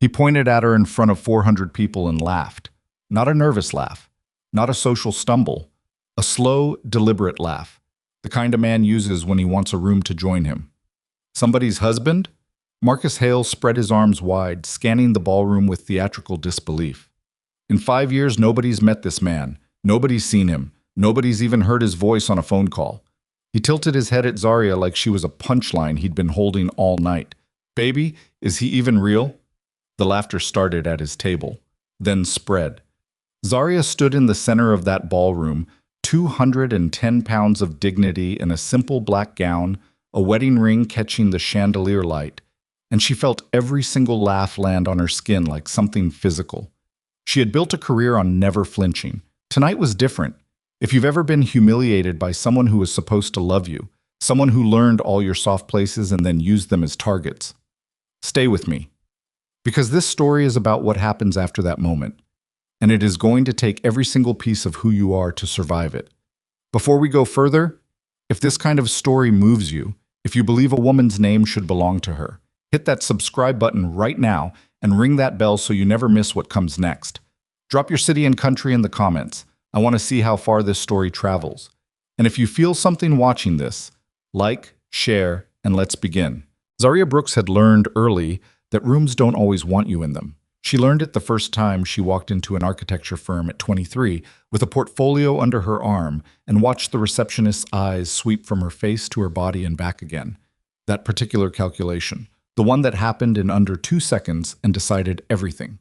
He pointed at her in front of 400 people and laughed. Not a nervous laugh, not a social stumble, a slow, deliberate laugh, the kind a man uses when he wants a room to join him. Somebody's husband? Marcus Hale spread his arms wide, scanning the ballroom with theatrical disbelief. In 5 years, nobody's met this man. Nobody's seen him. Nobody's even heard his voice on a phone call. He tilted his head at Zarya like she was a punchline he'd been holding all night. Baby, is he even real? The laughter started at his table, then spread. Zarya stood in the center of that ballroom, 210 pounds of dignity in a simple black gown, a wedding ring catching the chandelier light, and she felt every single laugh land on her skin like something physical. She had built a career on never flinching. Tonight was different. If you've ever been humiliated by someone who was supposed to love you, someone who learned all your soft places and then used them as targets, stay with me. Because this story is about what happens after that moment, and it is going to take every single piece of who you are to survive it. Before we go further, if this kind of story moves you, if you believe a woman's name should belong to her, hit that subscribe button right now and ring that bell so you never miss what comes next. Drop your city and country in the comments. I want to see how far this story travels. And if you feel something watching this, like, share, and let's begin. Zarya Brooks had learned early that rooms don't always want you in them. She learned it the first time she walked into an architecture firm at 23 with a portfolio under her arm and watched the receptionist's eyes sweep from her face to her body and back again. That particular calculation, the one that happened in under 2 seconds and decided everything.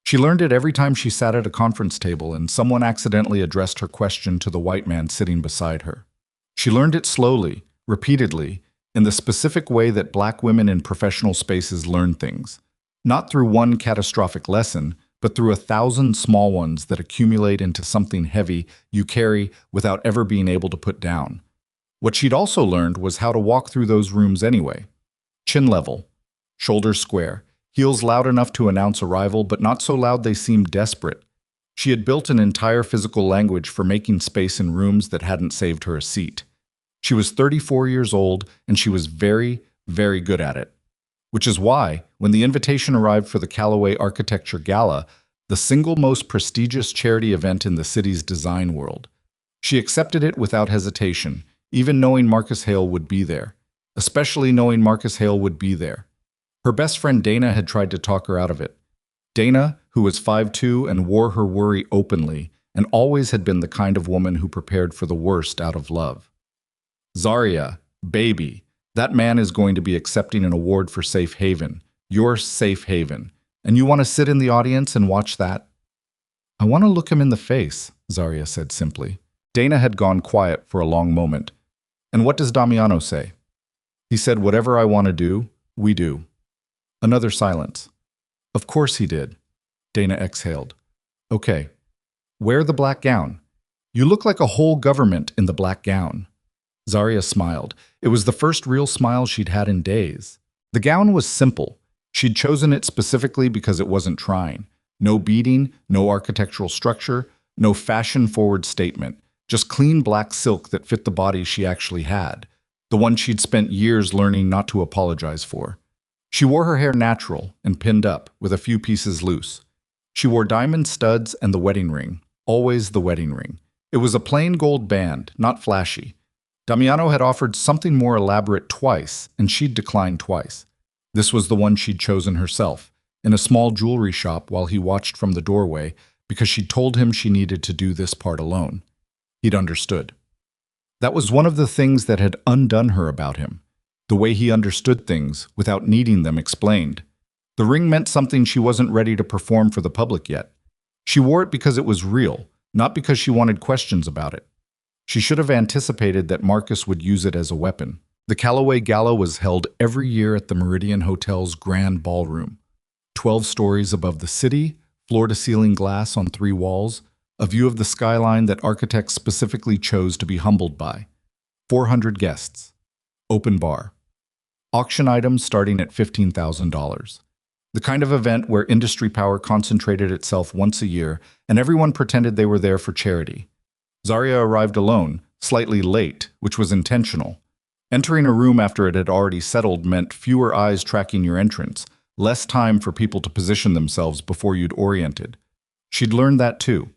She learned it every time she sat at a conference table and someone accidentally addressed her question to the white man sitting beside her. She learned it slowly, repeatedly, in the specific way that black women in professional spaces learn things. Not through one catastrophic lesson, but through 1,000 small ones that accumulate into something heavy you carry without ever being able to put down. What she'd also learned was how to walk through those rooms anyway. Chin level, shoulders square, heels loud enough to announce arrival, but not so loud they seemed desperate. She had built an entire physical language for making space in rooms that hadn't saved her a seat. She was 34 years old, and she was very, very good at it. Which is why, when the invitation arrived for the Callaway Architecture Gala, the single most prestigious charity event in the city's design world, she accepted it without hesitation, even knowing Marcus Hale would be there. Especially knowing Marcus Hale would be there. Her best friend Dana had tried to talk her out of it. Dana, who was 5'2" and wore her worry openly, and always had been the kind of woman who prepared for the worst out of love. Zarya, baby, that man is going to be accepting an award for safe haven, your safe haven, and you want to sit in the audience and watch that? I want to look him in the face, Zarya said simply. Dana had gone quiet for a long moment. And what does Damiano say? He said, whatever I want to do, we do. Another silence. Of course he did. Dana exhaled. Okay. Wear the black gown. You look like a whole government in the black gown. Zarya smiled. It was the first real smile she'd had in days. The gown was simple. She'd chosen it specifically because it wasn't trying. No beading, no architectural structure, no fashion-forward statement. Just clean black silk that fit the body she actually had. The one she'd spent years learning not to apologize for. She wore her hair natural and pinned up, with a few pieces loose. She wore diamond studs and the wedding ring, always the wedding ring. It was a plain gold band, not flashy. Damiano had offered something more elaborate twice, and she'd declined twice. This was the one she'd chosen herself, in a small jewelry shop while he watched from the doorway, because she'd told him she needed to do this part alone. He'd understood. That was one of the things that had undone her about him. The way he understood things, without needing them explained. The ring meant something she wasn't ready to perform for the public yet. She wore it because it was real, not because she wanted questions about it. She should have anticipated that Marcus would use it as a weapon. The Callaway Gala was held every year at the Meridian Hotel's Grand Ballroom. 12 stories above the city, floor-to-ceiling glass on 3 walls, a view of the skyline that architects specifically chose to be humbled by. 400 guests. Open bar. Auction items starting at $15,000. The kind of event where industry power concentrated itself once a year and everyone pretended they were there for charity. Zarya arrived alone, slightly late, which was intentional. Entering a room after it had already settled meant fewer eyes tracking your entrance, less time for people to position themselves before you'd oriented. She'd learned that too.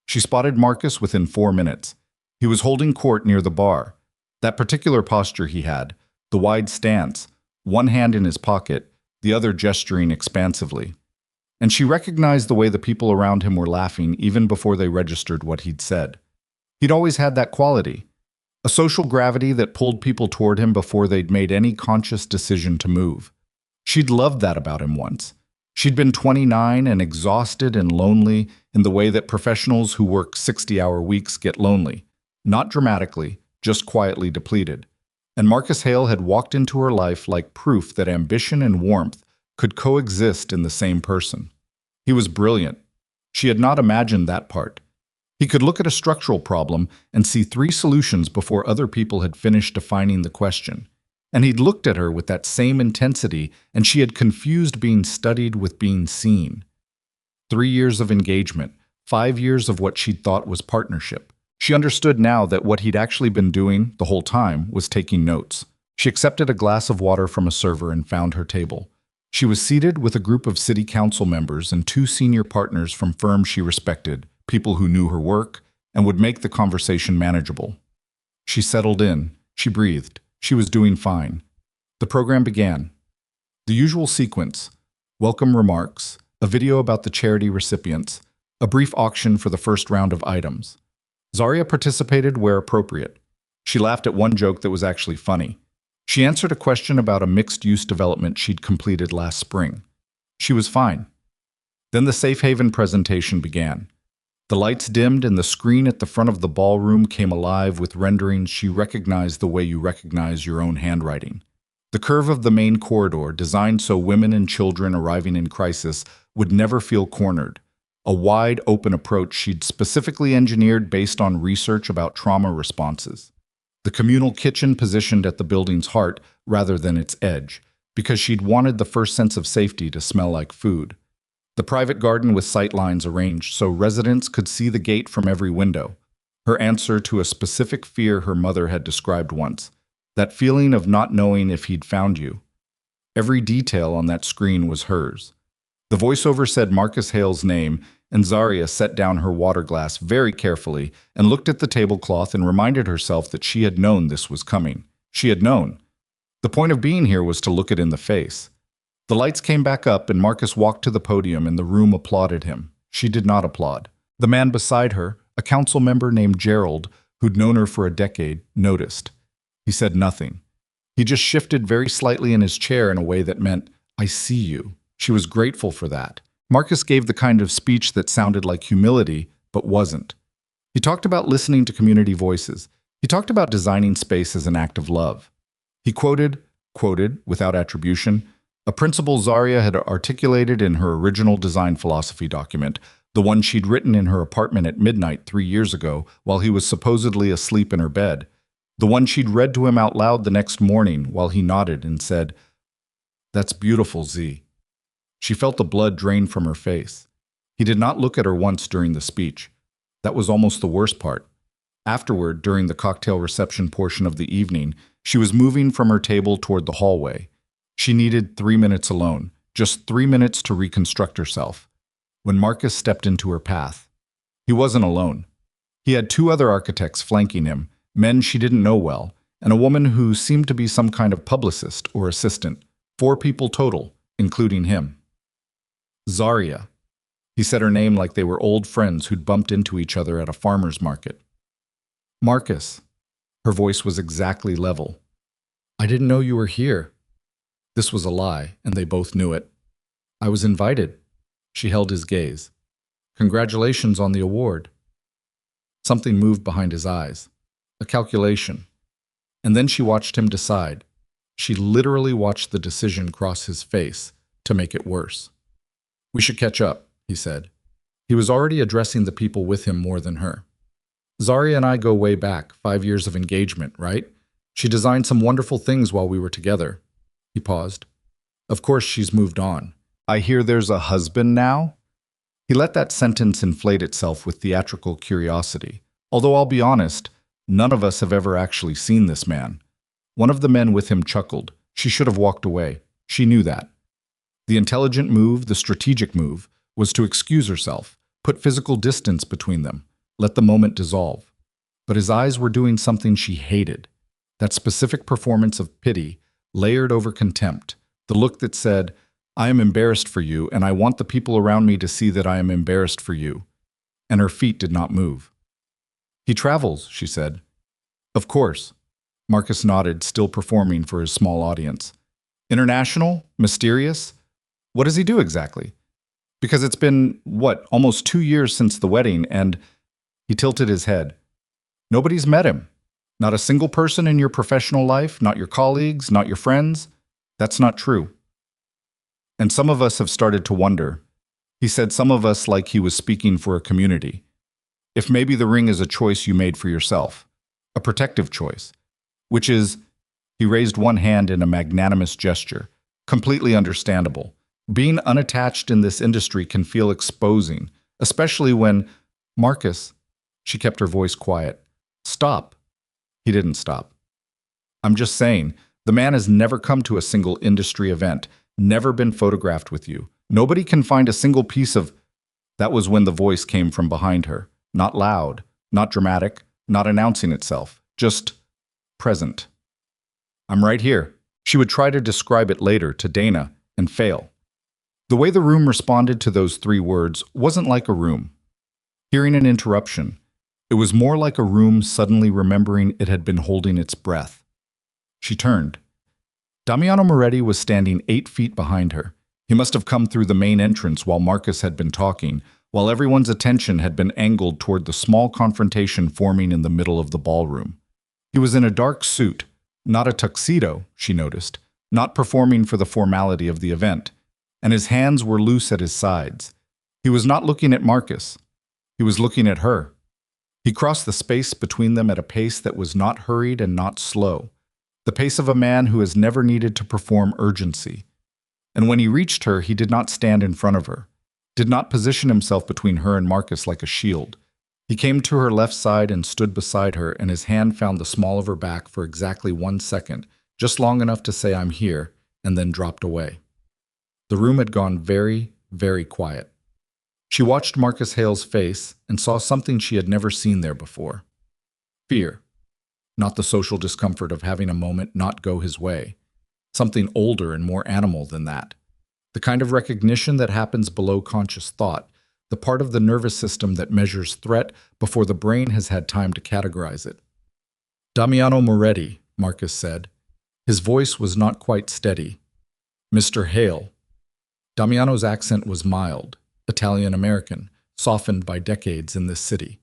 She spotted Marcus within 4 minutes. He was holding court near the bar. That particular posture he had, the wide stance, one hand in his pocket, the other gesturing expansively. And she recognized the way the people around him were laughing even before they registered what he'd said. He'd always had that quality, a social gravity that pulled people toward him before they'd made any conscious decision to move. She'd loved that about him once. She'd been 29 and exhausted and lonely in the way that professionals who work 60-hour weeks get lonely, not dramatically, just quietly depleted. And Marcus Hale had walked into her life like proof that ambition and warmth could coexist in the same person. He was brilliant. She had not imagined that part. He could look at a structural problem and see 3 solutions before other people had finished defining the question. And he'd looked at her with that same intensity, and she had confused being studied with being seen. 3 years of engagement, 5 years of what she'd thought was partnership. She understood now that what he'd actually been doing the whole time was taking notes. She accepted a glass of water from a server and found her table. She was seated with a group of city council members and 2 senior partners from firms she respected, people who knew her work and would make the conversation manageable. She settled in. She breathed. She was doing fine. The program began. The usual sequence: welcome remarks, a video about the charity recipients, a brief auction for the first round of items. Zarya participated where appropriate. She laughed at one joke that was actually funny. She answered a question about a mixed-use development she'd completed last spring. She was fine. Then the safe haven presentation began. The lights dimmed and the screen at the front of the ballroom came alive with renderings she recognized the way you recognize your own handwriting. The curve of the main corridor, designed so women and children arriving in crisis would never feel cornered. A wide, open approach she'd specifically engineered based on research about trauma responses. The communal kitchen positioned at the building's heart rather than its edge, because she'd wanted the first sense of safety to smell like food. The private garden with sightlines arranged so residents could see the gate from every window. Her answer to a specific fear her mother had described once, that feeling of not knowing if he'd found you. Every detail on that screen was hers. The voiceover said Marcus Hale's name, and Zarya set down her water glass very carefully and looked at the tablecloth and reminded herself that she had known this was coming. She had known. The point of being here was to look it in the face. The lights came back up and Marcus walked to the podium and the room applauded him. She did not applaud. The man beside her, a council member named Gerald, who'd known her for a decade, noticed. He said nothing. He just shifted very slightly in his chair in a way that meant, "I see you." She was grateful for that. Marcus gave the kind of speech that sounded like humility, but wasn't. He talked about listening to community voices. He talked about designing space as an act of love. He quoted, without attribution, a principle Zarya had articulated in her original design philosophy document, the one she'd written in her apartment at midnight 3 years ago while he was supposedly asleep in her bed, the one she'd read to him out loud the next morning while he nodded and said, "That's beautiful, Z." She felt the blood drain from her face. He did not look at her once during the speech. That was almost the worst part. Afterward, during the cocktail reception portion of the evening, she was moving from her table toward the hallway. She needed 3 minutes alone, just 3 minutes to reconstruct herself, when Marcus stepped into her path. He wasn't alone. He had 2 other architects flanking him, men she didn't know well, and a woman who seemed to be some kind of publicist or assistant. 4 people total, including him. Zarya. He said her name like they were old friends who'd bumped into each other at a farmer's market. Marcus. Her voice was exactly level. "I didn't know you were here." This was a lie, and they both knew it. "I was invited." She held his gaze. "Congratulations on the award." Something moved behind his eyes. A calculation. And then she watched him decide. She literally watched the decision cross his face to make it worse. "We should catch up," he said. He was already addressing the people with him more than her. "Zarya and I go way back, 5 years of engagement, right? She designed some wonderful things while we were together." He paused. "Of course she's moved on. I hear there's a husband now?" He let that sentence inflate itself with theatrical curiosity. Although I'll be honest, none of us have ever actually seen this man. One of the men with him chuckled. She should have walked away. She knew that. The intelligent move, the strategic move, was to excuse herself, put physical distance between them, let the moment dissolve. But his eyes were doing something she hated. That specific performance of pity, layered over contempt, the look that said, "I am embarrassed for you, and I want the people around me to see that I am embarrassed for you." And her feet did not move. "He travels," she said. "Of course." Marcus nodded, still performing for his small audience. "International? Mysterious? What does he do exactly? Because it's been, almost 2 years since the wedding, and—" He tilted his head. "Nobody's met him. Not a single person in your professional life, not your colleagues, not your friends. That's not true. And some of us have started to wonder." He said some of us like he was speaking for a community. "If maybe the ring is a choice you made for yourself. A protective choice. Which is," he raised one hand in a magnanimous gesture, "completely understandable. Being unattached in this industry can feel exposing, especially when—" "Marcus," she kept her voice quiet. "Stop." He didn't stop. "I'm just saying, the man has never come to a single industry event, never been photographed with you. Nobody can find a single piece of—" That was when the voice came from behind her. Not loud, not dramatic, not announcing itself, just present. "I'm right here." She would try to describe it later to Dana and fail. The way the room responded to those 3 words wasn't like a room hearing an interruption. It was more like a room suddenly remembering it had been holding its breath. She turned. Damiano Moretti was standing 8 feet behind her. He must have come through the main entrance while Marcus had been talking, while everyone's attention had been angled toward the small confrontation forming in the middle of the ballroom. He was in a dark suit, not a tuxedo, she noticed, not performing for the formality of the event, and his hands were loose at his sides. He was not looking at Marcus. He was looking at her. He crossed the space between them at a pace that was not hurried and not slow, the pace of a man who has never needed to perform urgency. And when he reached her, he did not stand in front of her, did not position himself between her and Marcus like a shield. He came to her left side and stood beside her, and his hand found the small of her back for exactly 1 second, just long enough to say, "I'm here," and then dropped away. The room had gone very, very quiet. She watched Marcus Hale's face and saw something she had never seen there before. Fear. Not the social discomfort of having a moment not go his way. Something older and more animal than that. The kind of recognition that happens below conscious thought, the part of the nervous system that measures threat before the brain has had time to categorize it. "Damiano Moretti," Marcus said. His voice was not quite steady. "Mr. Hale." Damiano's accent was mild, Italian-American, softened by decades in this city.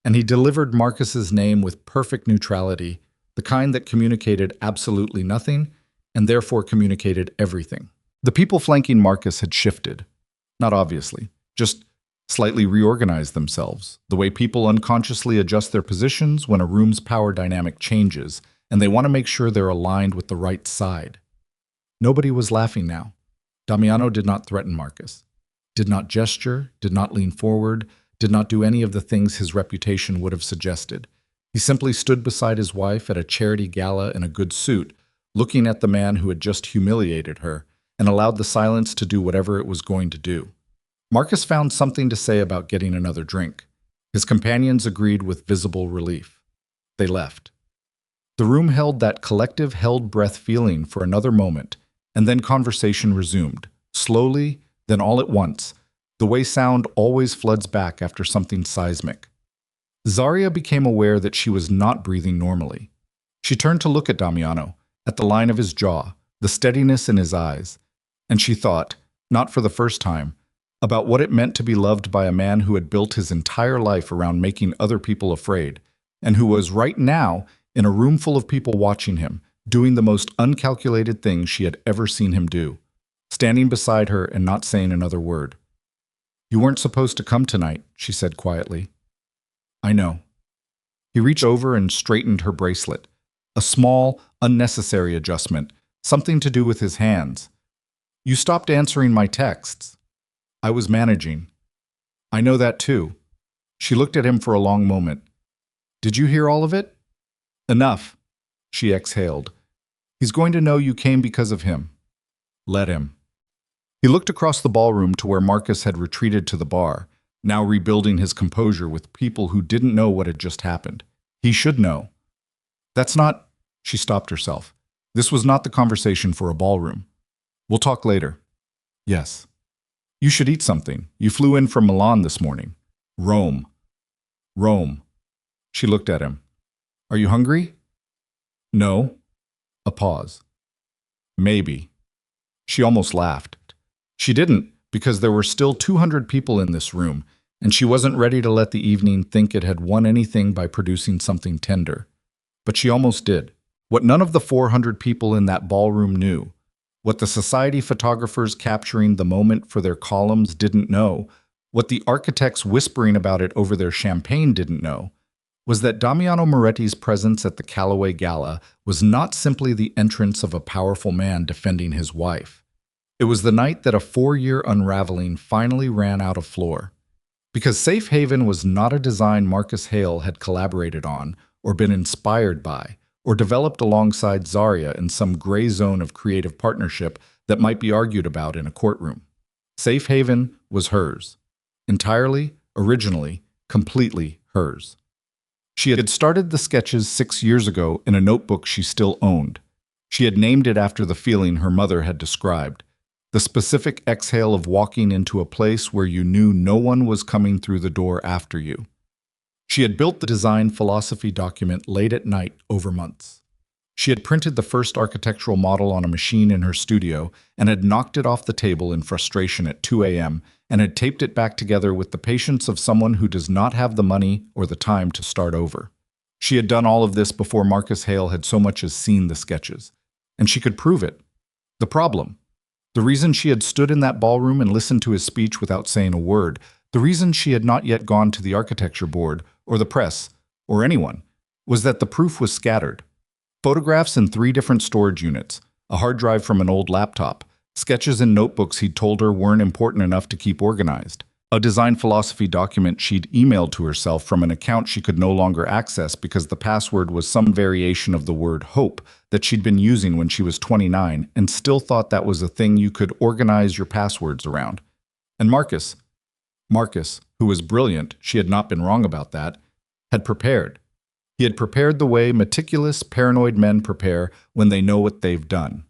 And he delivered Marcus's name with perfect neutrality, the kind that communicated absolutely nothing, and therefore communicated everything. The people flanking Marcus had shifted. Not obviously, just slightly reorganized themselves, the way people unconsciously adjust their positions when a room's power dynamic changes, and they want to make sure they're aligned with the right side. Nobody was laughing now. Damiano did not threaten Marcus, did not gesture, did not lean forward, did not do any of the things his reputation would have suggested. He simply stood beside his wife at a charity gala in a good suit, looking at the man who had just humiliated her, and allowed the silence to do whatever it was going to do. Marcus found something to say about getting another drink. His companions agreed with visible relief. They left. The room held that collective held breath feeling for another moment, and then conversation resumed, slowly, then all at once, the way sound always floods back after something seismic. Zaria became aware that she was not breathing normally. She turned to look at Damiano, at the line of his jaw, the steadiness in his eyes, and she thought, not for the first time, about what it meant to be loved by a man who had built his entire life around making other people afraid, and who was right now in a room full of people watching him, doing the most uncalculated things she had ever seen him do, standing beside her and not saying another word. "You weren't supposed to come tonight," she said quietly. "I know." He reached over and straightened her bracelet, a small, unnecessary adjustment, something to do with his hands. "You stopped answering my texts." "I was managing." "I know that too." She looked at him for a long moment. "Did you hear all of it?" "Enough," she exhaled. "He's going to know you came because of him." "Let him." He looked across the ballroom to where Marcus had retreated to the bar, now rebuilding his composure with people who didn't know what had just happened. He should know. That's not... She stopped herself. This was not the conversation for a ballroom. We'll talk later. Yes. You should eat something. You flew in from Milan this morning. Rome. Rome. She looked at him. Are you hungry? No. A pause. Maybe. She almost laughed. She didn't, because there were still 200 people in this room, and she wasn't ready to let the evening think it had won anything by producing something tender. But she almost did. What none of the 400 people in that ballroom knew, what the society photographers capturing the moment for their columns didn't know, what the architects whispering about it over their champagne didn't know, was that Damiano Moretti's presence at the Callaway Gala was not simply the entrance of a powerful man defending his wife. It was the night that a 4-year unraveling finally ran out of floor. Because Safe Haven was not a design Marcus Hale had collaborated on, or been inspired by, or developed alongside Zarya in some gray zone of creative partnership that might be argued about in a courtroom. Safe Haven was hers. Entirely, originally, completely hers. She had started the sketches 6 years ago in a notebook she still owned. She had named it after the feeling her mother had described, the specific exhale of walking into a place where you knew no one was coming through the door after you. She had built the design philosophy document late at night over months. She had printed the first architectural model on a machine in her studio and had knocked it off the table in frustration at 2 a.m. and had taped it back together with the patience of someone who does not have the money or the time to start over. She had done all of this before Marcus Hale had so much as seen the sketches, and she could prove it. The problem, the reason she had stood in that ballroom and listened to his speech without saying a word, the reason she had not yet gone to the architecture board, or the press, or anyone, was that the proof was scattered. Photographs in 3 different storage units, a hard drive from an old laptop, sketches and notebooks he'd told her weren't important enough to keep organized, a design philosophy document she'd emailed to herself from an account she could no longer access because the password was some variation of the word hope that she'd been using when she was 29 and still thought that was a thing you could organize your passwords around. And Marcus, who was brilliant, she had not been wrong about that, had prepared. He had prepared the way meticulous, paranoid men prepare when they know what they've done.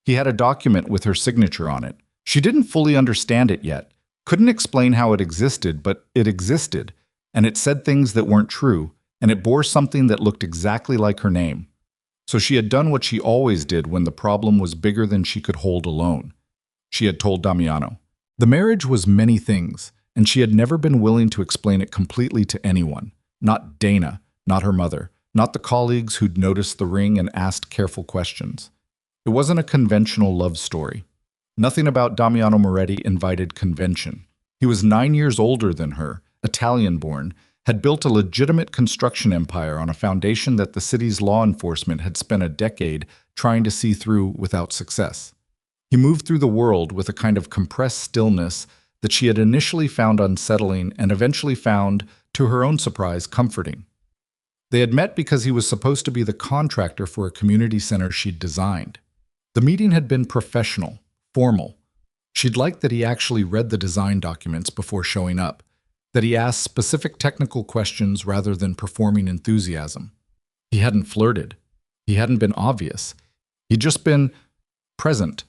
He had a document with her signature on it. She didn't fully understand it yet, couldn't explain how it existed, but it existed, and it said things that weren't true, and it bore something that looked exactly like her name. So she had done what she always did when the problem was bigger than she could hold alone. She had told Damiano. The marriage was many things, and she had never been willing to explain it completely to anyone. Not Dana, not her mother, not the colleagues who'd noticed the ring and asked careful questions. It wasn't a conventional love story. Nothing about Damiano Moretti invited convention. He was 9 years older than her, Italian-born, had built a legitimate construction empire on a foundation that the city's law enforcement had spent a decade trying to see through without success. He moved through the world with a kind of compressed stillness that she had initially found unsettling and eventually found, to her own surprise, comforting. They had met because he was supposed to be the contractor for a community center she'd designed. The meeting had been professional, formal. She'd liked that he actually read the design documents before showing up, that he asked specific technical questions rather than performing enthusiasm. He hadn't flirted. He hadn't been obvious. He'd just been present,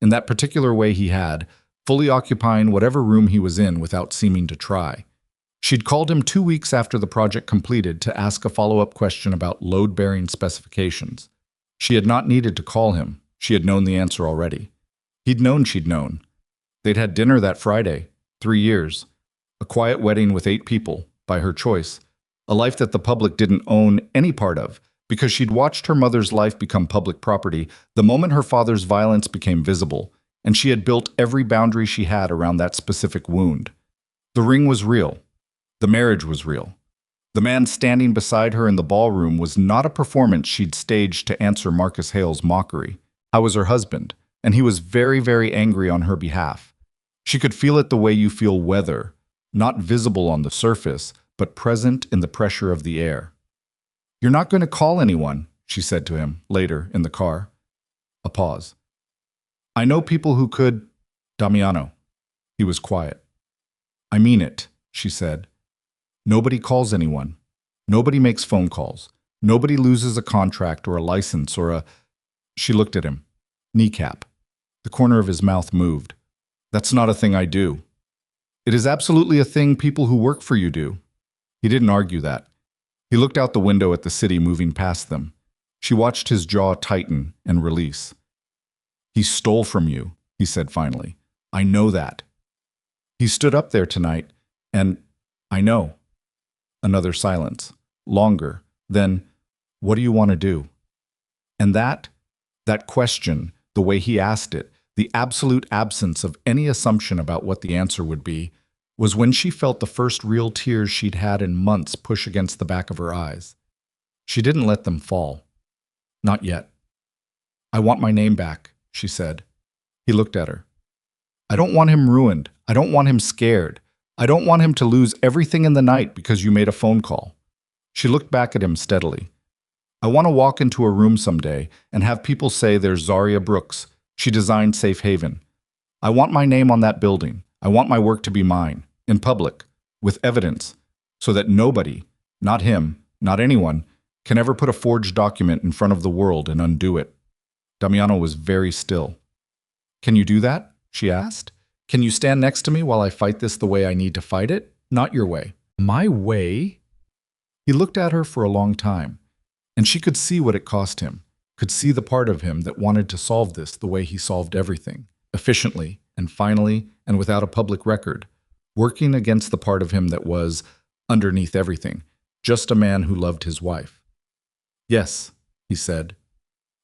in that particular way he had, fully occupying whatever room he was in without seeming to try. She'd called him 2 weeks after the project completed to ask a follow-up question about load-bearing specifications. She had not needed to call him. She had known the answer already. He'd known she'd known. They'd had dinner that Friday, 3 years. A quiet wedding with 8 people, by her choice. A life that the public didn't own any part of, because she'd watched her mother's life become public property the moment her father's violence became visible, and she had built every boundary she had around that specific wound. The ring was real. The marriage was real. The man standing beside her in the ballroom was not a performance she'd staged to answer Marcus Hale's mockery. I was her husband, and he was very, very angry on her behalf. She could feel it the way you feel weather, not visible on the surface, but present in the pressure of the air. "You're not going to call anyone," she said to him, later, in the car. A pause. "I know people who could." Damiano. He was quiet. I mean it, she said. Nobody calls anyone. Nobody makes phone calls. Nobody loses a contract or a license or a... She looked at him. Kneecap. The corner of his mouth moved. That's not a thing I do. It is absolutely a thing people who work for you do. He didn't argue that. He looked out the window at the city moving past them. She watched his jaw tighten and release. He stole from you, he said finally. I know that. He stood up there tonight, and I know. Another silence. Longer. Then, what do you want to do? And that question, the way he asked it, the absolute absence of any assumption about what the answer would be, was when she felt the first real tears she'd had in months push against the back of her eyes. She didn't let them fall. Not yet. I want my name back, she said. He looked at her. I don't want him ruined. I don't want him scared. I don't want him to lose everything in the night because you made a phone call. She looked back at him steadily. I want to walk into a room someday and have people say there's Zaria Brooks. She designed Safe Haven. I want my name on that building. I want my work to be mine, in public, with evidence, so that nobody, not him, not anyone, can ever put a forged document in front of the world and undo it. Damiano was very still. Can you do that? She asked. Can you stand next to me while I fight this the way I need to fight it? Not your way. My way? He looked at her for a long time, and she could see what it cost him, could see the part of him that wanted to solve this the way he solved everything, efficiently and finally and without a public record, working against the part of him that was, underneath everything, just a man who loved his wife. Yes, he said.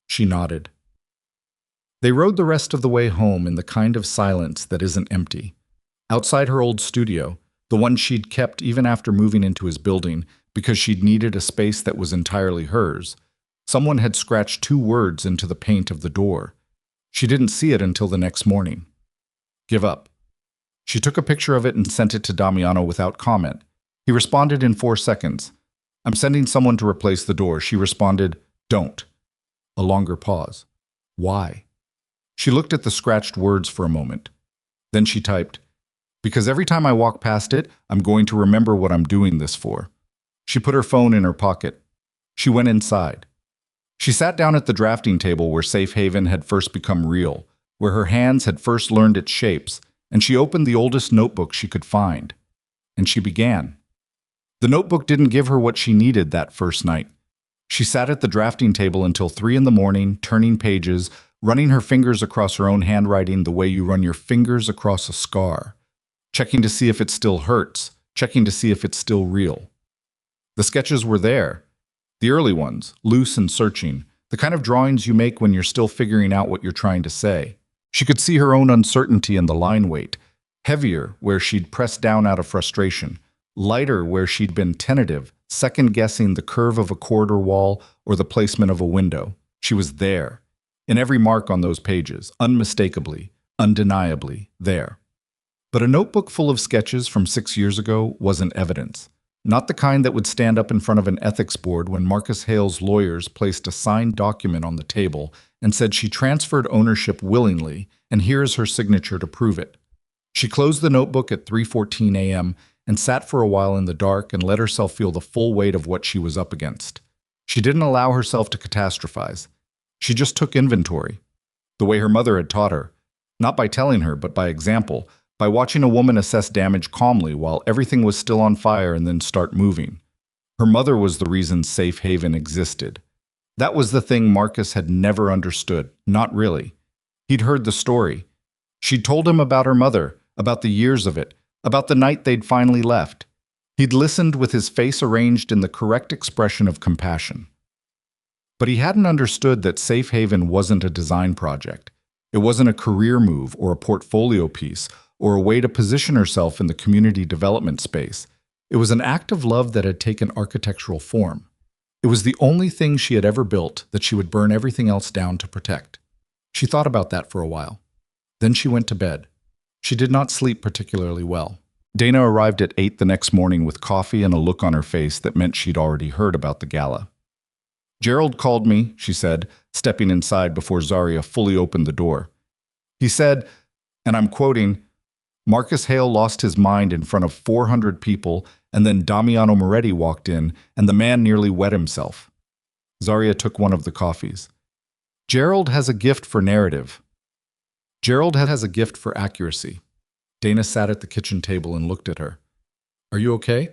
She nodded. They rode the rest of the way home in the kind of silence that isn't empty. Outside her old studio, the one she'd kept even after moving into his building because she'd needed a space that was entirely hers, someone had scratched 2 words into the paint of the door. She didn't see it until the next morning. Give up. She took a picture of it and sent it to Damiano without comment. He responded in 4 seconds. I'm sending someone to replace the door. She responded, don't. A longer pause. Why? She looked at the scratched words for a moment. Then she typed, because every time I walk past it, I'm going to remember what I'm doing this for. She put her phone in her pocket. She went inside. She sat down at the drafting table where Safe Haven had first become real, where her hands had first learned its shapes, and she opened the oldest notebook she could find. And she began. The notebook didn't give her what she needed that first night. She sat at the drafting table until 3 a.m, turning pages, running her fingers across her own handwriting the way you run your fingers across a scar, checking to see if it still hurts, checking to see if it's still real. The sketches were there. The early ones, loose and searching, the kind of drawings you make when you're still figuring out what you're trying to say. She could see her own uncertainty in the line weight, heavier where she'd pressed down out of frustration, lighter where she'd been tentative, second-guessing the curve of a corridor wall or the placement of a window. She was there, in every mark on those pages, unmistakably, undeniably there. But a notebook full of sketches from 6 years ago wasn't evidence. Not the kind that would stand up in front of an ethics board when Marcus Hale's lawyers placed a signed document on the table and said she transferred ownership willingly, and here is her signature to prove it. She closed the notebook at 3:14 a.m. and sat for a while in the dark and let herself feel the full weight of what she was up against. She didn't allow herself to catastrophize. She just took inventory, the way her mother had taught her, not by telling her, but by example, by watching a woman assess damage calmly while everything was still on fire and then start moving. Her mother was the reason Safe Haven existed. That was the thing Marcus had never understood, not really. He'd heard the story. She'd told him about her mother, about the years of it, about the night they'd finally left. He'd listened with his face arranged in the correct expression of compassion. But he hadn't understood that Safe Haven wasn't a design project. It wasn't a career move or a portfolio piece or a way to position herself in the community development space. It was an act of love that had taken architectural form. It was the only thing she had ever built that she would burn everything else down to protect. She thought about that for a while. Then she went to bed. She did not sleep particularly well. Dana arrived at 8 the next morning with coffee and a look on her face that meant she'd already heard about the gala. Gerald called me, she said, stepping inside before Zaria fully opened the door. He said, And I'm quoting, Marcus Hale lost his mind in front of 400 people, and then Damiano Moretti walked in, and the man nearly wet himself. Zarya took one of the coffees. Gerald has a gift for narrative. Gerald has a gift for accuracy. Dana sat at the kitchen table and looked at her. Are you okay?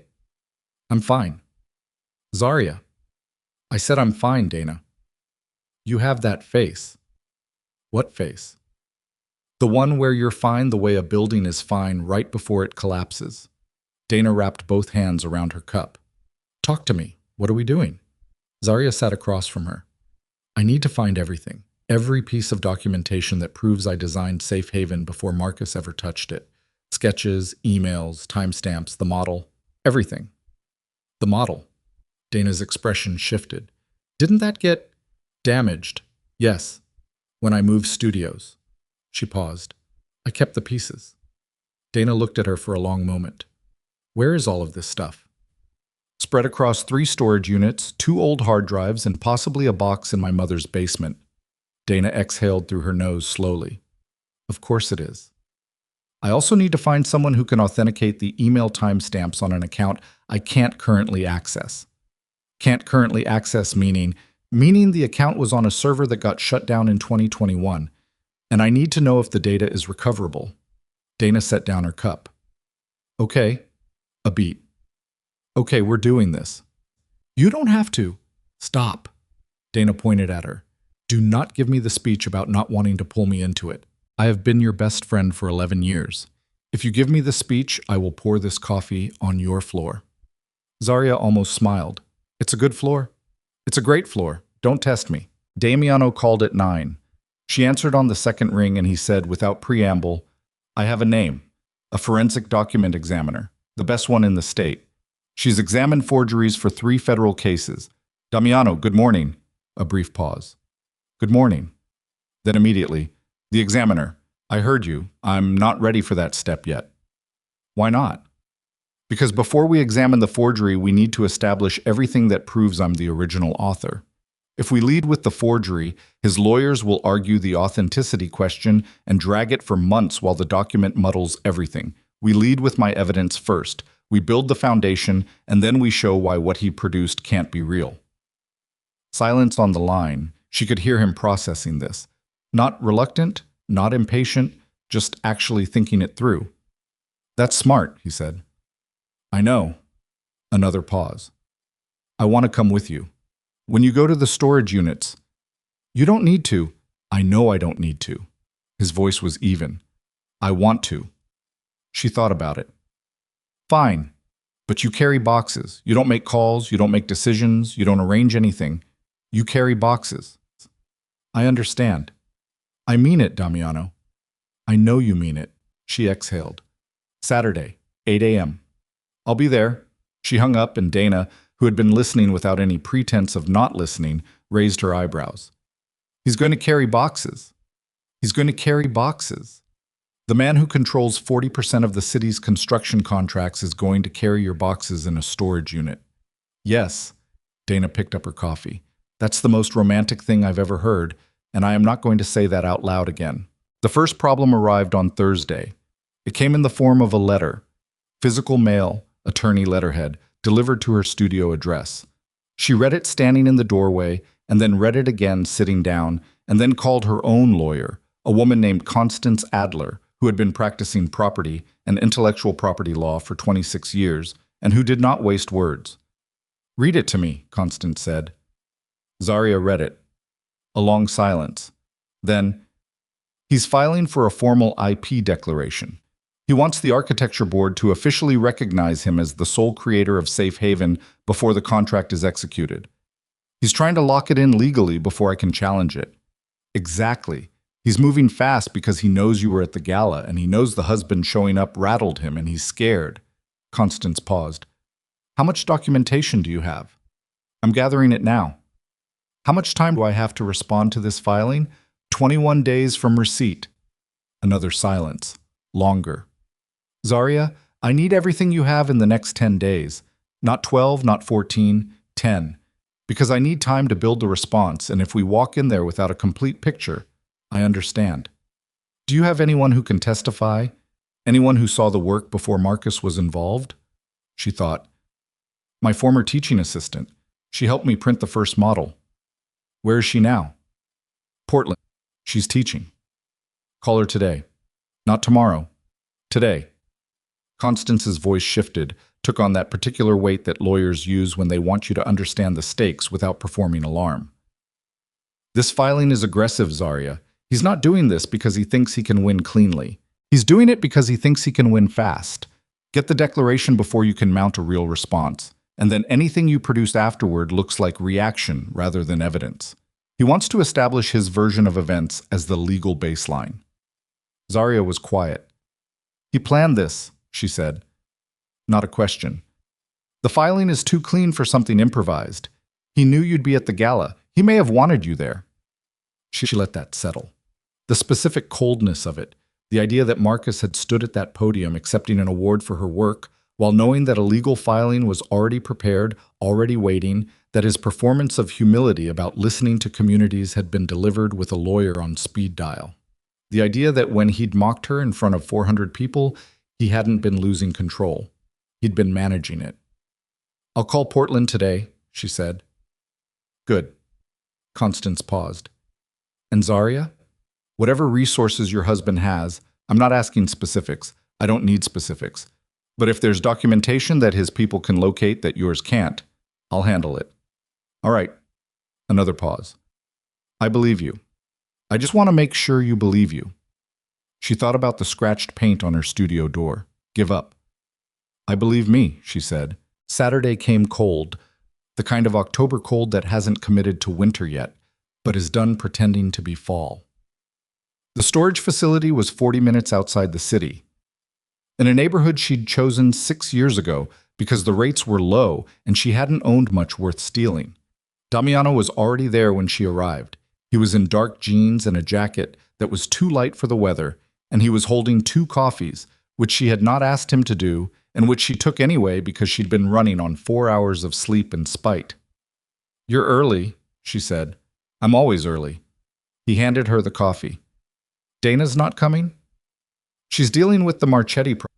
I'm fine. Zarya. I said I'm fine, Dana. You have that face. What face? The one where you're fine the way a building is fine right before it collapses. Dana wrapped both hands around her cup. Talk to me. What are we doing? Zarya sat across from her. I need to find everything. Every piece of documentation that proves I designed Safe Haven before Marcus ever touched it. Sketches, emails, timestamps, the model. Everything. The model. Dana's expression shifted. Didn't that get damaged? Yes. When I moved studios. She paused. I kept the pieces. Dana looked at her for a long moment. Where is all of this stuff? Spread across 3 storage units, 2 old hard drives, and possibly a box in my mother's basement. Dana exhaled through her nose slowly. Of course it is. I also need to find someone who can authenticate the email timestamps on an account I can't currently access. Can't currently access meaning the account was on a server that got shut down in 2021, and I need to know if the data is recoverable. Dana set down her cup. Okay. A beat. Okay, we're doing this. You don't have to. Stop. Dana pointed at her. Do not give me the speech about not wanting to pull me into it. I have been your best friend for 11 years. If you give me the speech, I will pour this coffee on your floor. Zarya almost smiled. It's a good floor. It's a great floor. Don't test me. Damiano called at 9. She answered on the second ring and he said without preamble, I have a name. A forensic document examiner. The best one in the state. She's examined forgeries for 3 federal cases. Damiano, good morning. A brief pause. Good morning. Then immediately, the examiner. I heard you. I'm not ready for that step yet. Why not? Because before we examine the forgery, we need to establish everything that proves I'm the original author. If we lead with the forgery, his lawyers will argue the authenticity question and drag it for months while the document muddles everything. We lead with my evidence first. We build the foundation, and then we show why what he produced can't be real. Silence on the line. She could hear him processing this. Not reluctant, not impatient, just actually thinking it through. That's smart, he said. I know. Another pause. I want to come with you. When you go to the storage units, you don't need to. I know I don't need to. His voice was even. I want to. She thought about it. Fine, but you carry boxes. You don't make calls, you don't make decisions, you don't arrange anything. You carry boxes. I understand. I mean it, Damiano. I know you mean it. She exhaled. Saturday, 8 a.m. I'll be there. She hung up and Dana, who had been listening without any pretense of not listening, raised her eyebrows. He's going to carry boxes. He's going to carry boxes. The man who controls 40% of the city's construction contracts is going to carry your boxes in a storage unit. Yes. Dana picked up her coffee. That's the most romantic thing I've ever heard, and I am not going to say that out loud again. The first problem arrived on Thursday. It came in the form of a letter, physical mail, attorney letterhead, delivered to her studio address. She read it standing in the doorway, and then read it again sitting down, and then called her own lawyer, a woman named Constance Adler, who had been practicing property and intellectual property law for 26 years, and who did not waste words. Read it to me, Constance said. Zarya read it. A long silence. Then, he's filing for a formal IP declaration. He wants the architecture board to officially recognize him as the sole creator of Safe Haven before the contract is executed. He's trying to lock it in legally before I can challenge it. Exactly. He's moving fast because he knows you were at the gala and he knows the husband showing up rattled him and he's scared. Constance paused. How much documentation do you have? I'm gathering it now. How much time do I have to respond to this filing? 21 days from receipt. Another silence. Longer. Zarya, I need everything you have in the next 10 days. Not 12, not 14, 10. Because I need time to build the response, and if we walk in there without a complete picture, I understand. Do you have anyone who can testify? Anyone who saw the work before Marcus was involved? She thought. My former teaching assistant. She helped me print the first model. Where is she now? Portland. She's teaching. Call her today. Not tomorrow. Today. Constance's voice shifted, took on that particular weight that lawyers use when they want you to understand the stakes without performing alarm. This filing is aggressive, Zarya. He's not doing this because he thinks he can win cleanly. He's doing it because he thinks he can win fast. Get the declaration before you can mount a real response, and then anything you produce afterward looks like reaction rather than evidence. He wants to establish his version of events as the legal baseline. Zarya was quiet. He planned this, she said. Not a question. The filing is too clean for something improvised. He knew you'd be at the gala. He may have wanted you there. She let that settle. The specific coldness of it, the idea that Marcus had stood at that podium accepting an award for her work, while knowing that a legal filing was already prepared, already waiting, that his performance of humility about listening to communities had been delivered with a lawyer on speed dial. The idea that when he'd mocked her in front of 400 people, he hadn't been losing control. He'd been managing it. I'll call Portland today, she said. Good. Constance paused. And Zarya? Whatever resources your husband has, I'm not asking specifics. I don't need specifics. But if there's documentation that his people can locate that yours can't, I'll handle it. All right. Another pause. I believe you. I just want to make sure you believe you. She thought about the scratched paint on her studio door. Give up. I believe me, she said. Saturday came cold, the kind of October cold that hasn't committed to winter yet, but is done pretending to be fall. The storage facility was 40 minutes outside the city, in a neighborhood she'd chosen 6 years ago because the rates were low and she hadn't owned much worth stealing. Damiano was already there when she arrived. He was in dark jeans and a jacket that was too light for the weather, and he was holding 2 coffees, which she had not asked him to do, and which she took anyway because she'd been running on 4 hours of sleep in spite. You're early, she said. I'm always early. He handed her the coffee. Dana's not coming? She's dealing with the Marchetti problem.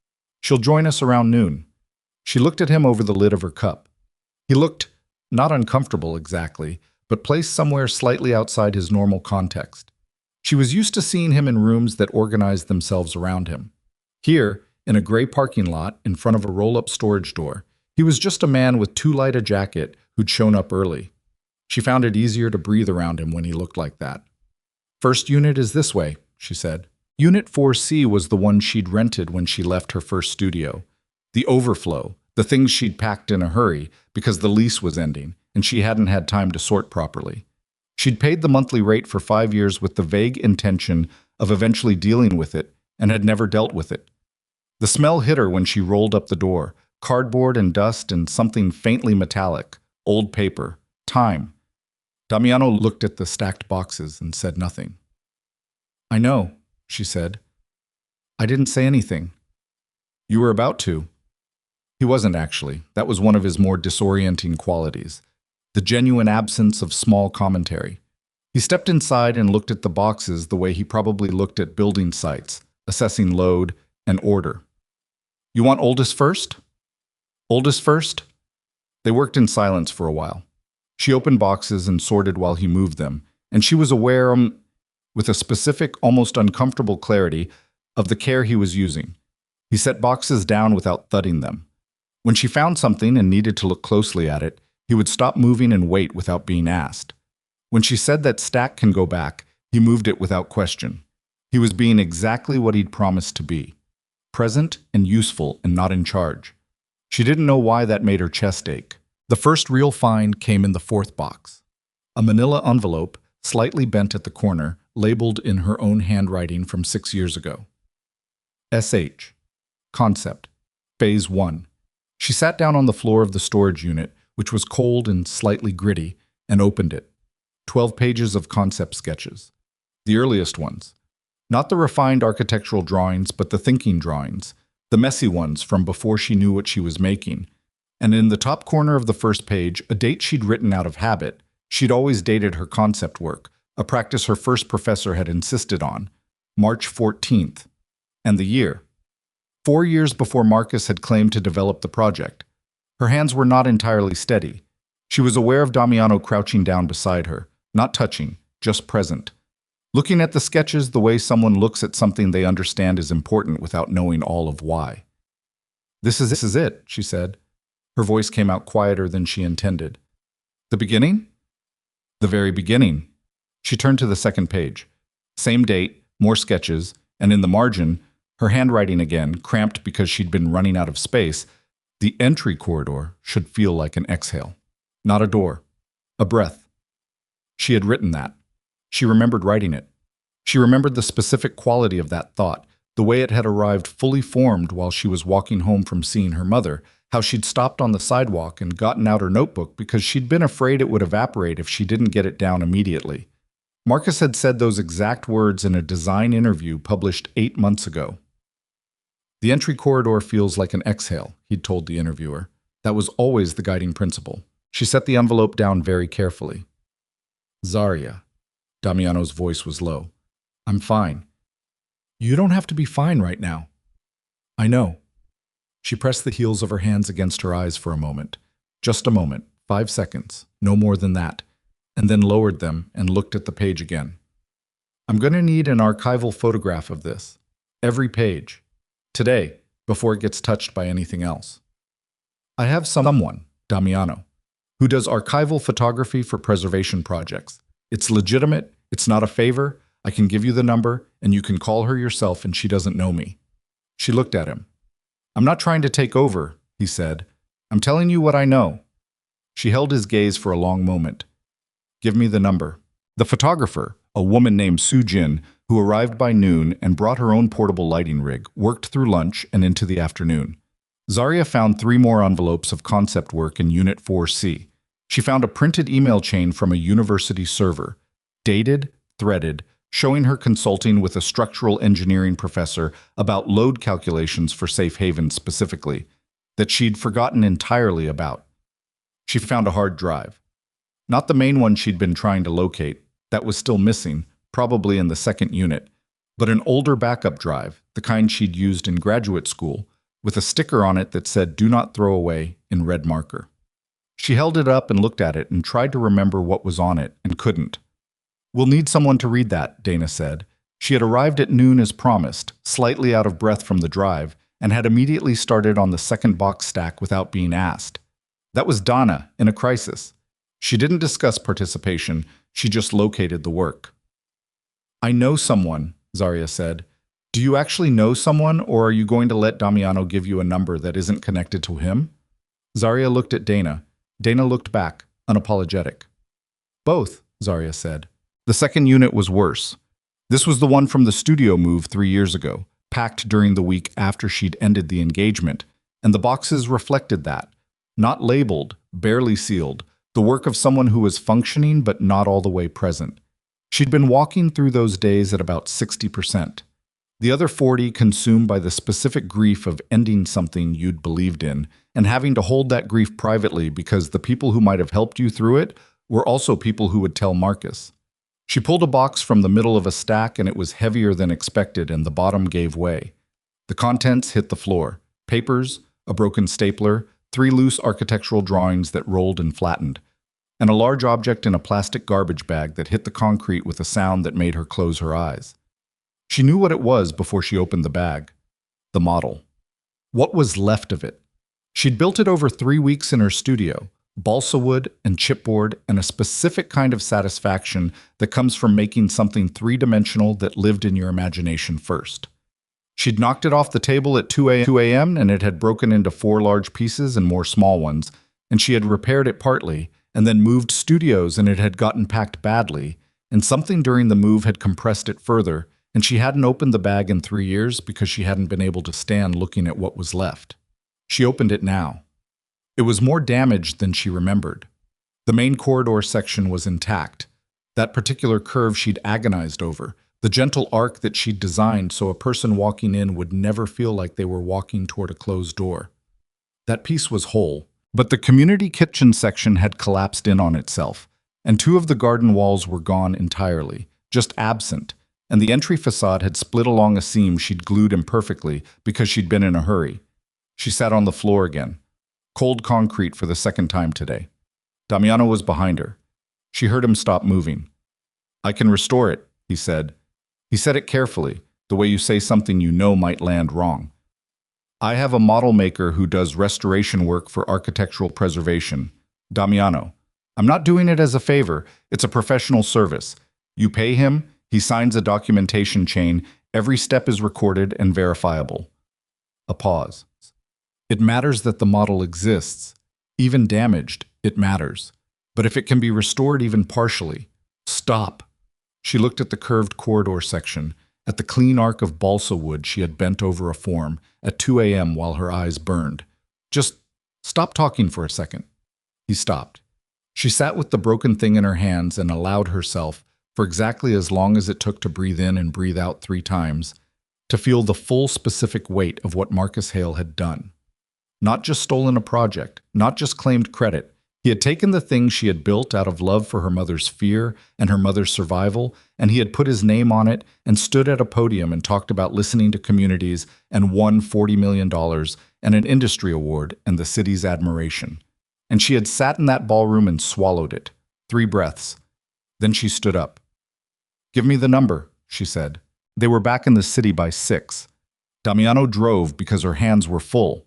She'll join us around noon. She looked at him over the lid of her cup. He looked not uncomfortable exactly, but placed somewhere slightly outside his normal context. She was used to seeing him in rooms that organized themselves around him. Here, in a gray parking lot in front of a roll-up storage door, he was just a man with too light a jacket who'd shown up early. She found it easier to breathe around him when he looked like that. First unit is this way, she said. Unit 4C was the one she'd rented when she left her first studio. The overflow, the things she'd packed in a hurry because the lease was ending and she hadn't had time to sort properly. She'd paid the monthly rate for 5 years with the vague intention of eventually dealing with it and had never dealt with it. The smell hit her when she rolled up the door, cardboard and dust and something faintly metallic, old paper, time. Damiano looked at the stacked boxes and said nothing. I know, she said. I didn't say anything. You were about to. He wasn't actually. That was one of his more disorienting qualities, the genuine absence of small commentary. He stepped inside and looked at the boxes the way he probably looked at building sites, assessing load and order. You want oldest first? Oldest first? They worked in silence for a while. She opened boxes and sorted while he moved them, and she was aware, with a specific, almost uncomfortable clarity, of the care he was using. He set boxes down without thudding them. When she found something and needed to look closely at it, he would stop moving and wait without being asked. When she said that stack can go back, he moved it without question. He was being exactly what he'd promised to be, present and useful and not in charge. She didn't know why that made her chest ache. The first real find came in the 4th box. A manila envelope, slightly bent at the corner, labeled in her own handwriting from 6 years ago. SH. Concept. Phase 1. She sat down on the floor of the storage unit, which was cold and slightly gritty, and opened it. 12 pages of concept sketches. The earliest ones. Not the refined architectural drawings, but the thinking drawings, the messy ones from before she knew what she was making. And in the top corner of the first page, a date she'd written out of habit. She'd always dated her concept work, a practice her first professor had insisted on. March 14th. And the year. 4 years before Marcus had claimed to develop the project. Her hands were not entirely steady. She was aware of Damiano crouching down beside her, not touching, just present. Looking at the sketches the way someone looks at something they understand is important without knowing all of why. This is it, she said. Her voice came out quieter than she intended. The beginning? The very beginning. She turned to the second page. Same date, more sketches, and in the margin, her handwriting again, cramped because she'd been running out of space, the entry corridor should feel like an exhale. Not a door. A breath. She had written that. She remembered writing it. She remembered the specific quality of that thought, the way it had arrived fully formed while she was walking home from seeing her mother, how she'd stopped on the sidewalk and gotten out her notebook because she'd been afraid it would evaporate if she didn't get it down immediately. Marcus had said those exact words in a design interview published 8 months ago. The entry corridor feels like an exhale, he'd told the interviewer. That was always the guiding principle. She set the envelope down very carefully. Zarya. Damiano's voice was low. I'm fine. You don't have to be fine right now. I know. She pressed the heels of her hands against her eyes for a moment. Just a moment, 5 seconds, no more than that, and then lowered them and looked at the page again. I'm going to need an archival photograph of this. Every page. Today, before it gets touched by anything else. I have someone, Damiano, who does archival photography for preservation projects. It's legitimate, it's not a favor, I can give you the number, and you can call her yourself and she doesn't know me. She looked at him. I'm not trying to take over, he said. I'm telling you what I know. She held his gaze for a long moment. Give me the number. The photographer, a woman named Sujin, who arrived by noon and brought her own portable lighting rig, worked through lunch and into the afternoon. Zarya found 3 more envelopes of concept work in Unit 4C. She found a printed email chain from a university server, dated, threaded, showing her consulting with a structural engineering professor about load calculations for safe haven specifically, that she'd forgotten entirely about. She found a hard drive. Not the main one she'd been trying to locate, that was still missing, probably in the second unit, but an older backup drive, the kind she'd used in graduate school, with a sticker on it that said "Do not throw away" in red marker. She held it up and looked at it and tried to remember what was on it and couldn't. We'll need someone to read that, Dana said. She had arrived at noon as promised, slightly out of breath from the drive, and had immediately started on the second box stack without being asked. That was Donna, in a crisis. She didn't discuss participation, she just located the work. I know someone, Zarya said. Do you actually know someone, or are you going to let Damiano give you a number that isn't connected to him? Zarya looked at Dana. Dana looked back, unapologetic. Both, Zarya said. The second unit was worse. This was the one from the studio move 3 years ago, packed during the week after she'd ended the engagement, and the boxes reflected that. Not labeled, barely sealed, the work of someone who was functioning but not all the way present. She'd been walking through those days at about 60%. The other 40 consumed by the specific grief of ending something you'd believed in and having to hold that grief privately because the people who might have helped you through it were also people who would tell Marcus. She pulled a box from the middle of a stack and it was heavier than expected and the bottom gave way. The contents hit the floor. Papers, a broken stapler, 3 loose architectural drawings that rolled and flattened, and a large object in a plastic garbage bag that hit the concrete with a sound that made her close her eyes. She knew what it was before she opened the bag. The model. What was left of it? She'd built it over 3 weeks in her studio, balsa wood and chipboard, and a specific kind of satisfaction that comes from making something 3-dimensional that lived in your imagination first. She'd knocked it off the table at 2 a.m. and it had broken into 4 large pieces and more small ones, and she had repaired it partly, and then moved studios and it had gotten packed badly, and something during the move had compressed it further, and she hadn't opened the bag in 3 years because she hadn't been able to stand looking at what was left. She opened it now. It was more damaged than she remembered. The main corridor section was intact. That particular curve she'd agonized over, the gentle arc that she'd designed so a person walking in would never feel like they were walking toward a closed door. That piece was whole, but the community kitchen section had collapsed in on itself, and 2 of the garden walls were gone entirely, just absent, and the entry facade had split along a seam she'd glued imperfectly because she'd been in a hurry. She sat on the floor again. Cold concrete for the second time today. Damiano was behind her. She heard him stop moving. "I can restore it," he said. He said it carefully, the way you say something you know might land wrong. "I have a model maker who does restoration work for architectural preservation. Damiano. I'm not doing it as a favor. It's a professional service. You pay him, he signs a documentation chain, every step is recorded and verifiable." A pause. "It matters that the model exists. Even damaged, it matters. But if it can be restored even partially, stop." She looked at the curved corridor section, at the clean arc of balsa wood she had bent over a form at 2 a.m. while her eyes burned. "Just stop talking for a second." He stopped. She sat with the broken thing in her hands and allowed herself, for exactly as long as it took to breathe in and breathe out 3 times, to feel the full specific weight of what Marcus Hale had done. Not just stolen a project, not just claimed credit. He had taken the thing she had built out of love for her mother's fear and her mother's survival, and he had put his name on it and stood at a podium and talked about listening to communities and won $40 million and an industry award and the city's admiration. And she had sat in that ballroom and swallowed it. 3 breaths. Then she stood up. "Give me the number," she said. They were back in the city by 6. Damiano drove because her hands were full.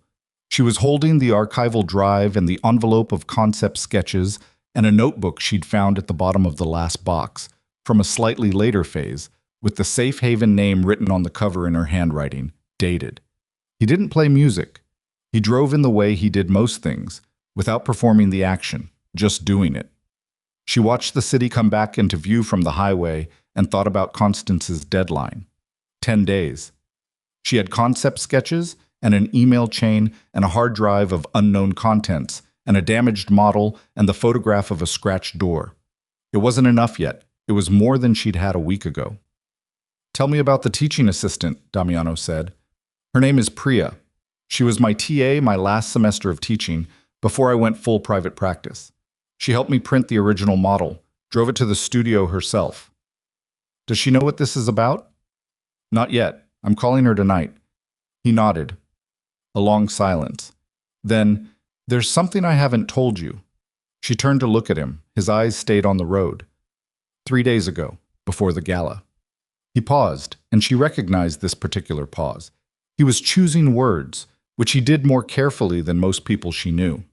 She was holding the archival drive and the envelope of concept sketches and a notebook she'd found at the bottom of the last box, from a slightly later phase, with the Safe Haven name written on the cover in her handwriting, dated. He didn't play music. He drove in the way he did most things, without performing the action, just doing it. She watched the city come back into view from the highway and thought about Constance's deadline. 10 days. She had concept sketches and an email chain and a hard drive of unknown contents and a damaged model and the photograph of a scratched door. It wasn't enough yet. It was more than she'd had a week ago. "Tell me about the teaching assistant," Damiano said. "Her name is Priya. She was my TA my last semester of teaching before I went full private practice. She helped me print the original model, drove it to the studio herself." "Does she know what this is about?" "Not yet. I'm calling her tonight." He nodded. A long silence. Then, "There's something I haven't told you." She turned to look at him. His eyes stayed on the road. 3 days ago, before the gala. He paused, and she recognized this particular pause. He was choosing words, which he did more carefully than most people she knew.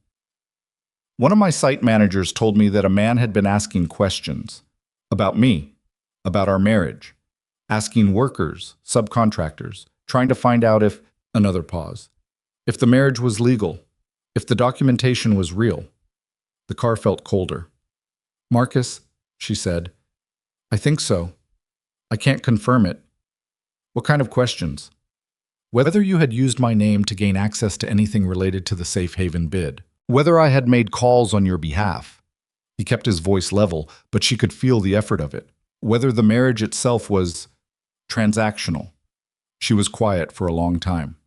"One of my site managers told me that a man had been asking questions. About me. About our marriage. Asking workers, subcontractors, trying to find out if..." Another pause. "If the marriage was legal. If the documentation was real." The car felt colder. "Marcus," she said, "I think so. I can't confirm it." "What kind of questions?" "Whether you had used my name to gain access to anything related to the Safe Haven bid. Whether I had made calls on your behalf." He kept his voice level, but she could feel the effort of it. "Whether the marriage itself was transactional." She was quiet for a long time.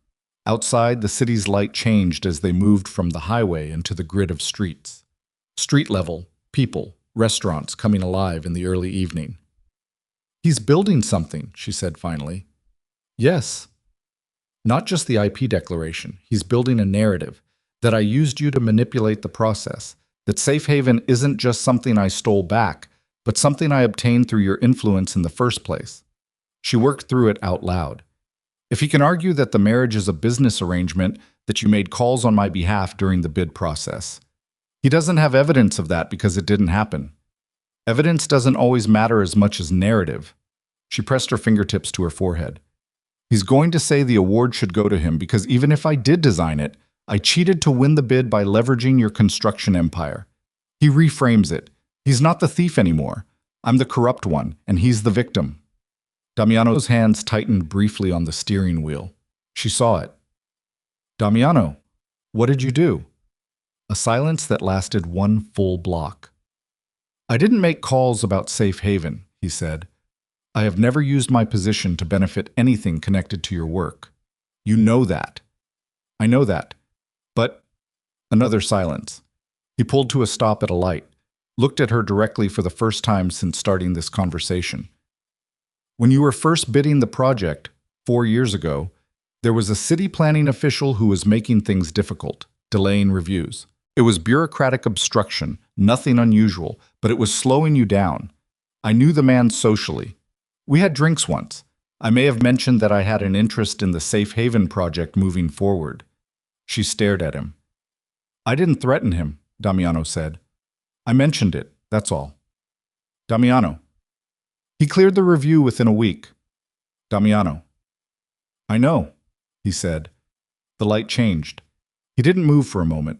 Outside, the city's light changed as they moved from the highway into the grid of streets. Street level, people, restaurants coming alive in the early evening. "He's building something," she said finally. "Yes. Not just the IP declaration. He's building a narrative. That I used you to manipulate the process. That Safe Haven isn't just something I stole back, but something I obtained through your influence in the first place." She worked through it out loud. "If he can argue that the marriage is a business arrangement, that you made calls on my behalf during the bid process. He doesn't have evidence of that because it didn't happen. Evidence doesn't always matter as much as narrative." She pressed her fingertips to her forehead. "He's going to say the award should go to him because even if I did design it, I cheated to win the bid by leveraging your construction empire." He reframes it. "He's not the thief anymore. I'm the corrupt one, and he's the victim." Damiano's hands tightened briefly on the steering wheel. She saw it. "Damiano, what did you do?" A silence that lasted 1 full block. "I didn't make calls about Safe Haven," he said. "I have never used my position to benefit anything connected to your work. You know that." "I know that. But..." Another silence. He pulled to a stop at a light, looked at her directly for the first time since starting this conversation. When you were first bidding the project, 4 years ago, there was a city planning official who was making things difficult, delaying reviews. It was bureaucratic obstruction, nothing unusual, but it was slowing you down. I knew the man socially. We had drinks once. I may have mentioned that I had an interest in the Safe Haven project moving forward. She stared at him. I didn't threaten him, Damiano said. I mentioned it, that's all. Damiano. He cleared the review within a week. Damiano. I know, he said. The light changed. He didn't move for a moment.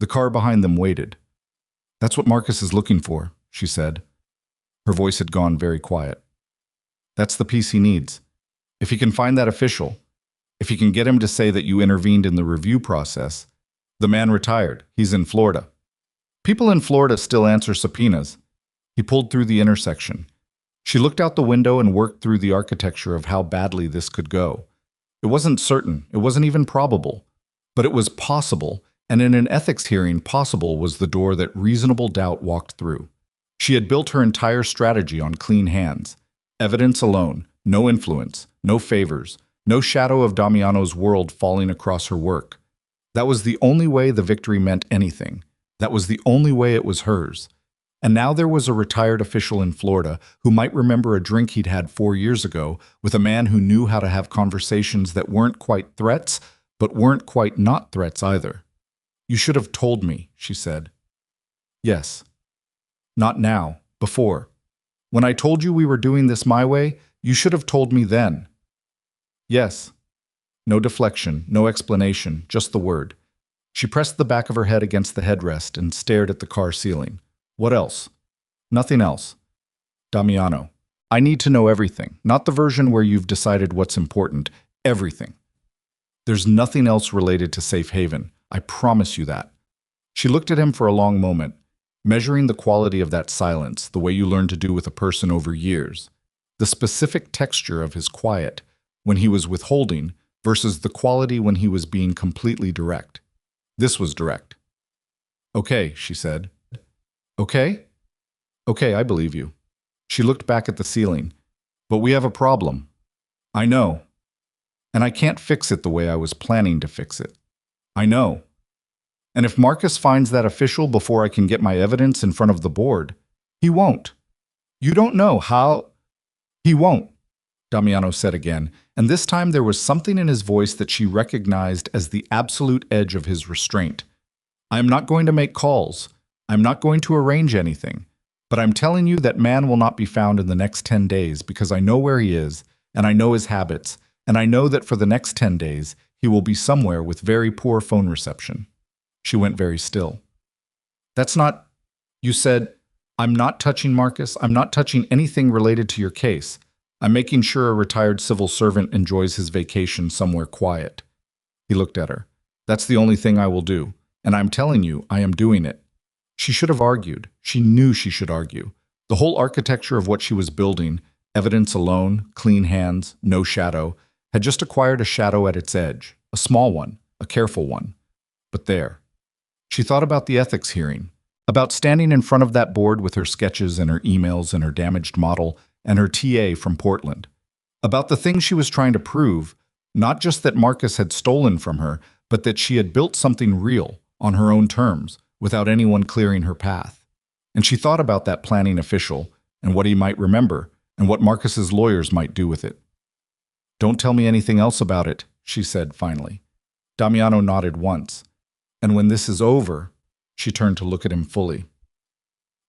The car behind them waited. That's what Marcus is looking for, she said. Her voice had gone very quiet. That's the piece he needs. If he can find that official, if he can get him to say that you intervened in the review process, the man retired. He's in Florida. People in Florida still answer subpoenas. He pulled through the intersection. She looked out the window and worked through the architecture of how badly this could go. It wasn't certain, it wasn't even probable, but it was possible, and in an ethics hearing, possible was the door that reasonable doubt walked through. She had built her entire strategy on clean hands. Evidence alone, no influence, no favors, no shadow of Damiano's world falling across her work. That was the only way the victory meant anything. That was the only way it was hers. And now there was a retired official in Florida who might remember a drink he'd had 4 years ago with a man who knew how to have conversations that weren't quite threats, but weren't quite not threats either. You should have told me, she said. Yes. Not now, before. When I told you we were doing this my way, you should have told me then. Yes. No deflection, no explanation, just the word. She pressed the back of her head against the headrest and stared at the car ceiling. What else? Nothing else. Damiano, I need to know everything, not the version where you've decided what's important. Everything. There's nothing else related to Safe Haven. I promise you that. She looked at him for a long moment, measuring the quality of that silence, the way you learn to do with a person over years. The specific texture of his quiet, when he was withholding, versus the quality when he was being completely direct. This was direct. Okay, she said. Okay? Okay, I believe you. She looked back at the ceiling. But we have a problem. I know. And I can't fix it the way I was planning to fix it. I know. And if Marcus finds that official before I can get my evidence in front of the board, he won't. You don't know how... He won't, Damiano said again, and this time there was something in his voice that she recognized as the absolute edge of his restraint. I am not going to make calls. I'm not going to arrange anything. But I'm telling you that man will not be found in the next 10 days because I know where he is, and I know his habits, and I know that for the next 10 days, he will be somewhere with very poor phone reception. She went very still. That's not... You said, I'm not touching Marcus. I'm not touching anything related to your case. I'm making sure a retired civil servant enjoys his vacation somewhere quiet. He looked at her. That's the only thing I will do. And I'm telling you, I am doing it. She should have argued. She knew she should argue. The whole architecture of what she was building, evidence alone, clean hands, no shadow, had just acquired a shadow at its edge, a small one, a careful one. But there. She thought about the ethics hearing, about standing in front of that board with her sketches and her emails and her damaged model and her TA from Portland, about the things she was trying to prove, not just that Marcus had stolen from her, but that she had built something real, on her own terms, without anyone clearing her path. And she thought about that planning official and what he might remember and what Marcus's lawyers might do with it. Don't tell me anything else about it, she said finally. Damiano nodded once. And when this is over, she turned to look at him fully.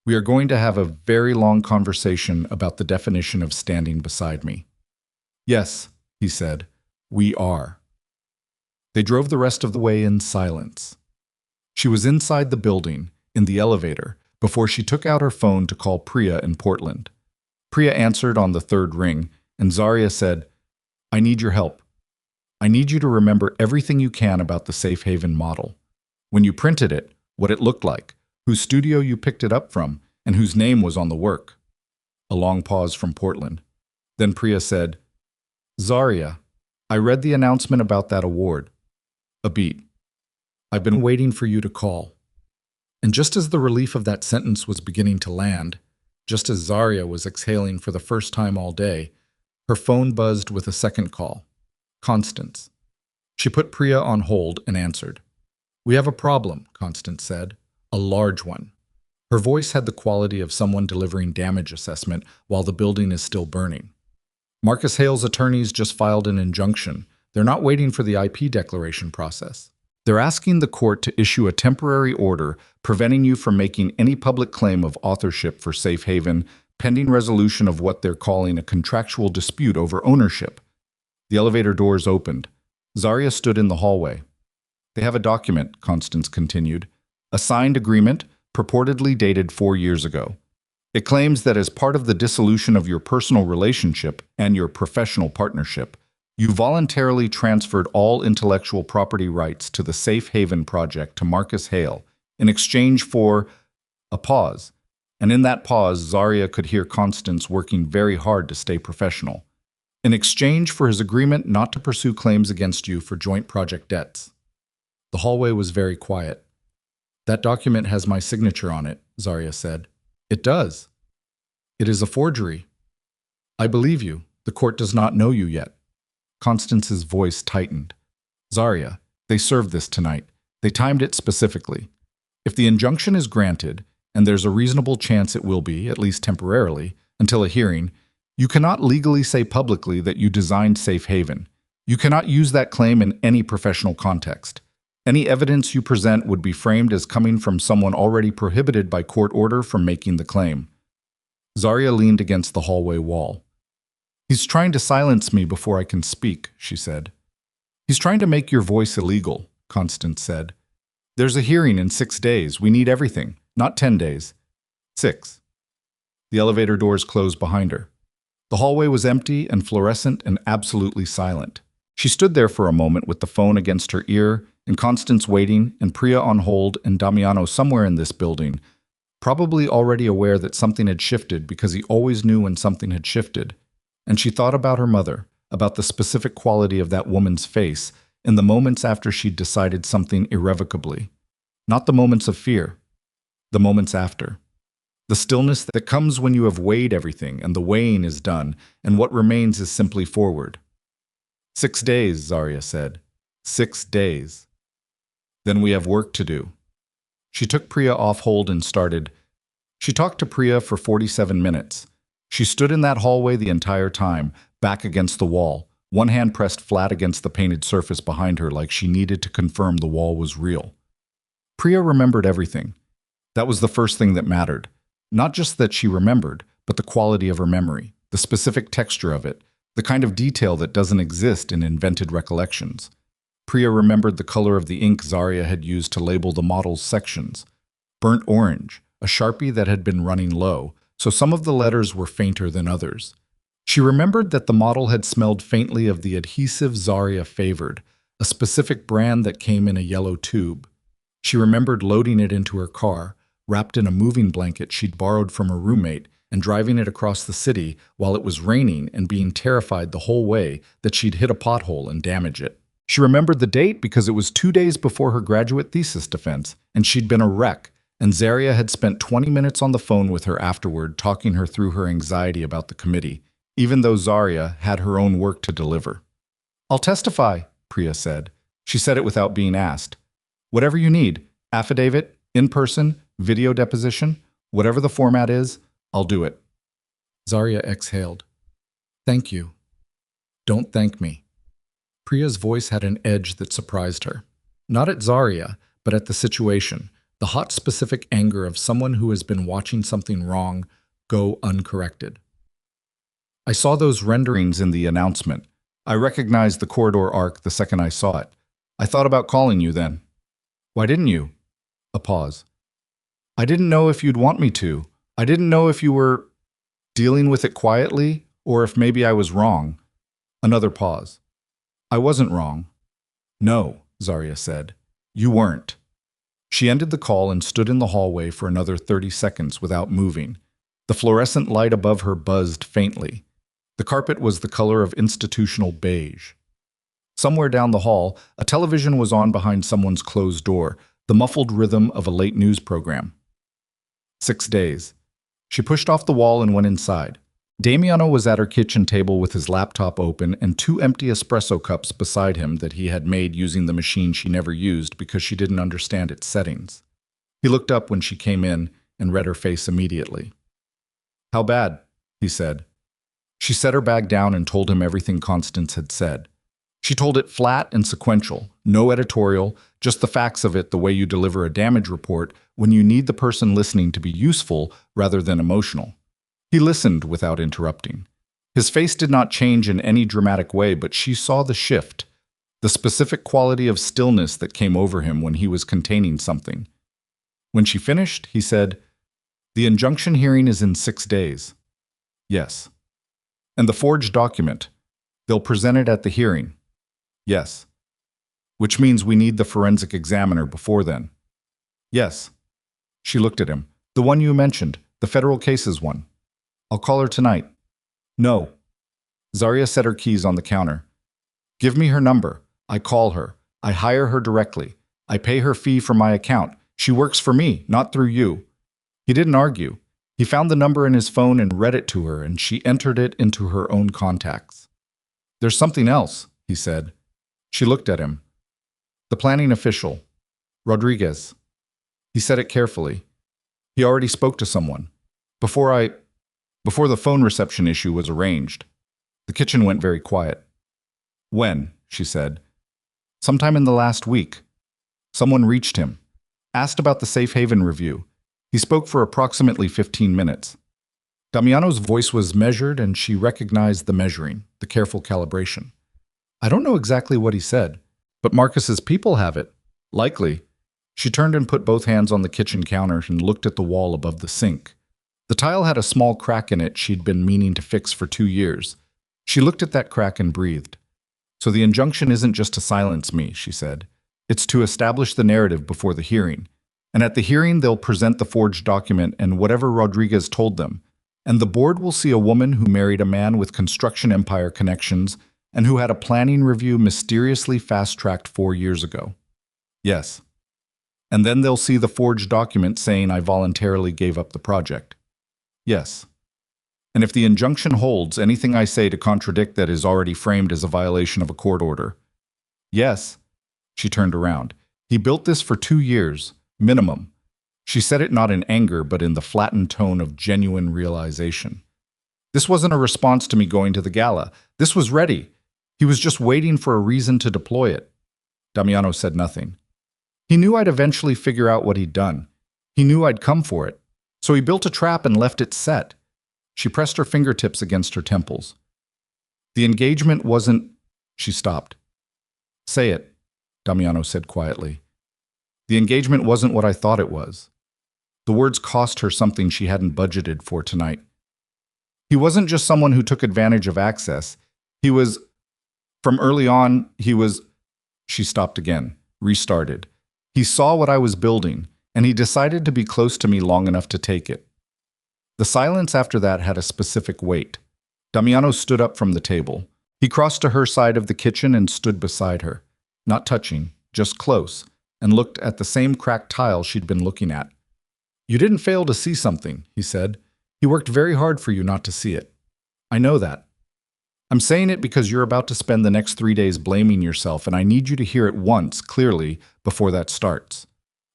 We are going to have a very long conversation about the definition of standing beside me. Yes, he said, we are. They drove the rest of the way in silence. She was inside the building, in the elevator, before she took out her phone to call Priya in Portland. Priya answered on the third ring, and Zaria said, I need your help. I need you to remember everything you can about the Safe Haven model. When you printed it, what it looked like, whose studio you picked it up from, and whose name was on the work. A long pause from Portland. Then Priya said, Zaria, I read the announcement about that award. A beat. I've been waiting for you to call. And just as the relief of that sentence was beginning to land, just as Zaria was exhaling for the first time all day, Her phone buzzed with a second call. Constance. She put Priya on hold and answered. "We have a problem," Constance said. "A large one." Her voice had the quality of someone delivering damage assessment while the building is still burning. Marcus Hale's attorneys just filed an injunction. They're not waiting for the IP declaration process. They're asking the court to issue a temporary order preventing you from making any public claim of authorship for Safe Haven, pending resolution of what they're calling a contractual dispute over ownership. The elevator doors opened. Zarya stood in the hallway. "They have a document," Constance continued. "A signed agreement, purportedly dated 4 years ago. It claims that as part of the dissolution of your personal relationship and your professional partnership, you voluntarily transferred all intellectual property rights to the Safe Haven project to Marcus Hale in exchange for..." A pause. And in that pause, Zarya could hear Constance working very hard to stay professional. "In exchange for his agreement not to pursue claims against you for joint project debts." The hallway was very quiet. "That document has my signature on it," Zarya said. "It does." "It is a forgery." "I believe you. The court does not know you yet." Constance's voice tightened. "Zarya, they served this tonight. They timed it specifically. If the injunction is granted, and there's a reasonable chance it will be, at least temporarily, until a hearing, you cannot legally say publicly that you designed Safe Haven. You cannot use that claim in any professional context. Any evidence you present would be framed as coming from someone already prohibited by court order from making the claim." Zarya leaned against the hallway wall. "He's trying to silence me before I can speak," she said. "He's trying to make your voice illegal," Constance said. "There's a hearing in 6 days. We need everything. Not 10 days. 6. The elevator doors closed behind her. The hallway was empty and fluorescent and absolutely silent. She stood there for a moment with the phone against her ear, and Constance waiting, and Priya on hold, and Damiano somewhere in this building, probably already aware that something had shifted because he always knew when something had shifted. And she thought about her mother, about the specific quality of that woman's face, in the moments after she'd decided something irrevocably. Not the moments of fear, the moments after. The stillness that comes when you have weighed everything and the weighing is done, and what remains is simply forward. 6 days, Zarya said. 6 days. Then we have work to do. She took Priya off hold and started. She talked to Priya for 47 minutes. She stood in that hallway the entire time, back against the wall, one hand pressed flat against the painted surface behind her like she needed to confirm the wall was real. Priya remembered everything. That was the first thing that mattered. Not just that she remembered, but the quality of her memory, the specific texture of it, the kind of detail that doesn't exist in invented recollections. Priya remembered the color of the ink Zarya had used to label the model's sections. Burnt orange, a Sharpie that had been running low, so some of the letters were fainter than others. She remembered that the model had smelled faintly of the adhesive Zarya favored, a specific brand that came in a yellow tube. She remembered loading it into her car, wrapped in a moving blanket she'd borrowed from her roommate, and driving it across the city while it was raining and being terrified the whole way that she'd hit a pothole and damage it. She remembered the date because it was 2 days before her graduate thesis defense, and she'd been a wreck, and Zarya had spent 20 minutes on the phone with her afterward, talking her through her anxiety about the committee, even though Zarya had her own work to deliver. "I'll testify," Priya said. She said it without being asked. "Whatever you need, affidavit, in person, video deposition, whatever the format is, I'll do it." Zarya exhaled. "Thank you." "Don't thank me." Priya's voice had an edge that surprised her. Not at Zarya, but at the situation, the hot specific anger of someone who has been watching something wrong go uncorrected. "I saw those renderings in the announcement. I recognized the corridor arc the second I saw it. I thought about calling you then." "Why didn't you?" A pause. "I didn't know if you'd want me to. I didn't know if you were dealing with it quietly, or if maybe I was wrong." Another pause. "I wasn't wrong." "No," Zarya said. "You weren't." She ended the call and stood in the hallway for another 30 seconds without moving. The fluorescent light above her buzzed faintly. The carpet was the color of institutional beige. Somewhere down the hall, a television was on behind someone's closed door, the muffled rhythm of a late news program. 6 days. She pushed off the wall and went inside. Damiano was at her kitchen table with his laptop open and two empty espresso cups beside him that he had made using the machine she never used because she didn't understand its settings. He looked up when she came in and read her face immediately. "How bad?" he said. She set her bag down and told him everything Constance had said. She told it flat and sequential, no editorial, just the facts of it, the way you deliver a damage report when you need the person listening to be useful rather than emotional. He listened without interrupting. His face did not change in any dramatic way, but she saw the shift, the specific quality of stillness that came over him when he was containing something. When she finished, he said, "The injunction hearing is in 6 days." "Yes." "And the forged document? They'll present it at the hearing?" "Yes." "Which means we need the forensic examiner before then?" "Yes." She looked at him. "The one you mentioned, the federal cases one." "I'll call her tonight." "No." Zarya set her keys on the counter. "Give me her number. I call her. I hire her directly. I pay her fee from my account. She works for me, not through you." He didn't argue. He found the number in his phone and read it to her, and she entered it into her own contacts. "There's something else," he said. She looked at him. "The planning official. Rodriguez." He said it carefully. "He already spoke to someone. Before the phone reception issue was arranged." The kitchen went very quiet. "When?" she said. "Sometime in the last week. Someone reached him. Asked about the safe haven review. He spoke for approximately 15 minutes. Damiano's voice was measured, and she recognized the measuring, the careful calibration. "I don't know exactly what he said, but Marcus's people have it. Likely." She turned and put both hands on the kitchen counter and looked at the wall above the sink. The tile had a small crack in it she'd been meaning to fix for 2 years. She looked at that crack and breathed. "So the injunction isn't just to silence me," she said. "It's to establish the narrative before the hearing. And at the hearing, they'll present the forged document and whatever Rodriguez told them. And the board will see a woman who married a man with construction empire connections and who had a planning review mysteriously fast-tracked 4 years ago." "Yes." "And then they'll see the forged document saying I voluntarily gave up the project." "Yes." "And if the injunction holds, anything I say to contradict that is already framed as a violation of a court order." "Yes." She turned around. "He built this for 2 years, minimum." She said it not in anger, but in the flattened tone of genuine realization. "This wasn't a response to me going to the gala. This was ready. He was just waiting for a reason to deploy it." Damiano said nothing. "He knew I'd eventually figure out what he'd done. He knew I'd come for it. So he built a trap and left it set." She pressed her fingertips against her temples. "The engagement wasn't—" She stopped. "Say it," Damiano said quietly. "The engagement wasn't what I thought it was." The words cost her something she hadn't budgeted for tonight. "He wasn't just someone who took advantage of access. He was— From early on, he was—" She stopped again, restarted. "He saw what I was building, and he decided to be close to me long enough to take it." The silence after that had a specific weight. Damiano stood up from the table. He crossed to her side of the kitchen and stood beside her, not touching, just close, and looked at the same cracked tile she'd been looking at. "You didn't fail to see something," he said. "He worked very hard for you not to see it. I know that. I'm saying it because you're about to spend the next 3 days blaming yourself, and I need you to hear it once, clearly, before that starts."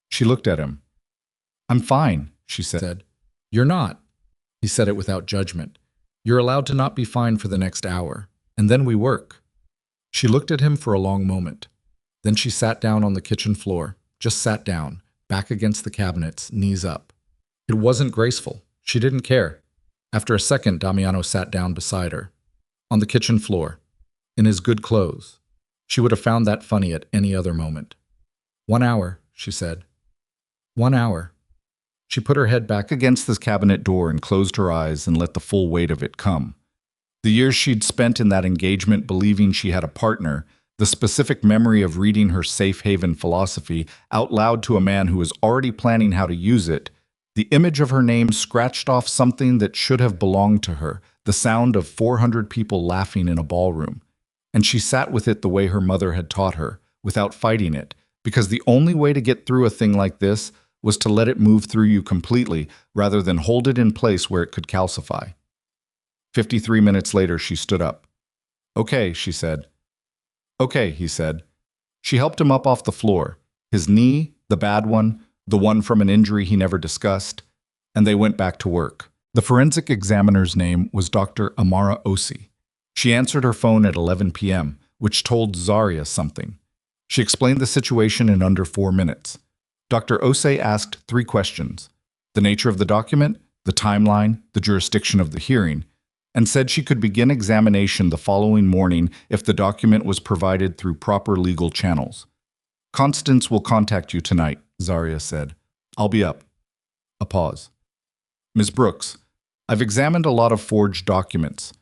She looked at him. "I'm fine," she said. "You're not." He said it without judgment. "You're allowed to not be fine for the next hour, and then we work." She looked at him for a long moment. Then she sat down on the kitchen floor, just sat down, back against the cabinets, knees up. It wasn't graceful. She didn't care. After a second, Damiano sat down beside her. On the kitchen floor, in his good clothes. She would have found that funny at any other moment. 1 hour, she said. 1 hour. She put her head back against the cabinet door and closed her eyes and let the full weight of it come. The years she'd spent in that engagement believing she had a partner, the specific memory of reading her safe haven philosophy out loud to a man who was already planning how to use it, the image of her name scratched off something that should have belonged to her, the sound of 400 people laughing in a ballroom. And she sat with it the way her mother had taught her, without fighting it, because the only way to get through a thing like this was to let it move through you completely rather than hold it in place where it could calcify. 53 minutes later, she stood up. Okay, she said. Okay, he said. She helped him up off the floor. His knee, the bad one, the one from an injury he never discussed, and they went back to work. The forensic examiner's name was Dr. Amara Osi. She answered her phone at 11 p.m., which told Zarya something. She explained the situation in under 4 minutes. Dr. Ose asked 3 questions: the nature of the document, the timeline, the jurisdiction of the hearing, and said she could begin examination the following morning if the document was provided through proper legal channels. Constance will contact you tonight, Zarya said. I'll be up. A pause. Ms. Brooks, I've examined a lot of forged documents.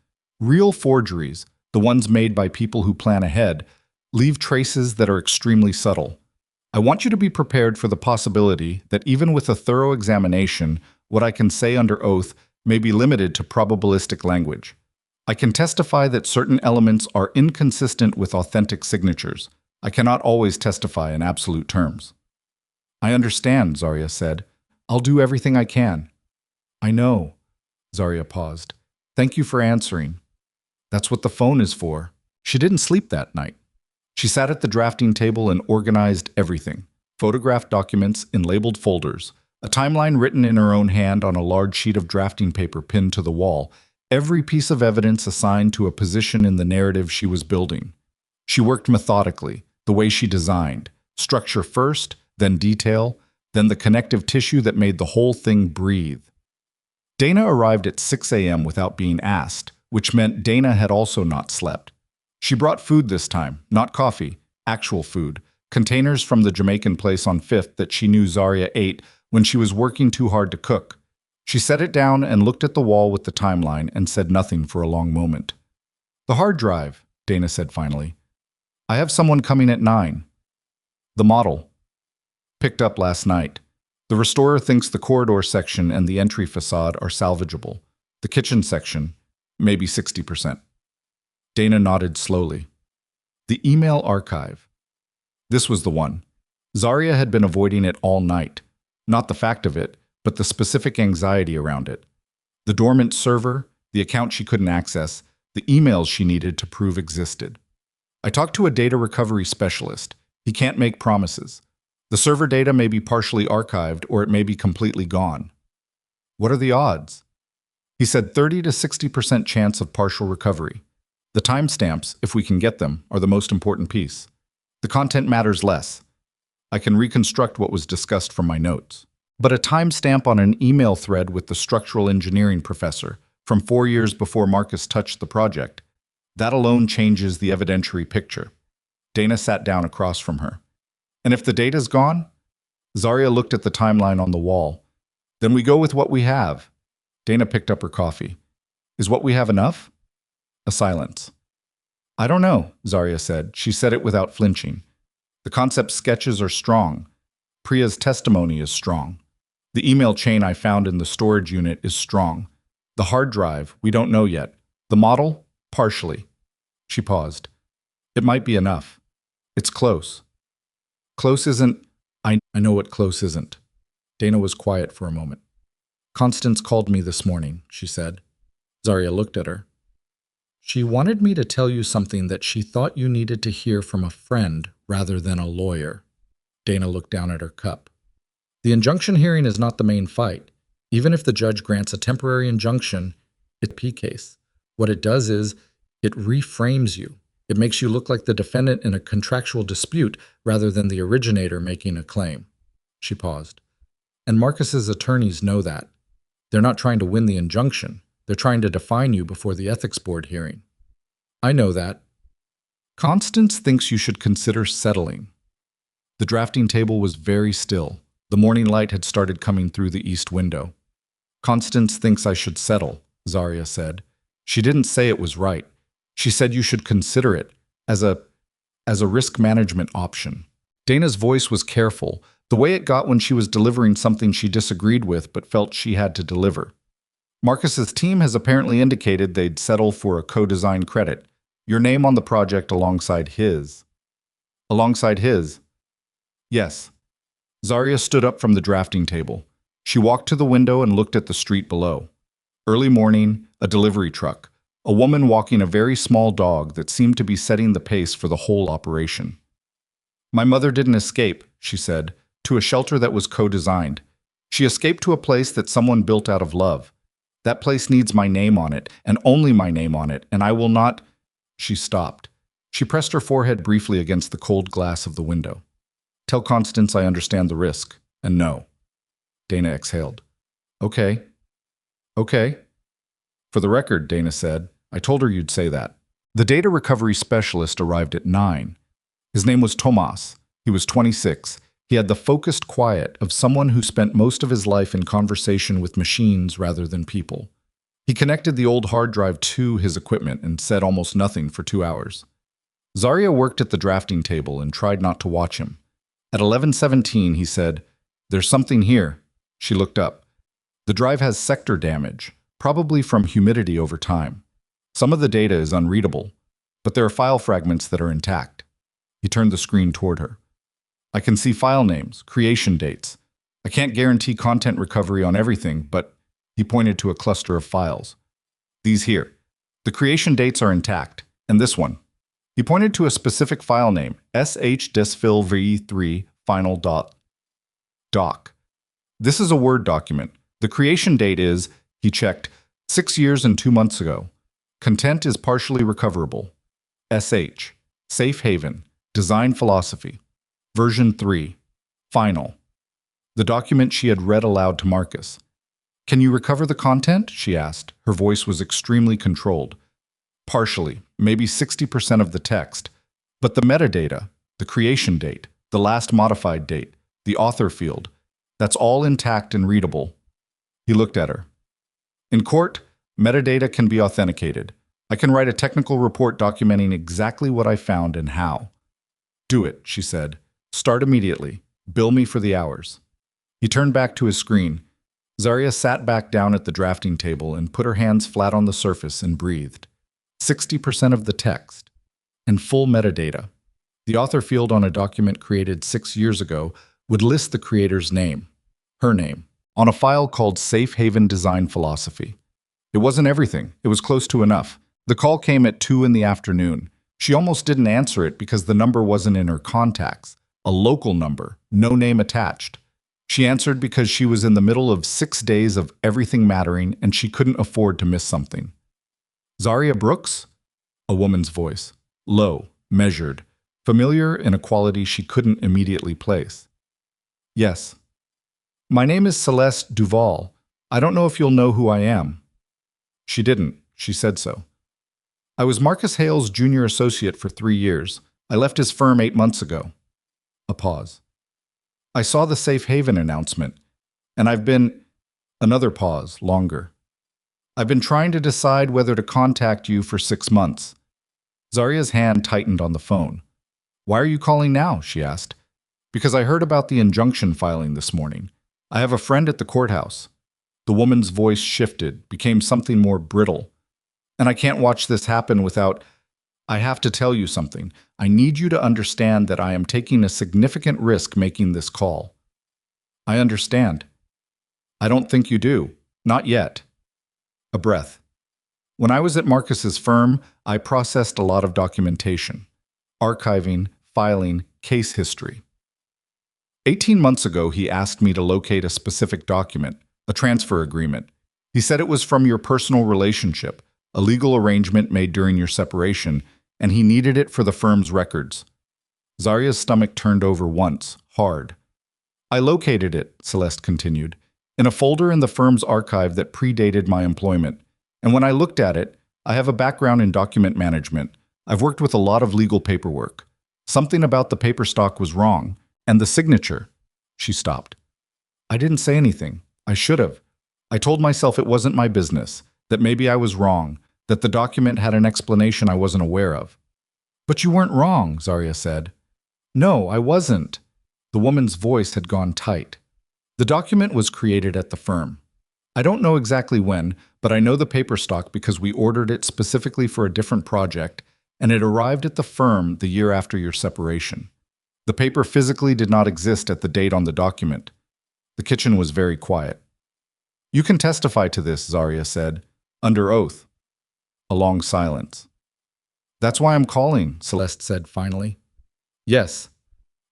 Real forgeries, the ones made by people who plan ahead, leave traces that are extremely subtle. I want you to be prepared for the possibility that even with a thorough examination, what I can say under oath may be limited to probabilistic language. I can testify that certain elements are inconsistent with authentic signatures. I cannot always testify in absolute terms. I understand, Zarya said. I'll do everything I can. I know. Zarya paused. Thank you for answering. That's what the phone is for. She didn't sleep that night. She sat at the drafting table and organized everything. Photographed documents in labeled folders, a timeline written in her own hand on a large sheet of drafting paper pinned to the wall, every piece of evidence assigned to a position in the narrative she was building. She worked methodically, the way she designed. Structure first, then detail, then the connective tissue that made the whole thing breathe. Dana arrived at 6 a.m. without being asked, which meant Dana had also not slept. She brought food this time, not coffee, actual food, containers from the Jamaican place on 5th that she knew Zarya ate when she was working too hard to cook. She set it down and looked at the wall with the timeline and said nothing for a long moment. The hard drive, Dana said finally. I have someone coming at 9. The model. Picked up last night. The restorer thinks the corridor section and the entry facade are salvageable. The kitchen section, maybe 60%. Dana nodded slowly. The email archive. This was the one. Zarya had been avoiding it all night. Not the fact of it, but the specific anxiety around it. The dormant server, the account she couldn't access, the emails she needed to prove existed. I talked to a data recovery specialist. He can't make promises. The server data may be partially archived or it may be completely gone. What are the odds? He said 30 to 60% chance of partial recovery. The timestamps, if we can get them, are the most important piece. The content matters less. I can reconstruct what was discussed from my notes. But a timestamp on an email thread with the structural engineering professor from 4 years before Marcus touched the project, that alone changes the evidentiary picture. Dana sat down across from her. And if the data's gone? Zarya looked at the timeline on the wall. Then we go with what we have. Dana picked up her coffee. Is what we have enough? A silence. I don't know, Zarya said. She said it without flinching. The concept sketches are strong. Priya's testimony is strong. The email chain I found in the storage unit is strong. The hard drive, we don't know yet. The model, partially. She paused. It might be enough. It's close. Close isn't... I know what close isn't. Dana was quiet for a moment. Constance called me this morning, she said. Zarya looked at her. She wanted me to tell you something that she thought you needed to hear from a friend rather than a lawyer. Dana looked down at her cup. The injunction hearing is not the main fight. Even if the judge grants a temporary injunction, it's a P case. What it does is, it reframes you. It makes you look like the defendant in a contractual dispute rather than the originator making a claim. She paused. And Marcus's attorneys know that. They're not trying to win the injunction. They're trying to define you before the ethics board hearing. I know that. Constance thinks you should consider settling. The drafting table was very still. The morning light had started coming through the east window. Constance thinks I should settle, Zarya said. She didn't say it was right. She said you should consider it as a risk management option. Dana's voice was careful, the way it got when she was delivering something she disagreed with but felt she had to deliver. Marcus's team has apparently indicated they'd settle for a co-design credit. Your name on the project alongside his. Alongside his? Yes. Zarya stood up from the drafting table. She walked to the window and looked at the street below. Early morning, a delivery truck. A woman walking a very small dog that seemed to be setting the pace for the whole operation. My mother didn't escape, she said, to a shelter that was co-designed. She escaped to a place that someone built out of love. That place needs my name on it, and only my name on it, and I will not. She stopped. She pressed her forehead briefly against the cold glass of the window. Tell Constance I understand the risk, and no. Dana exhaled. Okay. Okay. For the record, Dana said, I told her you'd say that. The data recovery specialist arrived at 9. His name was Tomas. He was 26. He had the focused quiet of someone who spent most of his life in conversation with machines rather than people. He connected the old hard drive to his equipment and said almost nothing for 2 hours. Zarya worked at the drafting table and tried not to watch him. At 11:17, he said, There's something here. She looked up. The drive has sector damage, probably from humidity over time. Some of the data is unreadable, but there are file fragments that are intact. He turned the screen toward her. I can see file names, creation dates. I can't guarantee content recovery on everything, but he pointed to a cluster of files. These here. The creation dates are intact, and this one. He pointed to a specific file name, sh-v3 final.doc. This is a Word document. The creation date is, he checked, 6 years and 2 months ago. Content is partially recoverable. SH, Safe Haven, Design Philosophy. Version 3, Final. The document she had read aloud to Marcus. Can you recover the content? She asked. Her voice was extremely controlled. Partially, maybe 60% of the text. But the metadata, the creation date, the last modified date, the author field, that's all intact and readable. He looked at her. In court, metadata can be authenticated. I can write a technical report documenting exactly what I found and how. Do it, she said. Start immediately. Bill me for the hours. He turned back to his screen. Zarya sat back down at the drafting table and put her hands flat on the surface and breathed. 60% of the text. And full metadata. The author field on a document created 6 years ago would list the creator's name, her name, on a file called Safe Haven Design Philosophy. It wasn't everything. It was close to enough. The call came at 2 in the afternoon. She almost didn't answer it because the number wasn't in her contacts. A local number, no name attached. She answered because she was in the middle of 6 days of everything mattering and she couldn't afford to miss something. Zarya Brooks? A woman's voice. Low, measured, familiar in a quality she couldn't immediately place. Yes. My name is Celeste Duval. I don't know if you'll know who I am. She didn't. She said so. I was Marcus Hale's junior associate for 3 years. I left his firm 8 months ago. A pause. I saw the Safe Haven announcement, and I've been... Another pause, longer. I've been trying to decide whether to contact you for 6 months. Zarya's hand tightened on the phone. Why are you calling now? She asked. Because I heard about the injunction filing this morning. I have a friend at the courthouse. The woman's voice shifted, became something more brittle. And I can't watch this happen without... I have to tell you something. I need you to understand that I am taking a significant risk making this call. I understand. I don't think you do. Not yet. A breath. When I was at Marcus's firm, I processed a lot of documentation. Archiving, filing, case history. 18 months ago, he asked me to locate a specific document, a transfer agreement. He said it was from your personal relationship, a legal arrangement made during your separation, and he needed it for the firm's records. Zarya's stomach turned over once, hard. I located it, Celeste continued, in a folder in the firm's archive that predated my employment. And when I looked at it, I have a background in document management. I've worked with a lot of legal paperwork. Something about the paper stock was wrong, and the signature. She stopped. I didn't say anything. I should have. I told myself it wasn't my business, that maybe I was wrong, that the document had an explanation I wasn't aware of. But you weren't wrong, Zarya said. No, I wasn't. The woman's voice had gone tight. The document was created at the firm. I don't know exactly when, but I know the paper stock because we ordered it specifically for a different project, and it arrived at the firm the year after your separation. The paper physically did not exist at the date on the document. The kitchen was very quiet. You can testify to this, Zarya said, under oath. A long silence. That's why I'm calling, Celeste said finally. Yes,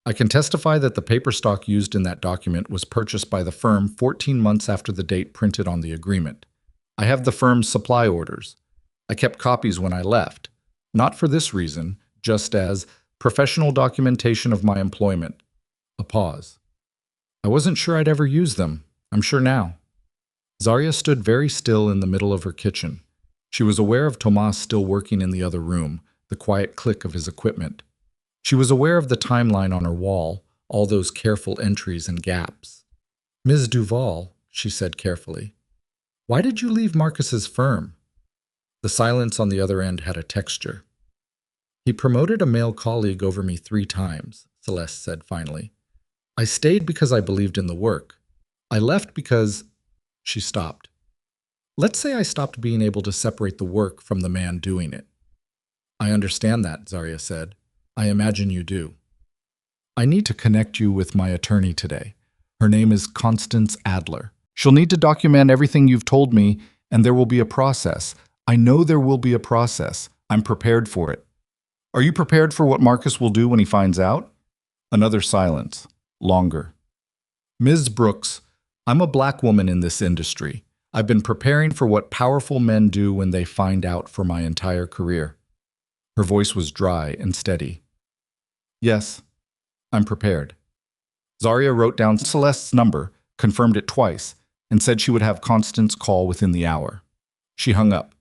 I can testify that the paper stock used in that document was purchased by the firm 14 months after the date printed on the agreement. I have the firm's supply orders. I kept copies when I left, not for this reason, just as professional documentation of my employment. A pause. I wasn't sure I'd ever use them. I'm sure now. Zarya stood very still in the middle of her kitchen. She was aware of Tomas still working in the other room, the quiet click of his equipment. She was aware of the timeline on her wall, all those careful entries and gaps. Ms. Duval, she said carefully, why did you leave Marcus's firm? The silence on the other end had a texture. He promoted a male colleague over me 3 times, Celeste said finally. I stayed because I believed in the work. I left because... She stopped. Let's say I stopped being able to separate the work from the man doing it. I understand that, Zarya said. I imagine you do. I need to connect you with my attorney today. Her name is Constance Adler. She'll need to document everything you've told me, and there will be a process. I know there will be a process. I'm prepared for it. Are you prepared for what Marcus will do when he finds out? Another silence. Longer. Ms. Brooks, I'm a black woman in this industry. I've been preparing for what powerful men do when they find out for my entire career. Her voice was dry and steady. Yes, I'm prepared. Zarya wrote down Celeste's number, confirmed it twice, and said she would have Constance call within the hour. She hung up.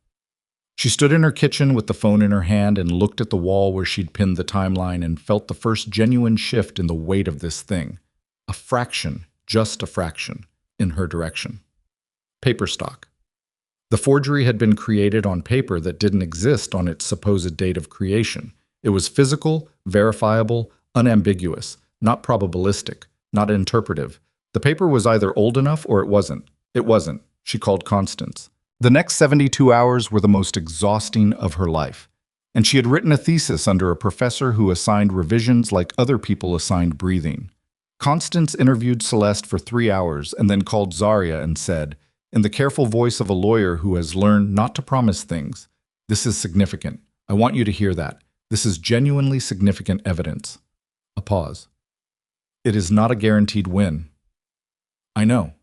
She stood in her kitchen with the phone in her hand and looked at the wall where she'd pinned the timeline and felt the first genuine shift in the weight of this thing. A fraction, just a fraction, in her direction. Paper stock. The forgery had been created on paper that didn't exist on its supposed date of creation. It was physical, verifiable, unambiguous, not probabilistic, not interpretive. The paper was either old enough or it wasn't. It wasn't. She called Constance. The next 72 hours were the most exhausting of her life. And she had written a thesis under a professor who assigned revisions like other people assigned breathing. Constance interviewed Celeste for 3 hours and then called Zarya and said, in the careful voice of a lawyer who has learned not to promise things, this is significant. I want you to hear that. This is genuinely significant evidence. A pause. It is not a guaranteed win. I know.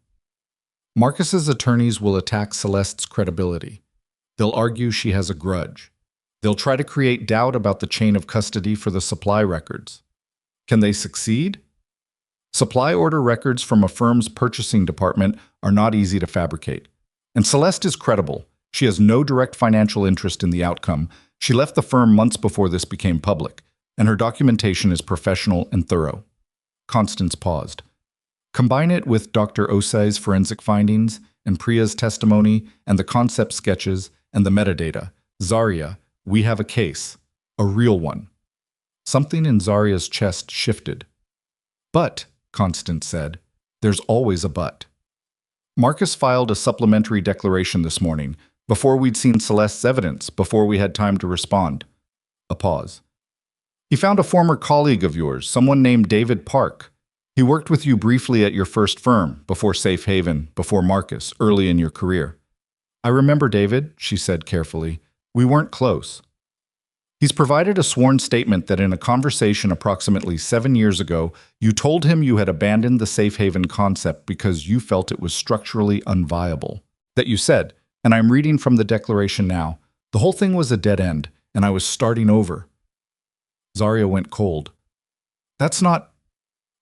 Marcus's attorneys will attack Celeste's credibility. They'll argue she has a grudge. They'll try to create doubt about the chain of custody for the supply records. Can they succeed? Supply order records from a firm's purchasing department are not easy to fabricate. And Celeste is credible. She has no direct financial interest in the outcome. She left the firm months before this became public, and her documentation is professional and thorough. Constance paused. Combine it with Dr. Osei's forensic findings and Priya's testimony and the concept sketches and the metadata. Zarya, we have a case. A real one. Something in Zarya's chest shifted. But, Constance said, there's always a but. Marcus filed a supplementary declaration this morning, before we'd seen Celeste's evidence, before we had time to respond. A pause. He found a former colleague of yours, someone named David Park. He worked with you briefly at your first firm, before Safe Haven, before Marcus, early in your career. I remember David, she said carefully. We weren't close. He's provided a sworn statement that in a conversation approximately 7 years ago, you told him you had abandoned the safe haven concept because you felt it was structurally unviable. That you said, and I'm reading from the declaration now, the whole thing was a dead end, and I was starting over. Zarya went cold. That's not...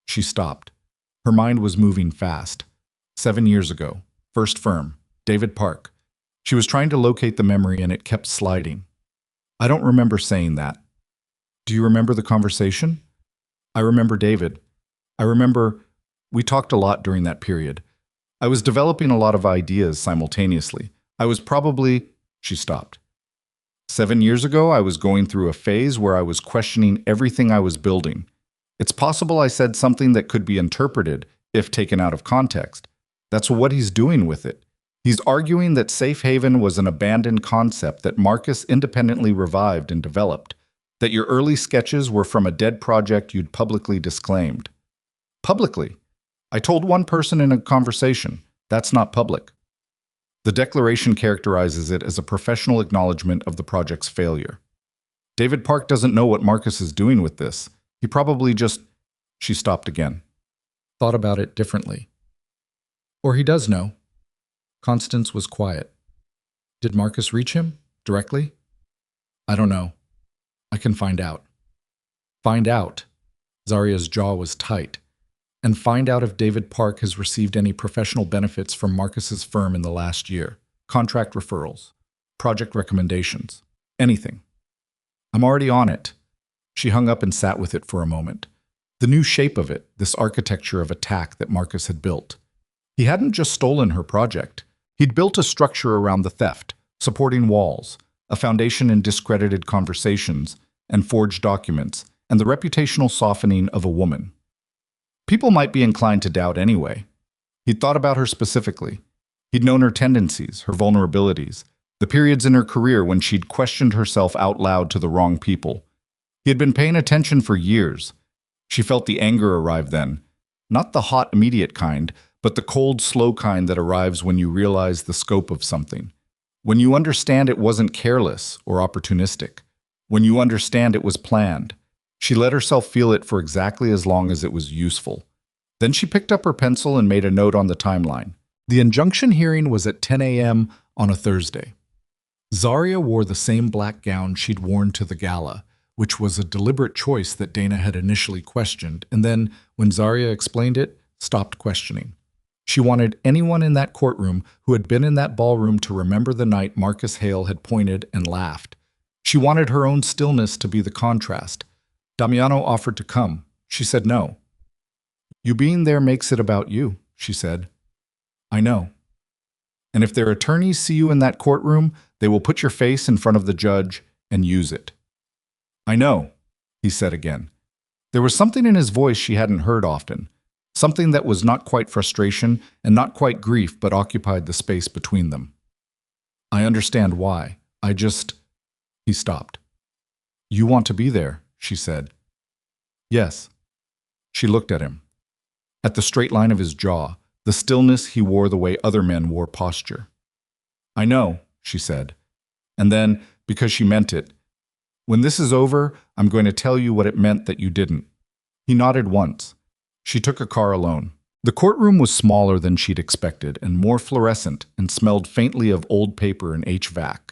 She stopped. Her mind was moving fast. 7 years ago, first firm, David Park. She was trying to locate the memory and it kept sliding. I don't remember saying that. Do you remember the conversation? I remember David. I remember we talked a lot during that period. I was developing a lot of ideas simultaneously. I was probably... She stopped. 7 years ago, I was going through a phase where I was questioning everything I was building. It's possible I said something that could be interpreted, if taken out of context. That's what he's doing with it. He's arguing that safe haven was an abandoned concept that Marcus independently revived and developed, that your early sketches were from a dead project you'd publicly disclaimed. Publicly. I told one person in a conversation, that's not public. The declaration characterizes it as a professional acknowledgement of the project's failure. David Park doesn't know what Marcus is doing with this. He probably just... She stopped again. Thought about it differently. Or he does know. Constance was quiet. Did Marcus reach him? Directly? I don't know. I can find out. Find out. Zaria's jaw was tight. And find out if David Park has received any professional benefits from Marcus's firm in the last year. Contract referrals. Project recommendations. Anything. I'm already on it. She hung up and sat with it for a moment. The new shape of it, this architecture of attack that Marcus had built. He hadn't just stolen her project. He'd built a structure around the theft, supporting walls, a foundation in discredited conversations, and forged documents, and the reputational softening of a woman. People might be inclined to doubt anyway. He'd thought about her specifically. He'd known her tendencies, her vulnerabilities, the periods in her career when she'd questioned herself out loud to the wrong people. He had been paying attention for years. She felt the anger arrive then. Not the hot, immediate kind, but the cold, slow kind that arrives when you realize the scope of something. When you understand it wasn't careless or opportunistic. When you understand it was planned. She let herself feel it for exactly as long as it was useful. Then she picked up her pencil and made a note on the timeline. The injunction hearing was at 10 a.m. on a Thursday. Zaria wore the same black gown she'd worn to the gala, which was a deliberate choice that Dana had initially questioned, and then, when Zaria explained it, stopped questioning. She wanted anyone in that courtroom who had been in that ballroom to remember the night Marcus Hale had pointed and laughed. She wanted her own stillness to be the contrast. Damiano offered to come. She said no. You being there makes it about you, she said. I know. And if their attorneys see you in that courtroom, they will put your face in front of the judge and use it. I know, he said again. There was something in his voice she hadn't heard often, something that was not quite frustration and not quite grief but occupied the space between them. I understand why. He stopped. You want to be there, she said. Yes. She looked at him. At the straight line of his jaw, the stillness he wore the way other men wore posture. I know, she said. And then, because she meant it, when this is over, I'm going to tell you what it meant that you didn't. He nodded once. She took a car alone. The courtroom was smaller than she'd expected and more fluorescent and smelled faintly of old paper and HVAC.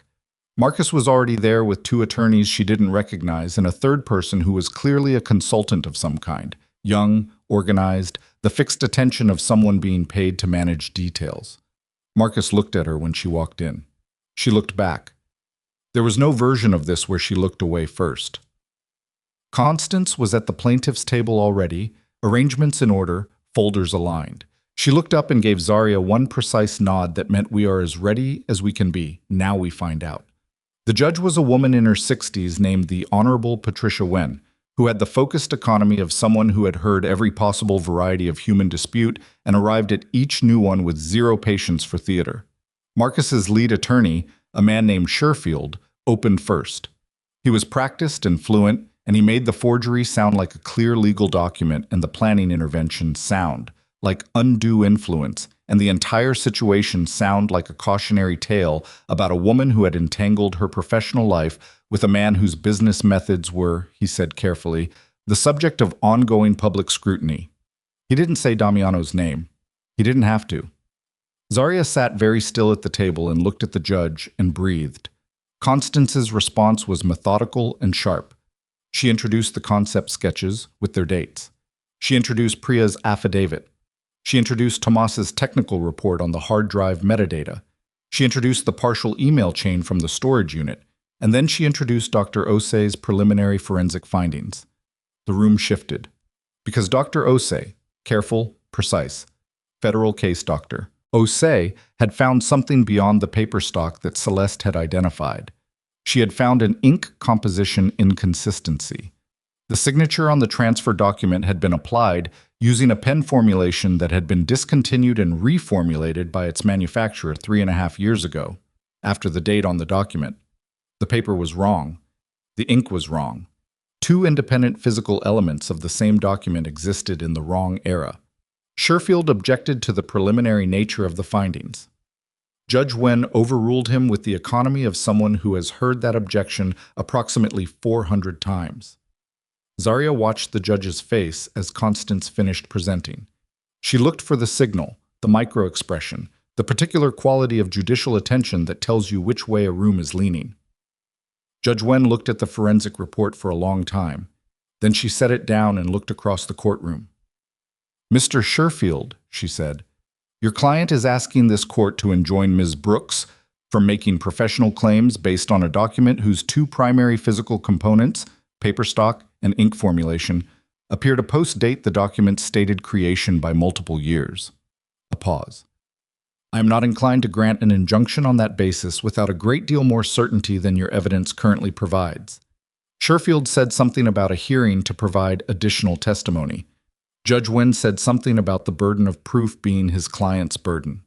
Marcus was already there with two attorneys she didn't recognize and a third person who was clearly a consultant of some kind, young, organized, the fixed attention of someone being paid to manage details. Marcus looked at her when she walked in. She looked back. There was no version of this where she looked away first. Constance was at the plaintiff's table already, arrangements in order, folders aligned. She looked up and gave Zaria one precise nod that meant we are as ready as we can be. Now we find out. The judge was a woman in her 60s named the Honorable Patricia Wen, who had the focused economy of someone who had heard every possible variety of human dispute and arrived at each new one with zero patience for theater. Marcus's lead attorney, a man named Sherfield, opened first. He was practiced and fluent, and he made the forgery sound like a clear legal document and the planning intervention sound like undue influence, and the entire situation sound like a cautionary tale about a woman who had entangled her professional life with a man whose business methods were, he said carefully, the subject of ongoing public scrutiny. He didn't say Damiano's name. He didn't have to. Zaria sat very still at the table and looked at the judge and breathed. Constance's response was methodical and sharp. She introduced the concept sketches with their dates. She introduced Priya's affidavit. She introduced Tomas's technical report on the hard drive metadata. She introduced the partial email chain from the storage unit. And then she introduced Dr. Osei's preliminary forensic findings. The room shifted. Because Dr. Osei, careful, precise, federal case doctor, Osei had found something beyond the paper stock that Celeste had identified. She had found an ink composition inconsistency. The signature on the transfer document had been applied using a pen formulation that had been discontinued and reformulated by its manufacturer 3.5 years ago, after the date on the document. The paper was wrong. The ink was wrong. Two independent physical elements of the same document existed in the wrong era. Sherfield objected to the preliminary nature of the findings. Judge Wen overruled him with the economy of someone who has heard that objection approximately 400 times. Zarya watched the judge's face as Constance finished presenting. She looked for the signal, the micro-expression, the particular quality of judicial attention that tells you which way a room is leaning. Judge Wen looked at the forensic report for a long time. Then she set it down and looked across the courtroom. "Mr. Sherfield," she said, "your client is asking this court to enjoin Ms. Brooks from making professional claims based on a document whose two primary physical components, paper stock and ink formulation, appear to post-date the document's stated creation by multiple years." A pause. "I am not inclined to grant an injunction on that basis without a great deal more certainty than your evidence currently provides." Sherfield said something about a hearing to provide additional testimony. Judge Wen said something about the burden of proof being his client's burden.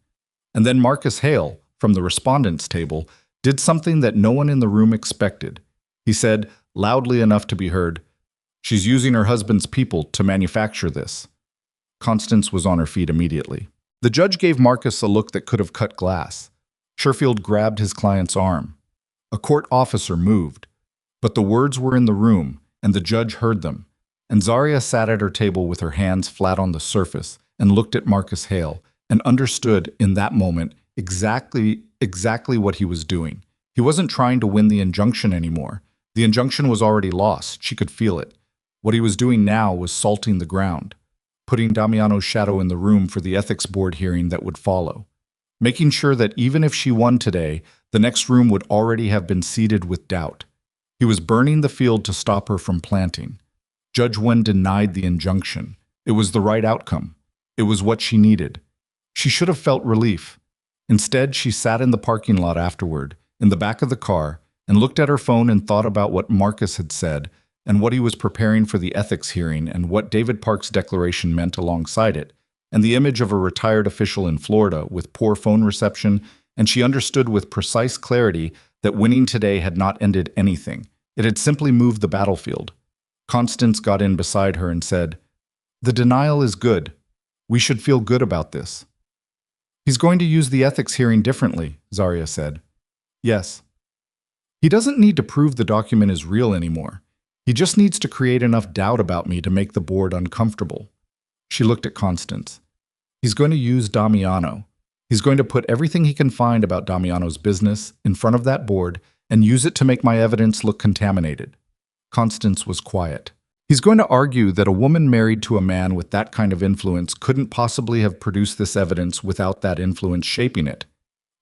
And then Marcus Hale, from the respondents' table, did something that no one in the room expected. He said, loudly enough to be heard, "She's using her husband's people to manufacture this." Constance was on her feet immediately. The judge gave Marcus a look that could have cut glass. Sherfield grabbed his client's arm. A court officer moved. But the words were in the room, and the judge heard them. And Zarya sat at her table with her hands flat on the surface and looked at Marcus Hale and understood in that moment exactly what he was doing. He wasn't trying to win the injunction anymore. The injunction was already lost. She could feel it. What he was doing now was salting the ground, putting Damiano's shadow in the room for the ethics board hearing that would follow, making sure that even if she won today, the next room would already have been seeded with doubt. He was burning the field to stop her from planting. Judge Wen denied the injunction. It was the right outcome. It was what she needed. She should have felt relief. Instead, she sat in the parking lot afterward, in the back of the car, and looked at her phone and thought about what Marcus had said and what he was preparing for the ethics hearing and what David Park's declaration meant alongside it, and the image of a retired official in Florida with poor phone reception, and she understood with precise clarity that winning today had not ended anything. It had simply moved the battlefield. Constance got in beside her and said, "The denial is good. We should feel good about this." "He's going to use the ethics hearing differently," Zarya said. "Yes. He doesn't need to prove the document is real anymore. He just needs to create enough doubt about me to make the board uncomfortable." She looked at Constance. "He's going to use Damiano. He's going to put everything he can find about Damiano's business in front of that board and use it to make my evidence look contaminated." Constance was quiet. "He's going to argue that a woman married to a man with that kind of influence couldn't possibly have produced this evidence without that influence shaping it.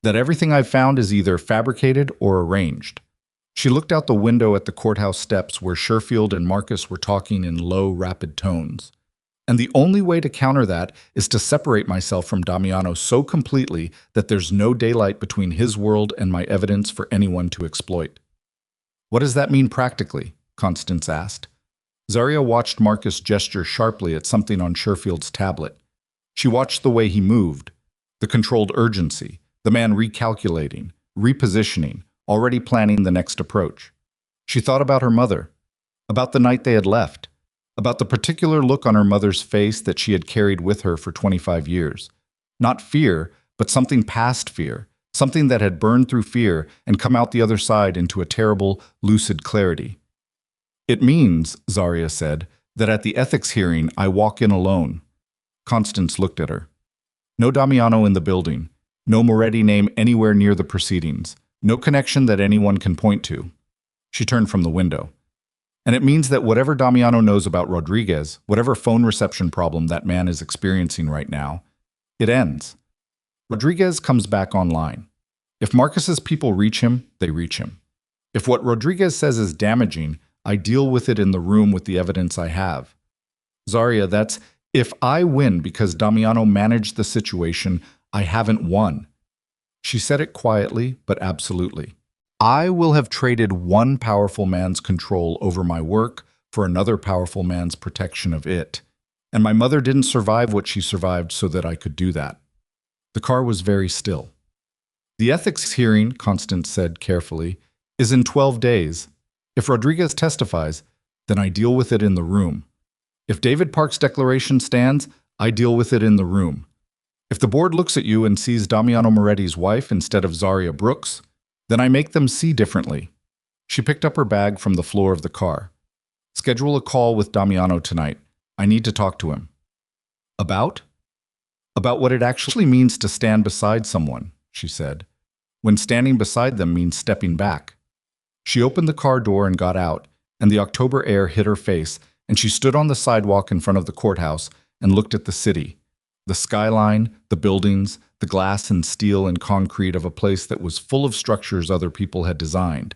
That everything I've found is either fabricated or arranged." She looked out the window at the courthouse steps where Sherfield and Marcus were talking in low, rapid tones. "And the only way to counter that is to separate myself from Damiano so completely that there's no daylight between his world and my evidence for anyone to exploit." "What does that mean practically?" Constance asked. Zarya watched Marcus gesture sharply at something on Sherfield's tablet. She watched the way he moved, the controlled urgency, the man recalculating, repositioning, already planning the next approach. She thought about her mother, about the night they had left, about the particular look on her mother's face that she had carried with her for 25 years. Not fear, but something past fear, something that had burned through fear and come out the other side into a terrible, lucid clarity. "It means," Zarya said, "that at the ethics hearing I walk in alone." Constance looked at her. "No Damiano in the building, no Moretti name anywhere near the proceedings, no connection that anyone can point to." She turned from the window. "And it means that whatever Damiano knows about Rodriguez, whatever phone reception problem that man is experiencing right now, it ends. Rodriguez comes back online. If Marcus's people reach him, they reach him. If what Rodriguez says is damaging, I deal with it in the room with the evidence I have. Zarya, that's if I win because Damiano managed the situation, I haven't won." She said it quietly, but absolutely. "I will have traded one powerful man's control over my work for another powerful man's protection of it. And my mother didn't survive what she survived so that I could do that." The car was very still. "The ethics hearing," Constance said carefully, "is in 12 days. If Rodriguez testifies, then I deal with it in the room. If David Park's declaration stands, I deal with it in the room. If the board looks at you and sees Damiano Moretti's wife instead of Zaria Brooks, then I make them see differently. She picked up her bag from the floor of the car. Schedule a call with Damiano tonight. I need to talk to him. About? About what it actually means to stand beside someone, she said, when standing beside them means stepping back. She opened the car door and got out, and the October air hit her face, and she stood on the sidewalk in front of the courthouse and looked at the city. The skyline, the buildings, the glass and steel and concrete of a place that was full of structures other people had designed.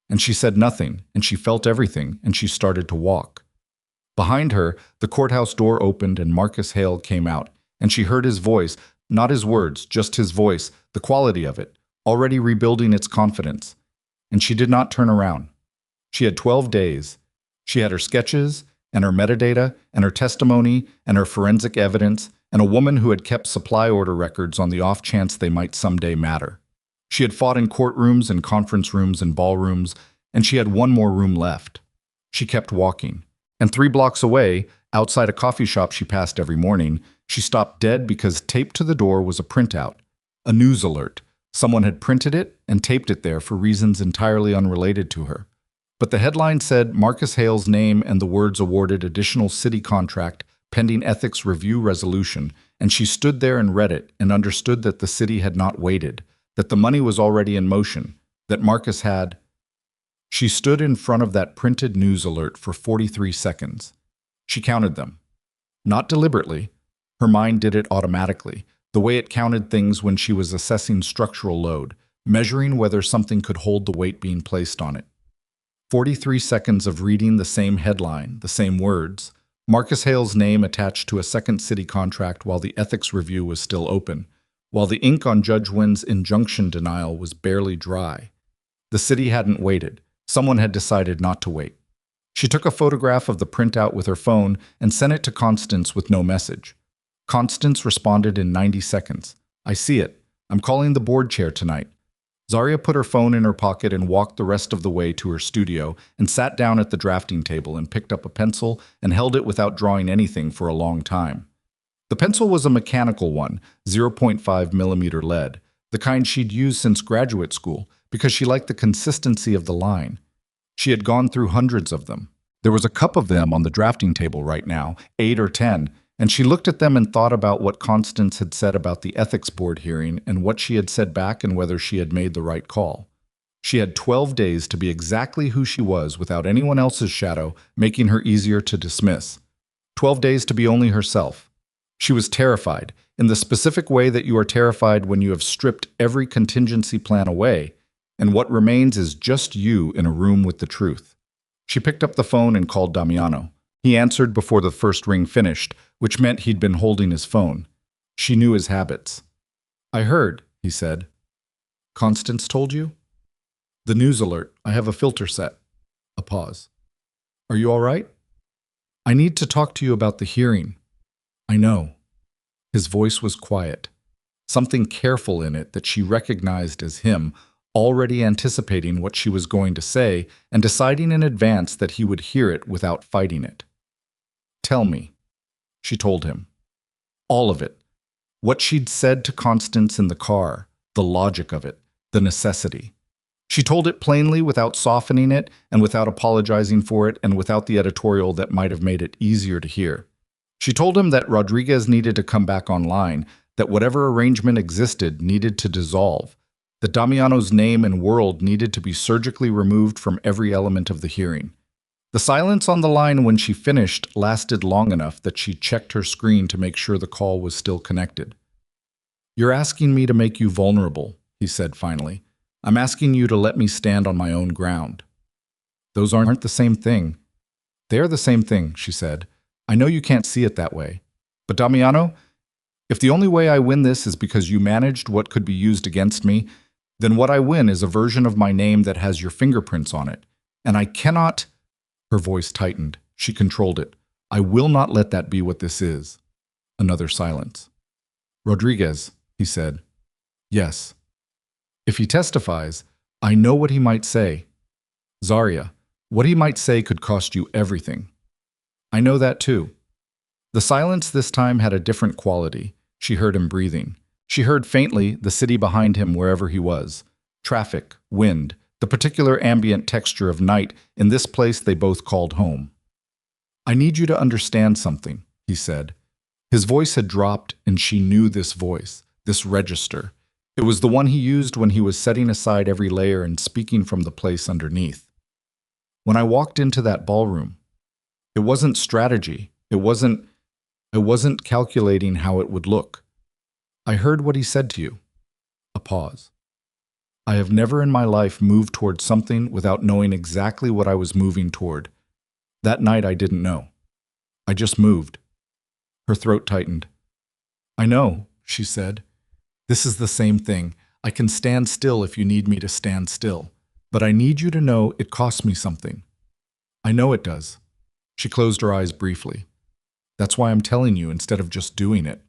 And she said nothing, and she felt everything, and she started to walk. Behind her, the courthouse door opened and Marcus Hale came out, and she heard his voice, not his words, just his voice, the quality of it, already rebuilding its confidence. And she did not turn around. She had 12 days. She had her sketches, and her metadata, and her testimony, and her forensic evidence, and a woman who had kept supply order records on the off chance they might someday matter. She had fought in courtrooms and conference rooms and ballrooms, and she had one more room left. She kept walking. And 3 blocks away, outside a coffee shop she passed every morning, she stopped dead because taped to the door was a printout, a news alert. Someone had printed it and taped it there for reasons entirely unrelated to her. But the headline said Marcus Hale's name and the words awarded additional city contract pending ethics review resolution, and she stood there and read it and understood that the city had not waited, that the money was already in motion, that Marcus had. She stood in front of that printed news alert for 43 seconds. She counted them. Not deliberately. Her mind did it automatically, the way it counted things when she was assessing structural load, measuring whether something could hold the weight being placed on it. 43 seconds of reading the same headline, the same words, Marcus Hale's name attached to a second city contract while the ethics review was still open, while the ink on Judge Wynn's injunction denial was barely dry. The city hadn't waited. Someone had decided not to wait. She took a photograph of the printout with her phone and sent it to Constance with no message. Constance responded in 90 seconds. I see it. I'm calling the board chair tonight. Zaria put her phone in her pocket and walked the rest of the way to her studio and sat down at the drafting table and picked up a pencil and held it without drawing anything for a long time. The pencil was a mechanical one, 0.5 millimeter lead, the kind she'd used since graduate school because she liked the consistency of the line. She had gone through hundreds of them. There was a cup of them on the drafting table right now, 8 or 10, and she looked at them and thought about what Constance had said about the ethics board hearing and what she had said back and whether she had made the right call. She had 12 days to be exactly who she was without anyone else's shadow, making her easier to dismiss. 12 days to be only herself. She was terrified, in the specific way that you are terrified when you have stripped every contingency plan away, and what remains is just you in a room with the truth. She picked up the phone and called Damiano. He answered before the first ring finished, which meant he'd been holding his phone. She knew his habits. I heard, he said. Constance told you? The news alert. I have a filter set. A pause. Are you all right? I need to talk to you about the hearing. I know. His voice was quiet, something careful in it that she recognized as him, already anticipating what she was going to say and deciding in advance that he would hear it without fighting it. Tell me, she told him. All of it. What she'd said to Constance in the car, the logic of it, the necessity. She told it plainly without softening it and without apologizing for it and without the editorial that might have made it easier to hear. She told him that Rodriguez needed to come back online, that whatever arrangement existed needed to dissolve, that Damiano's name and world needed to be surgically removed from every element of the hearing. The silence on the line when she finished lasted long enough that she checked her screen to make sure the call was still connected. You're asking me to make you vulnerable, he said finally. I'm asking you to let me stand on my own ground. Those aren't the same thing. They are the same thing, she said. I know you can't see it that way. But Damiano, if the only way I win this is because you managed what could be used against me, then what I win is a version of my name that has your fingerprints on it. And I cannot... Her voice tightened. She controlled it. I will not let that be what this is. Another silence. Rodriguez, he said. Yes. If he testifies, I know what he might say. Zaria, what he might say could cost you everything. I know that too. The silence this time had a different quality. She heard him breathing. She heard faintly the city behind him wherever he was. Traffic, wind, the particular ambient texture of night in this place they both called home. "I need you to understand something," he said. His voice had dropped, and she knew this voice, this register. It was the one he used when he was setting aside every layer and speaking from the place underneath. "When I walked into that ballroom, it wasn't strategy. I wasn't calculating how it would look. I heard what he said to you." A pause. "I have never in my life moved toward something without knowing exactly what I was moving toward. That night I didn't know. I just moved." Her throat tightened. "I know," she said. "This is the same thing. I can stand still if you need me to stand still. But I need you to know it costs me something." "I know it does." She closed her eyes briefly. "That's why I'm telling you instead of just doing it."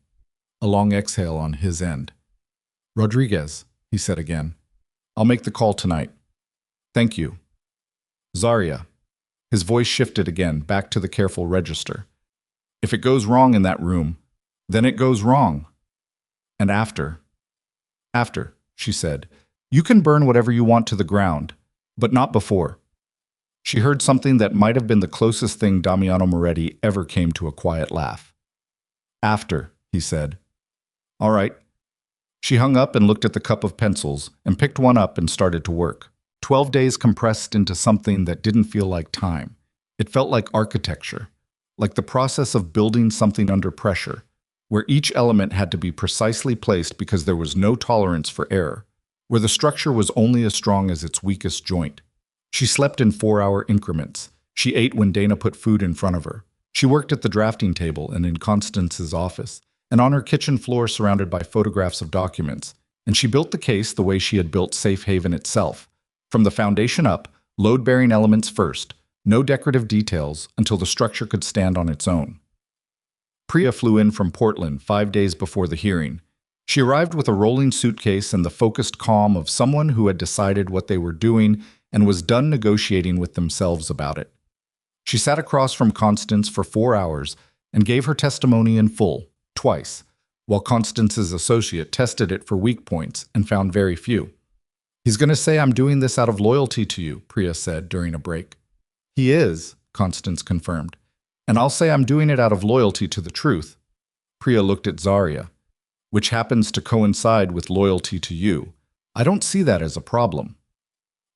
A long exhale on his end. "Rodriguez," he said again. "I'll make the call tonight." "Thank you." "Zarya." His voice shifted again, back to the careful register. "If it goes wrong in that room, then it goes wrong. And after." "After," she said. "You can burn whatever you want to the ground, but not before." She heard something that might have been the closest thing Damiano Moretti ever came to a quiet laugh. "After," he said. "All right." She hung up and looked at the cup of pencils and picked one up and started to work. 12 days compressed into something that didn't feel like time. It felt like architecture, like the process of building something under pressure, where each element had to be precisely placed because there was no tolerance for error, where the structure was only as strong as its weakest joint. She slept in 4-hour increments. She ate when Dana put food in front of her. She worked at the drafting table and in Constance's office, and on her kitchen floor surrounded by photographs of documents. And she built the case the way she had built Safe Haven itself. From the foundation up, load-bearing elements first, no decorative details until the structure could stand on its own. Priya flew in from Portland 5 days before the hearing. She arrived with a rolling suitcase and the focused calm of someone who had decided what they were doing and was done negotiating with themselves about it. She sat across from Constance for 4 hours and gave her testimony in full, twice, while Constance's associate tested it for weak points and found very few. "He's going to say I'm doing this out of loyalty to you," Priya said during a break. "He is," Constance confirmed. "And I'll say I'm doing it out of loyalty to the truth." Priya looked at Zarya. "Which happens to coincide with loyalty to you. I don't see that as a problem."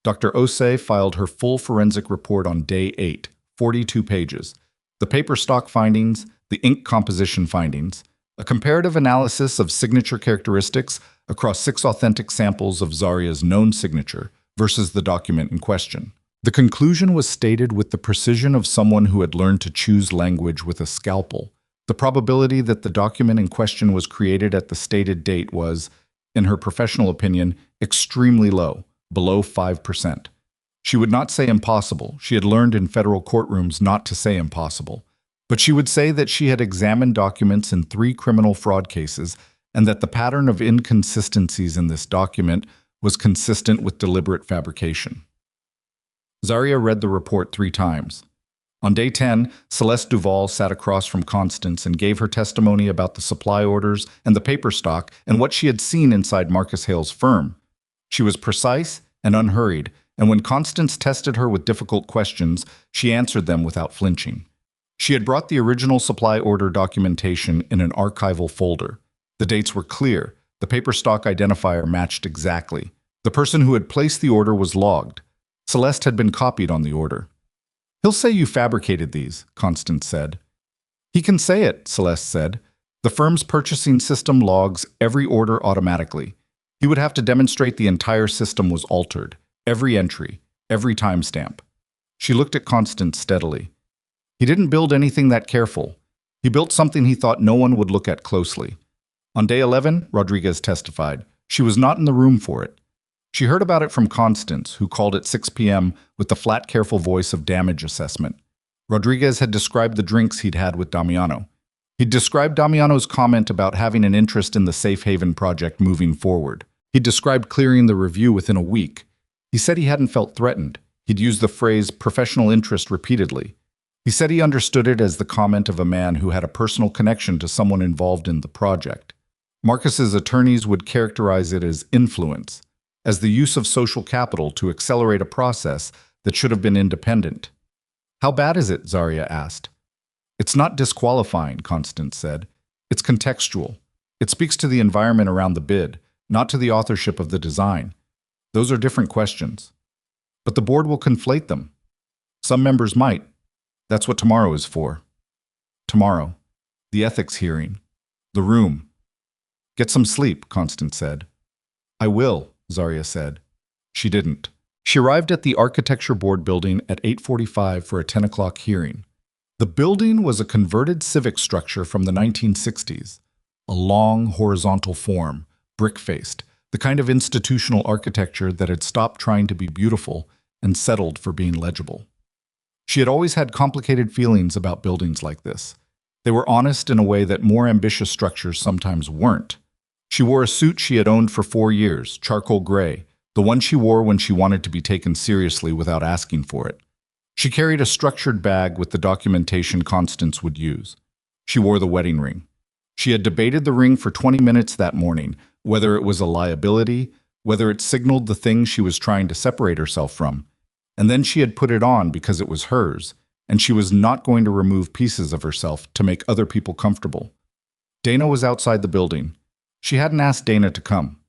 Dr. Osei filed her full forensic report on day 8, 42 pages. The paper stock findings, the ink composition findings, a comparative analysis of signature characteristics across 6 authentic samples of Zarya's known signature versus the document in question. The conclusion was stated with the precision of someone who had learned to choose language with a scalpel. The probability that the document in question was created at the stated date was, in her professional opinion, extremely low, below 5%. She would not say impossible. She had learned in federal courtrooms not to say impossible. But she would say that she had examined documents in 3 criminal fraud cases and that the pattern of inconsistencies in this document was consistent with deliberate fabrication. Zarya read the report 3 times. On day 10, Celeste Duval sat across from Constance and gave her testimony about the supply orders and the paper stock and what she had seen inside Marcus Hale's firm. She was precise and unhurried, and when Constance tested her with difficult questions, she answered them without flinching. She had brought the original supply order documentation in an archival folder. The dates were clear. The paper stock identifier matched exactly. The person who had placed the order was logged. Celeste had been copied on the order. "He'll say you fabricated these," Constance said. "He can say it," Celeste said. "The firm's purchasing system logs every order automatically. He would have to demonstrate the entire system was altered, every entry, every timestamp." She looked at Constance steadily. "He didn't build anything that careful. He built something he thought no one would look at closely." On day 11, Rodriguez testified. She was not in the room for it. She heard about it from Constance, who called at 6 p.m. with the flat, careful voice of damage assessment. Rodriguez had described the drinks he'd had with Damiano. He'd described Damiano's comment about having an interest in the Safe Haven project moving forward. He'd described clearing the review within a week. He said he hadn't felt threatened. He'd used the phrase professional interest repeatedly. He said he understood it as the comment of a man who had a personal connection to someone involved in the project. Marcus's attorneys would characterize it as influence, as the use of social capital to accelerate a process that should have been independent. How bad is it? Zarya asked. It's not disqualifying, Constance said. It's contextual. It speaks to the environment around the bid, not to the authorship of the design. Those are different questions. But the board will conflate them. Some members might. That's what tomorrow is for. Tomorrow. The ethics hearing. The room. Get some sleep, Constance said. I will, Zarya said. She didn't. She arrived at the architecture board building at 8:45 for a 10 o'clock hearing. The building was a converted civic structure from the 1960s, a long horizontal form, brick-faced, the kind of institutional architecture that had stopped trying to be beautiful and settled for being legible. She had always had complicated feelings about buildings like this. They were honest in a way that more ambitious structures sometimes weren't. She wore a suit she had owned for 4 years, charcoal gray, the one she wore when she wanted to be taken seriously without asking for it. She carried a structured bag with the documentation Constance would use. She wore the wedding ring. She had debated the ring for 20 minutes that morning, whether it was a liability, whether it signaled the thing she was trying to separate herself from. And then she had put it on because it was hers, and she was not going to remove pieces of herself to make other people comfortable. Dana was outside the building. She hadn't asked Dana to come.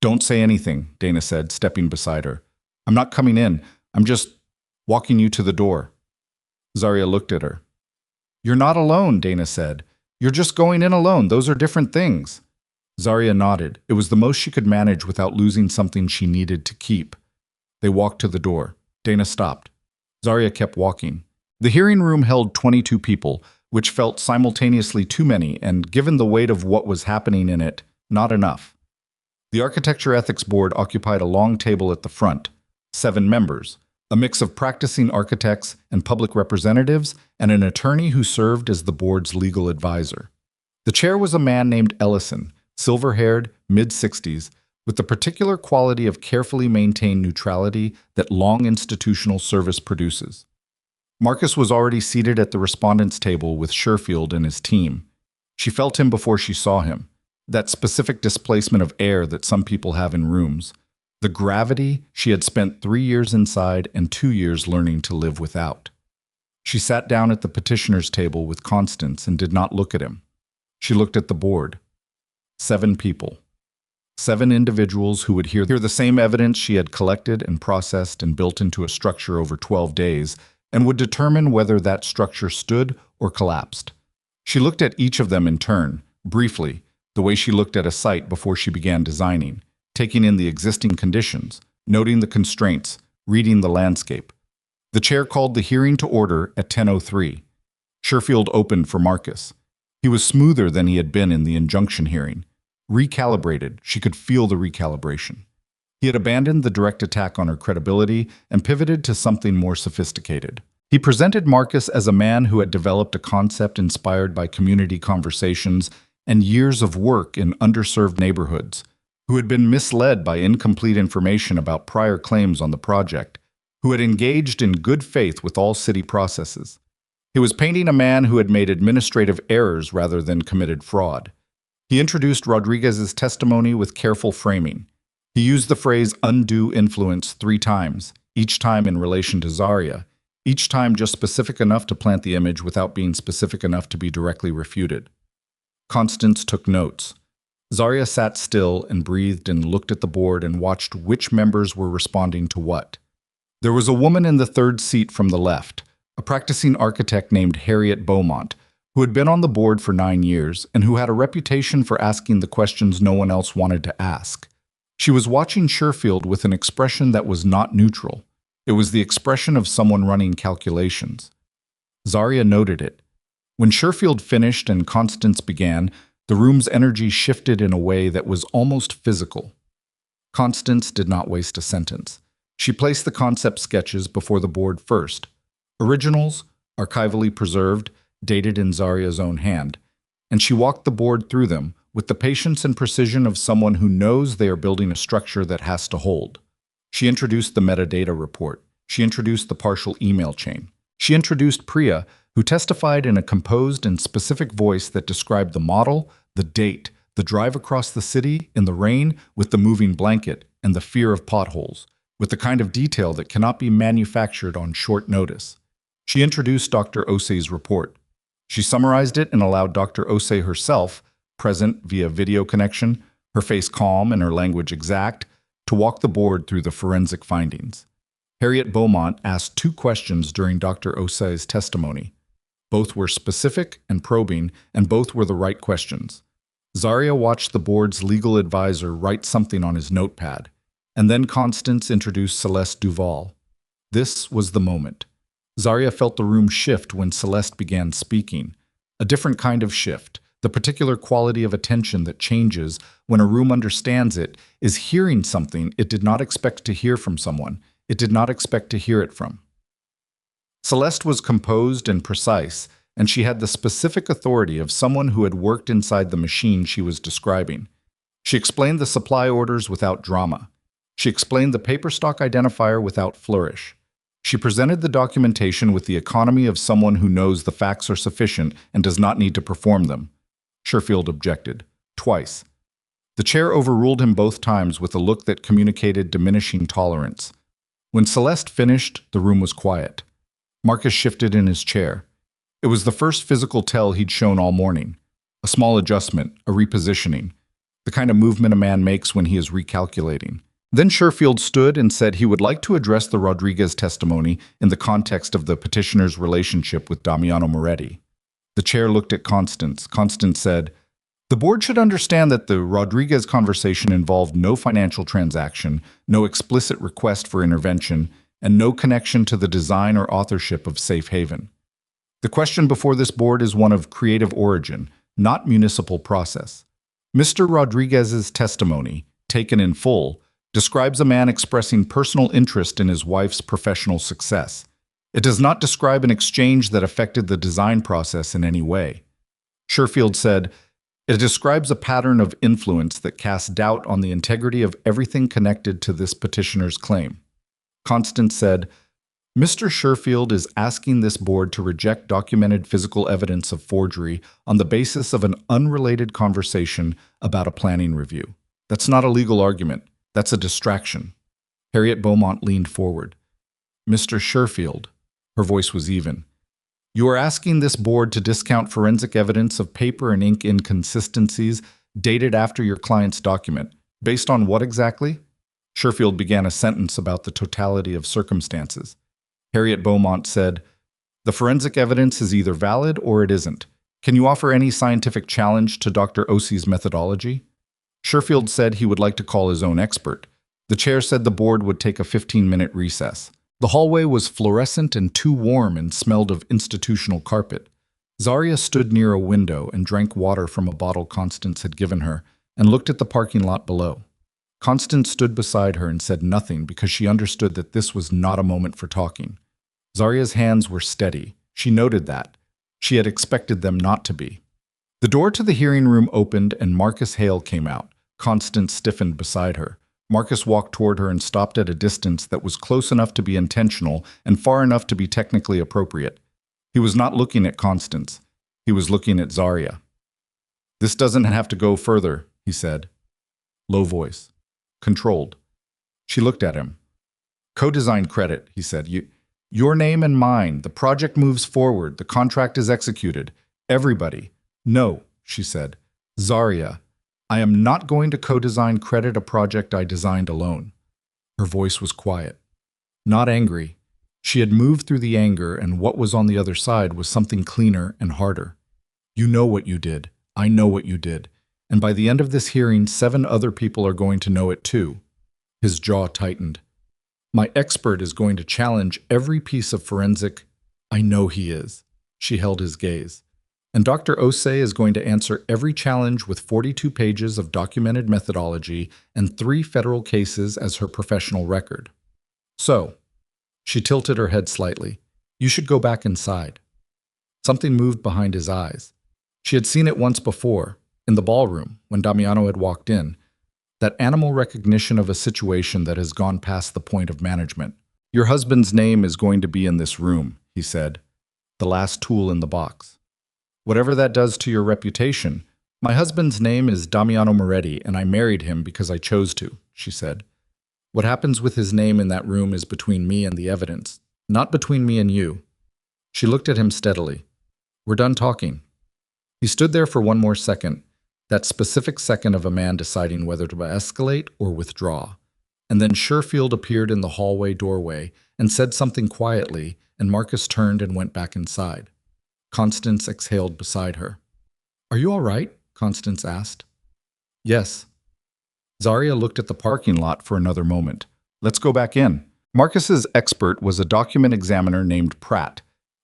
Don't say anything, Dana said, stepping beside her. I'm not coming in. I'm just walking you to the door. Zarya looked at her. You're not alone, Dana said. You're just going in alone. Those are different things. Zarya nodded. It was the most she could manage without losing something she needed to keep. They walked to the door. Dana stopped. Zarya kept walking. The hearing room held 22 people, which felt simultaneously too many and, given the weight of what was happening in it, not enough. The Architecture Ethics Board occupied a long table at the front, 7 members, a mix of practicing architects and public representatives, and an attorney who served as the board's legal advisor. The chair was a man named Ellison, silver-haired, mid-60s, with the particular quality of carefully maintained neutrality that long institutional service produces. Marcus was already seated at the respondents' table with Sherfield and his team. She felt him before she saw him, that specific displacement of air that some people have in rooms, the gravity she had spent 3 years inside and 2 years learning to live without. She sat down at the petitioner's table with Constance and did not look at him. She looked at the board. 7 people. 7 individuals who would hear the same evidence she had collected and processed and built into a structure over 12 days and would determine whether that structure stood or collapsed. She looked at each of them in turn, briefly, the way she looked at a site before she began designing, taking in the existing conditions, noting the constraints, reading the landscape. The chair called the hearing to order at 10:03. Sherfield opened for Marcus. He was smoother than he had been in the injunction hearing. Recalibrated, she could feel the recalibration. He had abandoned the direct attack on her credibility and pivoted to something more sophisticated. He presented Marcus as a man who had developed a concept inspired by community conversations and years of work in underserved neighborhoods, who had been misled by incomplete information about prior claims on the project, who had engaged in good faith with all city processes. He was painting a man who had made administrative errors rather than committed fraud. He introduced Rodriguez's testimony with careful framing. He used the phrase undue influence 3 times, each time in relation to Zarya, each time just specific enough to plant the image without being specific enough to be directly refuted. Constance took notes. Zarya sat still and breathed and looked at the board and watched which members were responding to what. There was a woman in the 3rd seat from the left, a practicing architect named Harriet Beaumont, who had been on the board for 9 years and who had a reputation for asking the questions no one else wanted to ask. She was watching Sherfield with an expression that was not neutral. It was the expression of someone running calculations. Zarya noted it. When Sherfield finished and Constance began, the room's energy shifted in a way that was almost physical. Constance did not waste a sentence. She placed the concept sketches before the board first. Originals, archivally preserved, dated in Zarya's own hand, and she walked the board through them with the patience and precision of someone who knows they are building a structure that has to hold. She introduced the metadata report. She introduced the partial email chain. She introduced Priya, who testified in a composed and specific voice that described the model, the date, the The drive across the city, in the rain, with the moving blanket, and the fear of potholes, with the kind of detail that cannot be manufactured on short notice. She introduced Dr. Osei's report. She summarized it and allowed Dr. Osei herself, present via video connection, her face calm and her language exact, to walk the board through the forensic findings. Harriet Beaumont asked 2 questions during Dr. Osei's testimony. Both were specific and probing, and both were the right questions. Zaria watched the board's legal advisor write something on his notepad, and then Constance introduced Celeste Duval. This was the moment. Zaria felt the room shift when Celeste began speaking. A different kind of shift, the particular quality of attention that changes when a room understands it, is hearing something it did not expect to hear from someone it did not expect to hear it from. Celeste was composed and precise, and she had the specific authority of someone who had worked inside the machine she was describing. She explained the supply orders without drama. She explained the paper stock identifier without flourish. She presented the documentation with the economy of someone who knows the facts are sufficient and does not need to perform them. Sherfield objected, twice. The chair overruled him both times with a look that communicated diminishing tolerance. When Celeste finished, the room was quiet. Marcus shifted in his chair. It was the first physical tell he'd shown all morning. A small adjustment, a repositioning, the kind of movement a man makes when he is recalculating. Then Sherfield stood and said he would like to address the Rodriguez testimony in the context of the petitioner's relationship with Damiano Moretti. The chair looked at Constance. Constance said, "The board should understand that the Rodriguez conversation involved no financial transaction, no explicit request for intervention, and no connection to the design or authorship of Safe Haven. The question before this board is one of creative origin, not municipal process. Mr. Rodriguez's testimony, taken in full, describes a man expressing personal interest in his wife's professional success. It does not describe an exchange that affected the design process in any way." Sherfield said, "It describes a pattern of influence that casts doubt on the integrity of everything connected to this petitioner's claim." Constance said, "Mr. Sherfield is asking this board to reject documented physical evidence of forgery on the basis of an unrelated conversation about a planning review. That's not a legal argument. That's a distraction." Harriet Beaumont leaned forward. "Mr. Sherfield," her voice was even, "you are asking this board to discount forensic evidence of paper and ink inconsistencies dated after your client's document. Based on what exactly?" Sherfield began a sentence about the totality of circumstances. Harriet Beaumont said, "The forensic evidence is either valid or it isn't. Can you offer any scientific challenge to Dr. Osei's methodology?" Sherfield said he would like to call his own expert. The chair said the board would take a 15-minute recess. The hallway was fluorescent and too warm and smelled of institutional carpet. Zaria stood near a window and drank water from a bottle Constance had given her and looked at the parking lot below. Constance stood beside her and said nothing because she understood that this was not a moment for talking. Zaria's hands were steady. She noted that. She had expected them not to be. The door to the hearing room opened and Marcus Hale came out. Constance stiffened beside her. Marcus walked toward her and stopped at a distance that was close enough to be intentional and far enough to be technically appropriate. He was not looking at Constance. He was looking at Zaria. "This doesn't have to go further," he said. Low voice. Controlled. She looked at him. "Co-design credit," he said. Your name and mine. The project moves forward. The contract is executed. Everybody." "No," she said. "Zaria, I am not going to co-design credit a project I designed alone." Her voice was quiet. Not angry. She had moved through the anger, and what was on the other side was something cleaner and harder. "You know what you did. I know what you did. And by the end of this hearing, 7 other people are going to know it too." His jaw tightened. "My expert is going to challenge every piece of forensic—" "I know he is." She held his gaze. "And Dr. Osei is going to answer every challenge with 42 pages of documented methodology and 3 federal cases as her professional record. So," she tilted her head slightly, "you should go back inside." Something moved behind his eyes. She had seen it once before, in the ballroom, when Damiano had walked in. That animal recognition of a situation that has gone past the point of management. "Your husband's name is going to be in this room," he said. "The last tool in the box. Whatever that does to your reputation, My husband's name is Damiano Moretti, and I married him because I chose to, she said. What happens with his name in that room is between me and the evidence, not between me and you. She looked at him steadily. We're done talking. He stood there for one more second, that specific second of a man deciding whether to escalate or withdraw. And then Sherfield appeared in the hallway doorway and said something quietly, and Marcus turned and went back inside. Constance exhaled beside her. Are you all right? Constance asked. Yes. Zarya looked at the parking lot for another moment. Let's go back in. Marcus's expert was a document examiner named Pratt,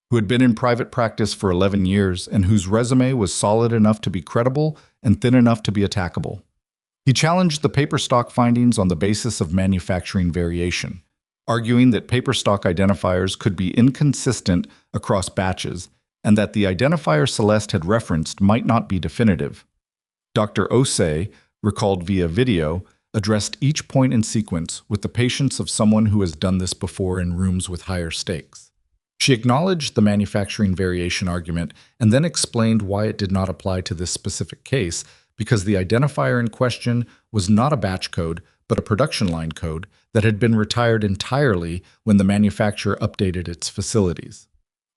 who had been in private practice for 11 years and whose resume was solid enough to be credible and thin enough to be attackable. He challenged the paper stock findings on the basis of manufacturing variation, arguing that paper stock identifiers could be inconsistent across batches and that the identifier Celeste had referenced might not be definitive. Dr. Osei, recalled via video, addressed each point in sequence with the patience of someone who has done this before in rooms with higher stakes. She acknowledged the manufacturing variation argument and then explained why it did not apply to this specific case, because the identifier in question was not a batch code, but a production line code that had been retired entirely when the manufacturer updated its facilities.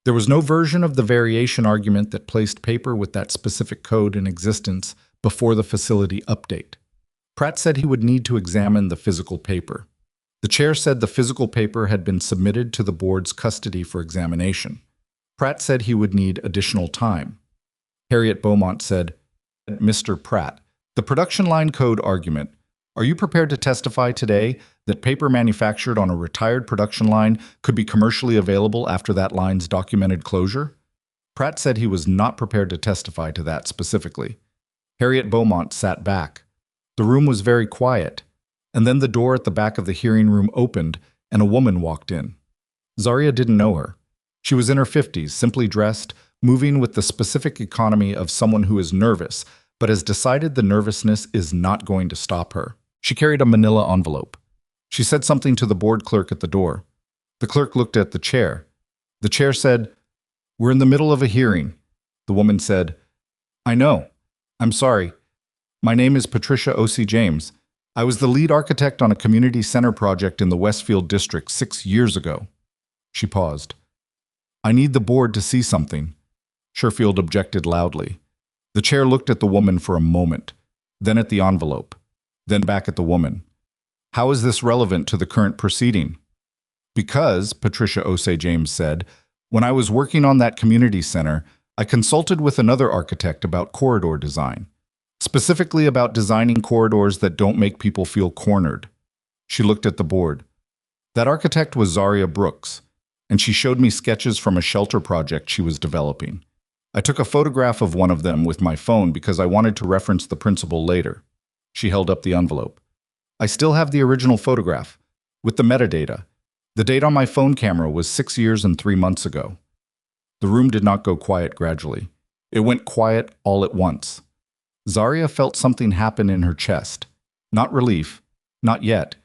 There was no version of the variation argument that placed paper with that specific code in existence before the facility update. Pratt said he would need to examine the physical paper. The chair said the physical paper had been submitted to the board's custody for examination. Pratt said he would need additional time. Harriet Beaumont said, Mr. Pratt, the production line code argument. Are you prepared to testify today that paper manufactured on a retired production line could be commercially available after that line's documented closure? Pratt said he was not prepared to testify to that specifically. Harriet Beaumont sat back. The room was very quiet, and then the door at the back of the hearing room opened and a woman walked in. Zarya didn't know her. She was in her 50s, simply dressed, moving with the specific economy of someone who is nervous, but has decided the nervousness is not going to stop her. She carried a manila envelope. She said something to the board clerk at the door. The clerk looked at the chair. The chair said, We're in the middle of a hearing. The woman said, I know. I'm sorry. My name is Patricia O.C. James. I was the lead architect on a community center project in the Westfield district 6 years ago. She paused. I need the board to see something. Sherfield objected loudly. The chair looked at the woman for a moment, then at the envelope, then back at the woman. How is this relevant to the current proceeding? Because, Patricia O.C. James said, when I was working on that community center, I consulted with another architect about corridor design, specifically about designing corridors that don't make people feel cornered. She looked at the board. That architect was Zarya Brooks, and she showed me sketches from a shelter project she was developing. I took a photograph of one of them with my phone because I wanted to reference the principal later. She held up the envelope. I still have the original photograph, with the metadata. The date on my phone camera was 6 years and 3 months ago. The room did not go quiet gradually. It went quiet all at once. Zarya felt something happen in her chest. Not relief, not yet,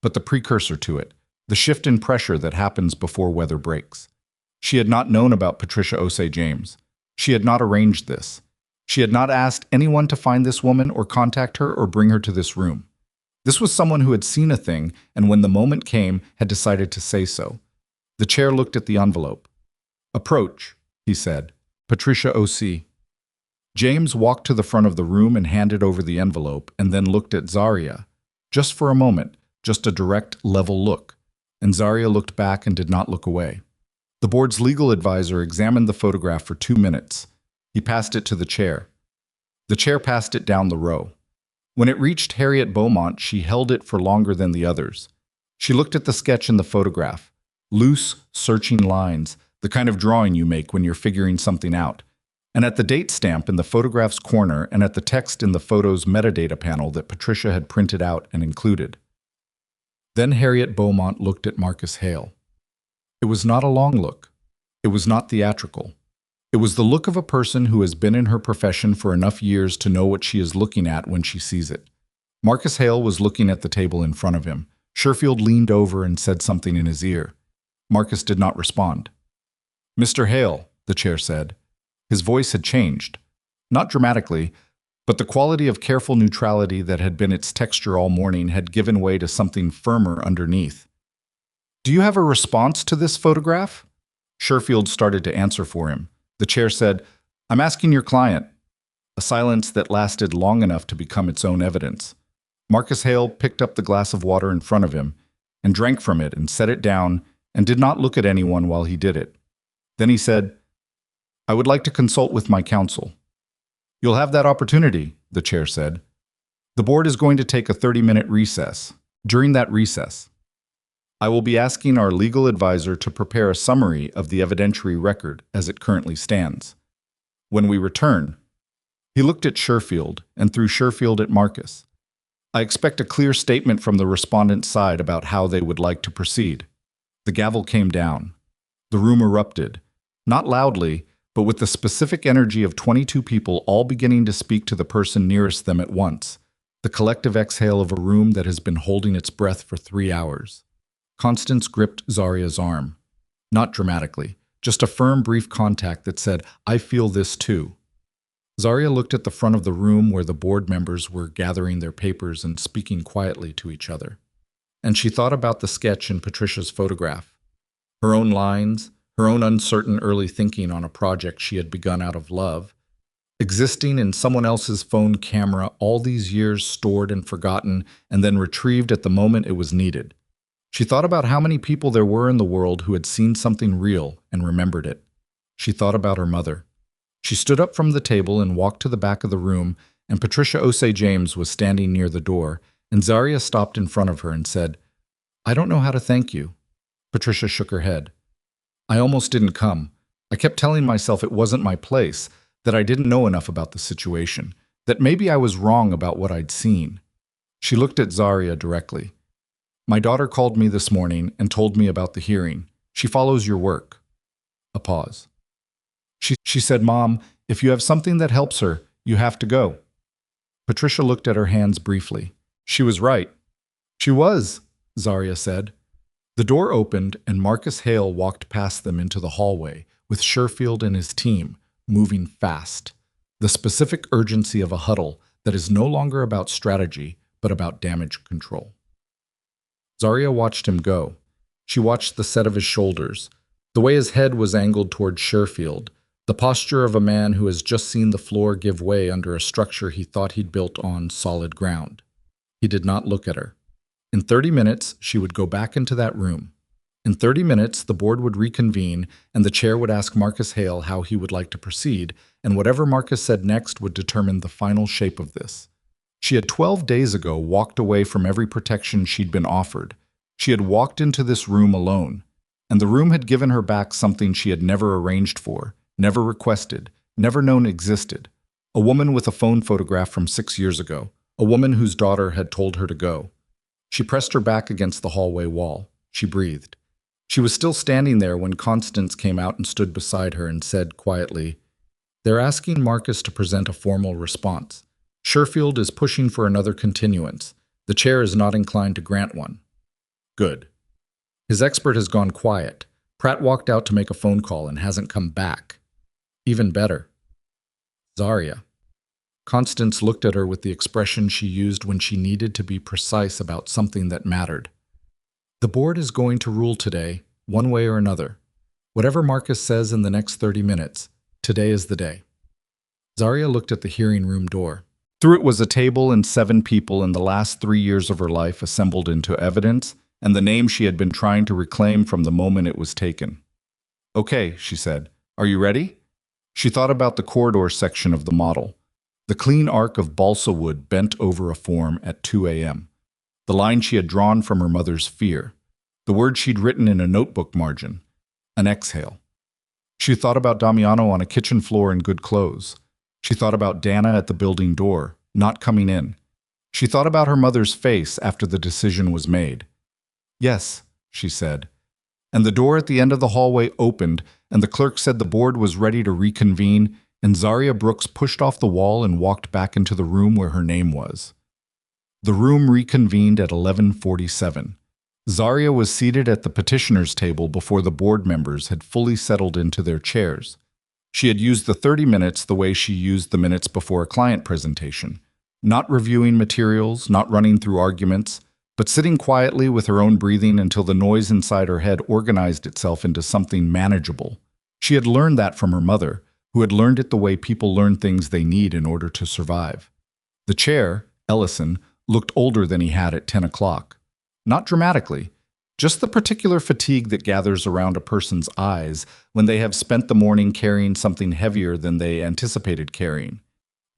but the precursor to it, the shift in pressure that happens before weather breaks. She had not known about Patricia O.C. James. She had not arranged this. She had not asked anyone to find this woman or contact her or bring her to this room. This was someone who had seen a thing and when the moment came had decided to say so. The chair looked at the envelope. Approach, he said. Patricia O.C. James walked to the front of the room and handed over the envelope and then looked at Zarya. Just for a moment, just a direct, level look. And Zarya looked back and did not look away. The board's legal advisor examined the photograph for 2 minutes. He passed it to the chair. The chair passed it down the row. When it reached Harriet Beaumont, she held it for longer than the others. She looked at the sketch in the photograph. Loose, searching lines, the kind of drawing you make when you're figuring something out. And at the date stamp in the photograph's corner and at the text in the photo's metadata panel that Patricia had printed out and included. Then Harriet Beaumont looked at Marcus Hale. It was not a long look. It was not theatrical. It was the look of a person who has been in her profession for enough years to know what she is looking at when she sees it. Marcus Hale was looking at the table in front of him. Sherfield leaned over and said something in his ear. Marcus did not respond. Mr. Hale, the chair said. His voice had changed. Not dramatically, But the quality of careful neutrality that had been its texture all morning had given way to something firmer underneath. "Do you have a response to this photograph?" Sherfield started to answer for him. The chair said, "I'm asking your client." A silence that lasted long enough to become its own evidence. Marcus Hale picked up the glass of water in front of him and drank from it and set it down and did not look at anyone while he did it. Then he said, "I would like to consult with my counsel." "You'll have that opportunity," the chair said. "The board is going to take a 30-minute recess. During that recess, I will be asking our legal advisor to prepare a summary of the evidentiary record as it currently stands. When we return," he looked at Sherfield and through Sherfield at Marcus, "I expect a clear statement from the respondent's side about how they would like to proceed." The gavel came down. The room erupted, not loudly, but with the specific energy of 22 people all beginning to speak to the person nearest them at once, the collective exhale of a room that has been holding its breath for 3 hours. Constance gripped Zaria's arm. Not dramatically, just a firm, brief contact that said, "I feel this too." Zaria looked at the front of the room where the board members were gathering their papers and speaking quietly to each other. And she thought about the sketch in Patricia's photograph. Her own lines, her own uncertain early thinking on a project she had begun out of love, existing in someone else's phone camera all these years stored and forgotten and then retrieved at the moment it was needed. She thought about how many people there were in the world who had seen something real and remembered it. She thought about her mother. She stood up from the table and walked to the back of the room, and Patricia Osei James was standing near the door, and Zaria stopped in front of her and said, "I don't know how to thank you." Patricia shook her head. "I almost didn't come. I kept telling myself it wasn't my place, that I didn't know enough about the situation, that maybe I was wrong about what I'd seen." She looked at Zaria directly. "My daughter called me this morning and told me about the hearing. She follows your work." A pause. She said, "Mom, if you have something that helps her, you have to go." Patricia looked at her hands briefly. She was right. "She was," Zaria said. The door opened and Marcus Hale walked past them into the hallway with Sherfield and his team, moving fast. The specific urgency of a huddle that is no longer about strategy, but about damage control. Zaria watched him go. She watched the set of his shoulders, the way his head was angled toward Sherfield, the posture of a man who has just seen the floor give way under a structure he thought he'd built on solid ground. He did not look at her. In 30 minutes, she would go back into that room. In 30 minutes, the board would reconvene, and the chair would ask Marcus Hale how he would like to proceed, and whatever Marcus said next would determine the final shape of this. She had 12 days ago walked away from every protection she'd been offered. She had walked into this room alone, and the room had given her back something she had never arranged for, never requested, never known existed. A woman with a phone photograph from 6 years ago, a woman whose daughter had told her to go. She pressed her back against the hallway wall. She breathed. She was still standing there when Constance came out and stood beside her and said quietly, "They're asking Marcus to present a formal response. Sherfield is pushing for another continuance. The chair is not inclined to grant one." Good. His expert has gone quiet. Pratt walked out to make a phone call and hasn't come back. Even better. Zaria. Constance looked at her with the expression she used when she needed to be precise about something that mattered. "The board is going to rule today, one way or another. Whatever Marcus says in the next 30 minutes, today is the day." Zaria looked at the hearing room door. Through it was a table and 7 people in the last 3 years of her life assembled into evidence, and the name she had been trying to reclaim from the moment it was taken. "Okay," she said. "Are you ready?" She thought about the corridor section of the model. The clean arc of balsa wood bent over a form at 2 a.m. The line she had drawn from her mother's fear. The word she'd written in a notebook margin. An exhale. She thought about Damiano on a kitchen floor in good clothes. She thought about Dana at the building door, not coming in. She thought about her mother's face after the decision was made. "Yes," she said. And the door at the end of the hallway opened, and the clerk said the board was ready to reconvene, and Zaria Brooks pushed off the wall and walked back into the room where her name was. The room reconvened at 11:47. Zaria was seated at the petitioner's table before the board members had fully settled into their chairs. She had used the 30 minutes the way she used the minutes before a client presentation, not reviewing materials, not running through arguments, but sitting quietly with her own breathing until the noise inside her head organized itself into something manageable. She had learned that from her mother, who had learned it the way people learn things they need in order to survive. The chair, Ellison, looked older than he had at 10 o'clock. Not dramatically, just the particular fatigue that gathers around a person's eyes when they have spent the morning carrying something heavier than they anticipated carrying.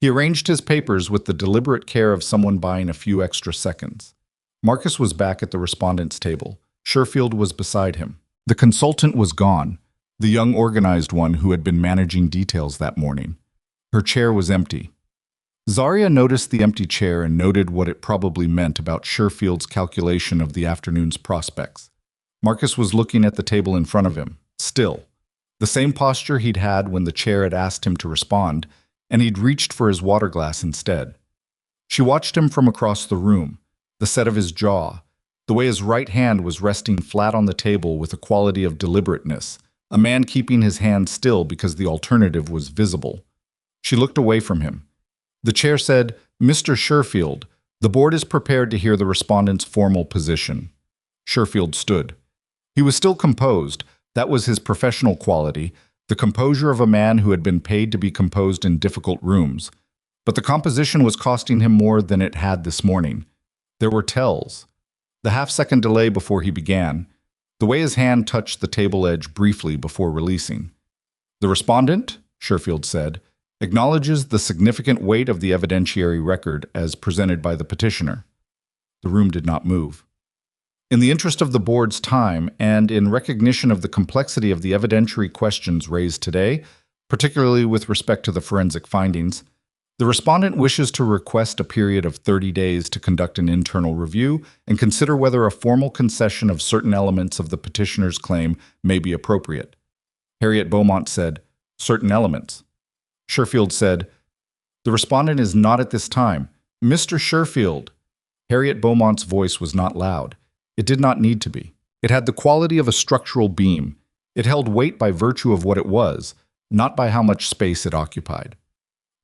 He arranged his papers with the deliberate care of someone buying a few extra seconds. Marcus was back at the respondent's table. Sherfield was beside him. The consultant was gone, the young organized one who had been managing details that morning. Her chair was empty. Zarya noticed the empty chair and noted what it probably meant about Sherfield's calculation of the afternoon's prospects. Marcus was looking at the table in front of him, still. The same posture he'd had when the chair had asked him to respond, and he'd reached for his water glass instead. She watched him from across the room, the set of his jaw, the way his right hand was resting flat on the table with a quality of deliberateness, a man keeping his hand still because the alternative was visible. She looked away from him. The chair said, "Mr. Sherfield, the board is prepared to hear the respondent's formal position." Sherfield stood. He was still composed. That was his professional quality, the composure of a man who had been paid to be composed in difficult rooms. But the composition was costing him more than it had this morning. There were tells. The half-second delay before he began, the way his hand touched the table edge briefly before releasing. "The respondent," Sherfield said, "acknowledges the significant weight of the evidentiary record as presented by the petitioner." The room did not move. In the interest of the board's time and in recognition of the complexity of the evidentiary questions raised today, particularly with respect to the forensic findings, the respondent wishes to request a period of 30 days to conduct an internal review and consider whether a formal concession of certain elements of the petitioner's claim may be appropriate. Harriet Beaumont said, "Certain elements." Sherfield said, "The respondent is not at this time. Mr. Sherfield." Harriet Beaumont's voice was not loud. It did not need to be. It had the quality of a structural beam. It held weight by virtue of what it was, not by how much space it occupied.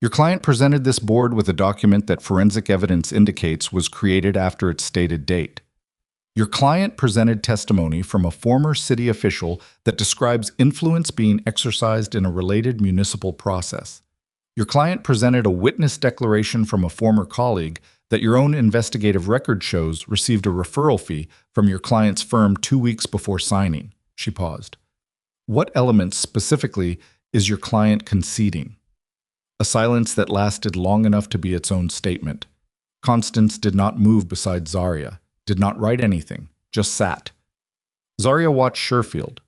Your client presented this board with a document that forensic evidence indicates was created after its stated date. Your client presented testimony from a former city official that describes influence being exercised in a related municipal process. Your client presented a witness declaration from a former colleague that your own investigative record shows received a referral fee from your client's firm 2 weeks before signing. She paused. What elements specifically is your client conceding? A silence that lasted long enough to be its own statement. Constance did not move beside Zarya, did not write anything, just sat. Zarya watched Sherfield.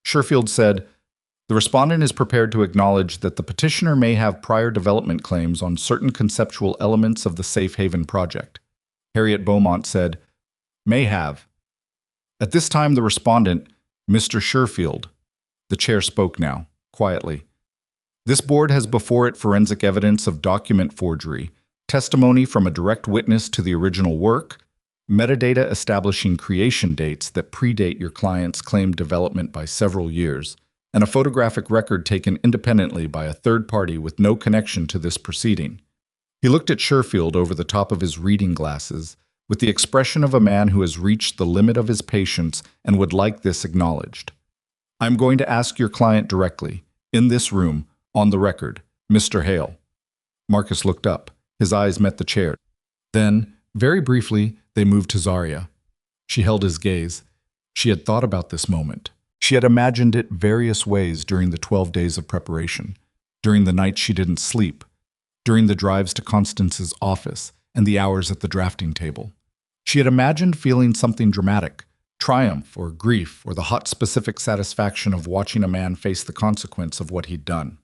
Sherfield said, "The respondent is prepared to acknowledge that the petitioner may have prior development claims on certain conceptual elements of the Safe Haven project." Harriet Beaumont said, "May have." At this time, the respondent, Mr. Sherfield, the chair spoke now, quietly. "This board has before it forensic evidence of document forgery, testimony from a direct witness to the original work, metadata establishing creation dates that predate your client's claimed development by several years, and a photographic record taken independently by a third party with no connection to this proceeding." He looked at Sherfield over the top of his reading glasses, with the expression of a man who has reached the limit of his patience and would like this acknowledged. "I'm going to ask your client directly, in this room, on the record, Mr. Hale." Marcus looked up. His eyes met the chair. Then, very briefly, they moved to Zarya. She held his gaze. She had thought about this moment. She had imagined it various ways during the 12 days of preparation, during the nights she didn't sleep, during the drives to Constance's office and the hours at the drafting table. She had imagined feeling something dramatic, triumph or grief or the hot specific satisfaction of watching a man face the consequence of what he'd done.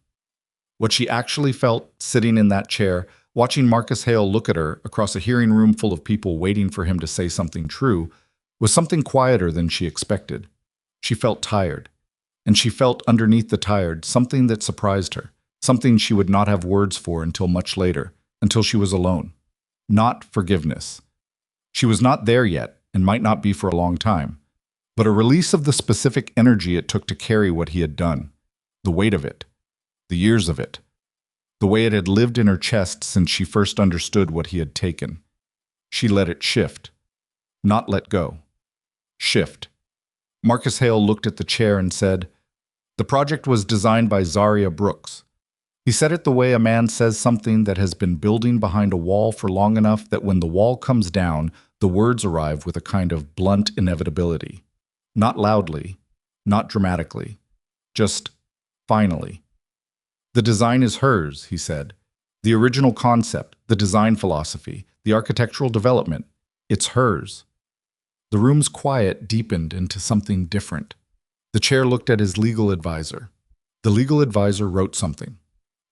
What she actually felt, sitting in that chair, watching Marcus Hale look at her across a hearing room full of people waiting for him to say something true, was something quieter than she expected. She felt tired, and she felt underneath the tired something that surprised her, something she would not have words for until much later, until she was alone. Not forgiveness. She was not there yet, and might not be for a long time, but a release of the specific energy it took to carry what he had done, the weight of it. The years of it. The way it had lived in her chest since she first understood what he had taken. She let it shift. Not let go. Shift. Marcus Hale looked at the chair and said, "The project was designed by Zaria Brooks." He said it the way a man says something that has been building behind a wall for long enough that when the wall comes down, the words arrive with a kind of blunt inevitability. Not loudly, not dramatically, just finally. "The design is hers," he said. "The original concept, the design philosophy, the architectural development, it's hers." The room's quiet deepened into something different. The chair looked at his legal advisor. The legal advisor wrote something.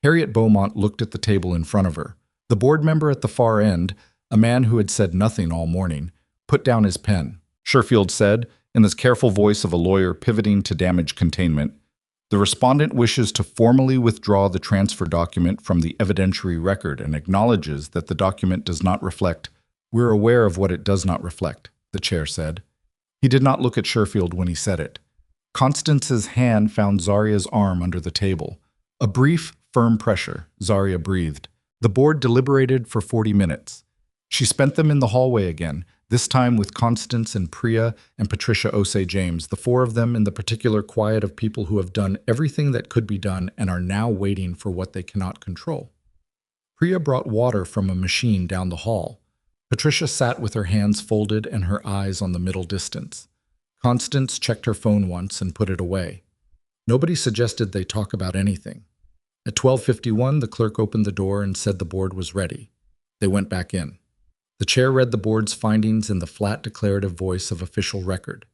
Harriet Beaumont looked at the table in front of her. The board member at the far end, a man who had said nothing all morning, put down his pen. Sherfield said, in the careful voice of a lawyer pivoting to damage containment, "The respondent wishes to formally withdraw the transfer document from the evidentiary record and acknowledges that the document does not reflect." "We're aware of what it does not reflect," the chair said. He did not look at Sherfield when he said it. Constance's hand found Zaria's arm under the table. A brief, firm pressure, Zaria breathed. The board deliberated for 40 minutes. She spent them in the hallway again, this time with Constance and Priya and Patricia Osei-James, the four of them in the particular quiet of people who have done everything that could be done and are now waiting for what they cannot control. Priya brought water from a machine down the hall. Patricia sat with her hands folded and her eyes on the middle distance. Constance checked her phone once and put it away. Nobody suggested they talk about anything. At 12:51, the clerk opened the door and said the board was ready. They went back in. The chair read the board's findings in the flat declarative voice of official record.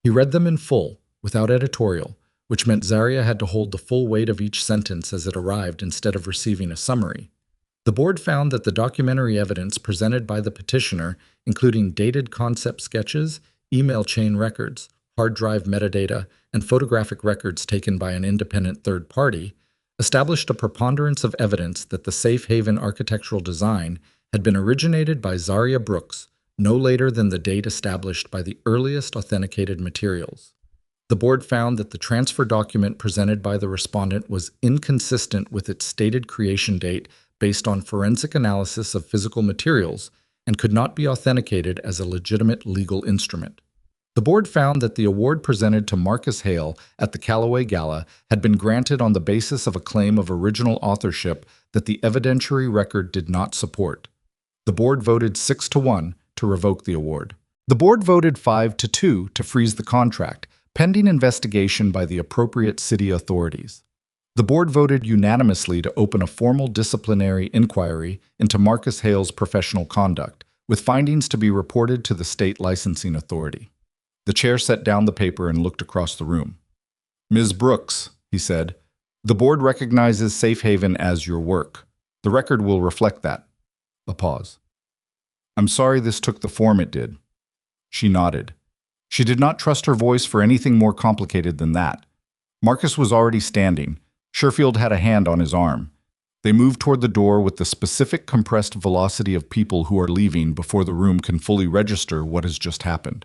He read them in full, without editorial, which meant Zaria had to hold the full weight of each sentence as it arrived instead of receiving a summary. The board found that the documentary evidence presented by the petitioner, including dated concept sketches, email chain records, hard drive metadata, and photographic records taken by an independent third party, established a preponderance of evidence that the safe haven architectural design had been originated by Zaria Brooks no later than the date established by the earliest authenticated materials. The board found that the transfer document presented by the respondent was inconsistent with its stated creation date based on forensic analysis of physical materials and could not be authenticated as a legitimate legal instrument. The board found that the award presented to Marcus Hale at the Callaway Gala had been granted on the basis of a claim of original authorship that the evidentiary record did not support. The board voted 6-1 to revoke the award. The board voted 5-2 to freeze the contract, pending investigation by the appropriate city authorities. The board voted unanimously to open a formal disciplinary inquiry into Marcus Hale's professional conduct, with findings to be reported to the state licensing authority. The chair set down the paper and looked across the room. "Ms. Brooks," he said, "the board recognizes Safe Haven as your work. The record will reflect that." A pause. "I'm sorry this took the form it did." She nodded. She did not trust her voice for anything more complicated than that. Marcus was already standing. Sherfield had a hand on his arm. They moved toward the door with the specific compressed velocity of people who are leaving before the room can fully register what has just happened.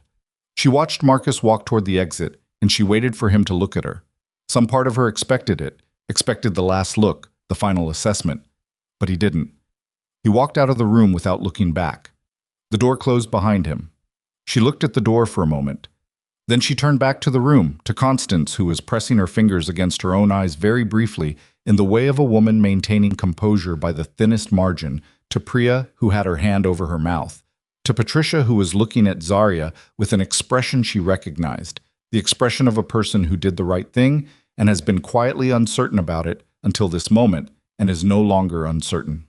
She watched Marcus walk toward the exit, and she waited for him to look at her. Some part of her expected it, expected the last look, the final assessment. But he didn't. He walked out of the room without looking back. The door closed behind him. She looked at the door for a moment. Then she turned back to the room, to Constance, who was pressing her fingers against her own eyes very briefly, in the way of a woman maintaining composure by the thinnest margin, to Priya, who had her hand over her mouth, to Patricia, who was looking at Zaria with an expression she recognized, the expression of a person who did the right thing and has been quietly uncertain about it until this moment and is no longer uncertain.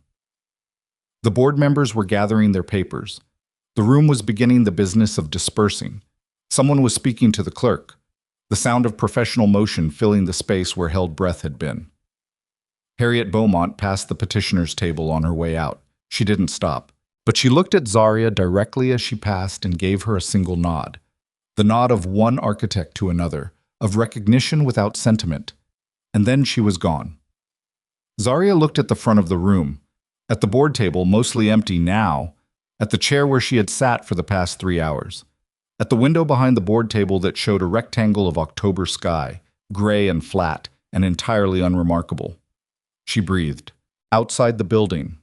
The board members were gathering their papers. The room was beginning the business of dispersing. Someone was speaking to the clerk, the sound of professional motion filling the space where held breath had been. Harriet Beaumont passed the petitioner's table on her way out. She didn't stop. But she looked at Zaria directly as she passed and gave her a single nod. The nod of one architect to another, of recognition without sentiment. And then she was gone. Zaria looked at the front of the room, at the board table mostly empty now, at the chair where she had sat for the past 3 hours, at the window behind the board table that showed a rectangle of October sky, gray and flat and entirely unremarkable. She breathed. Outside the building.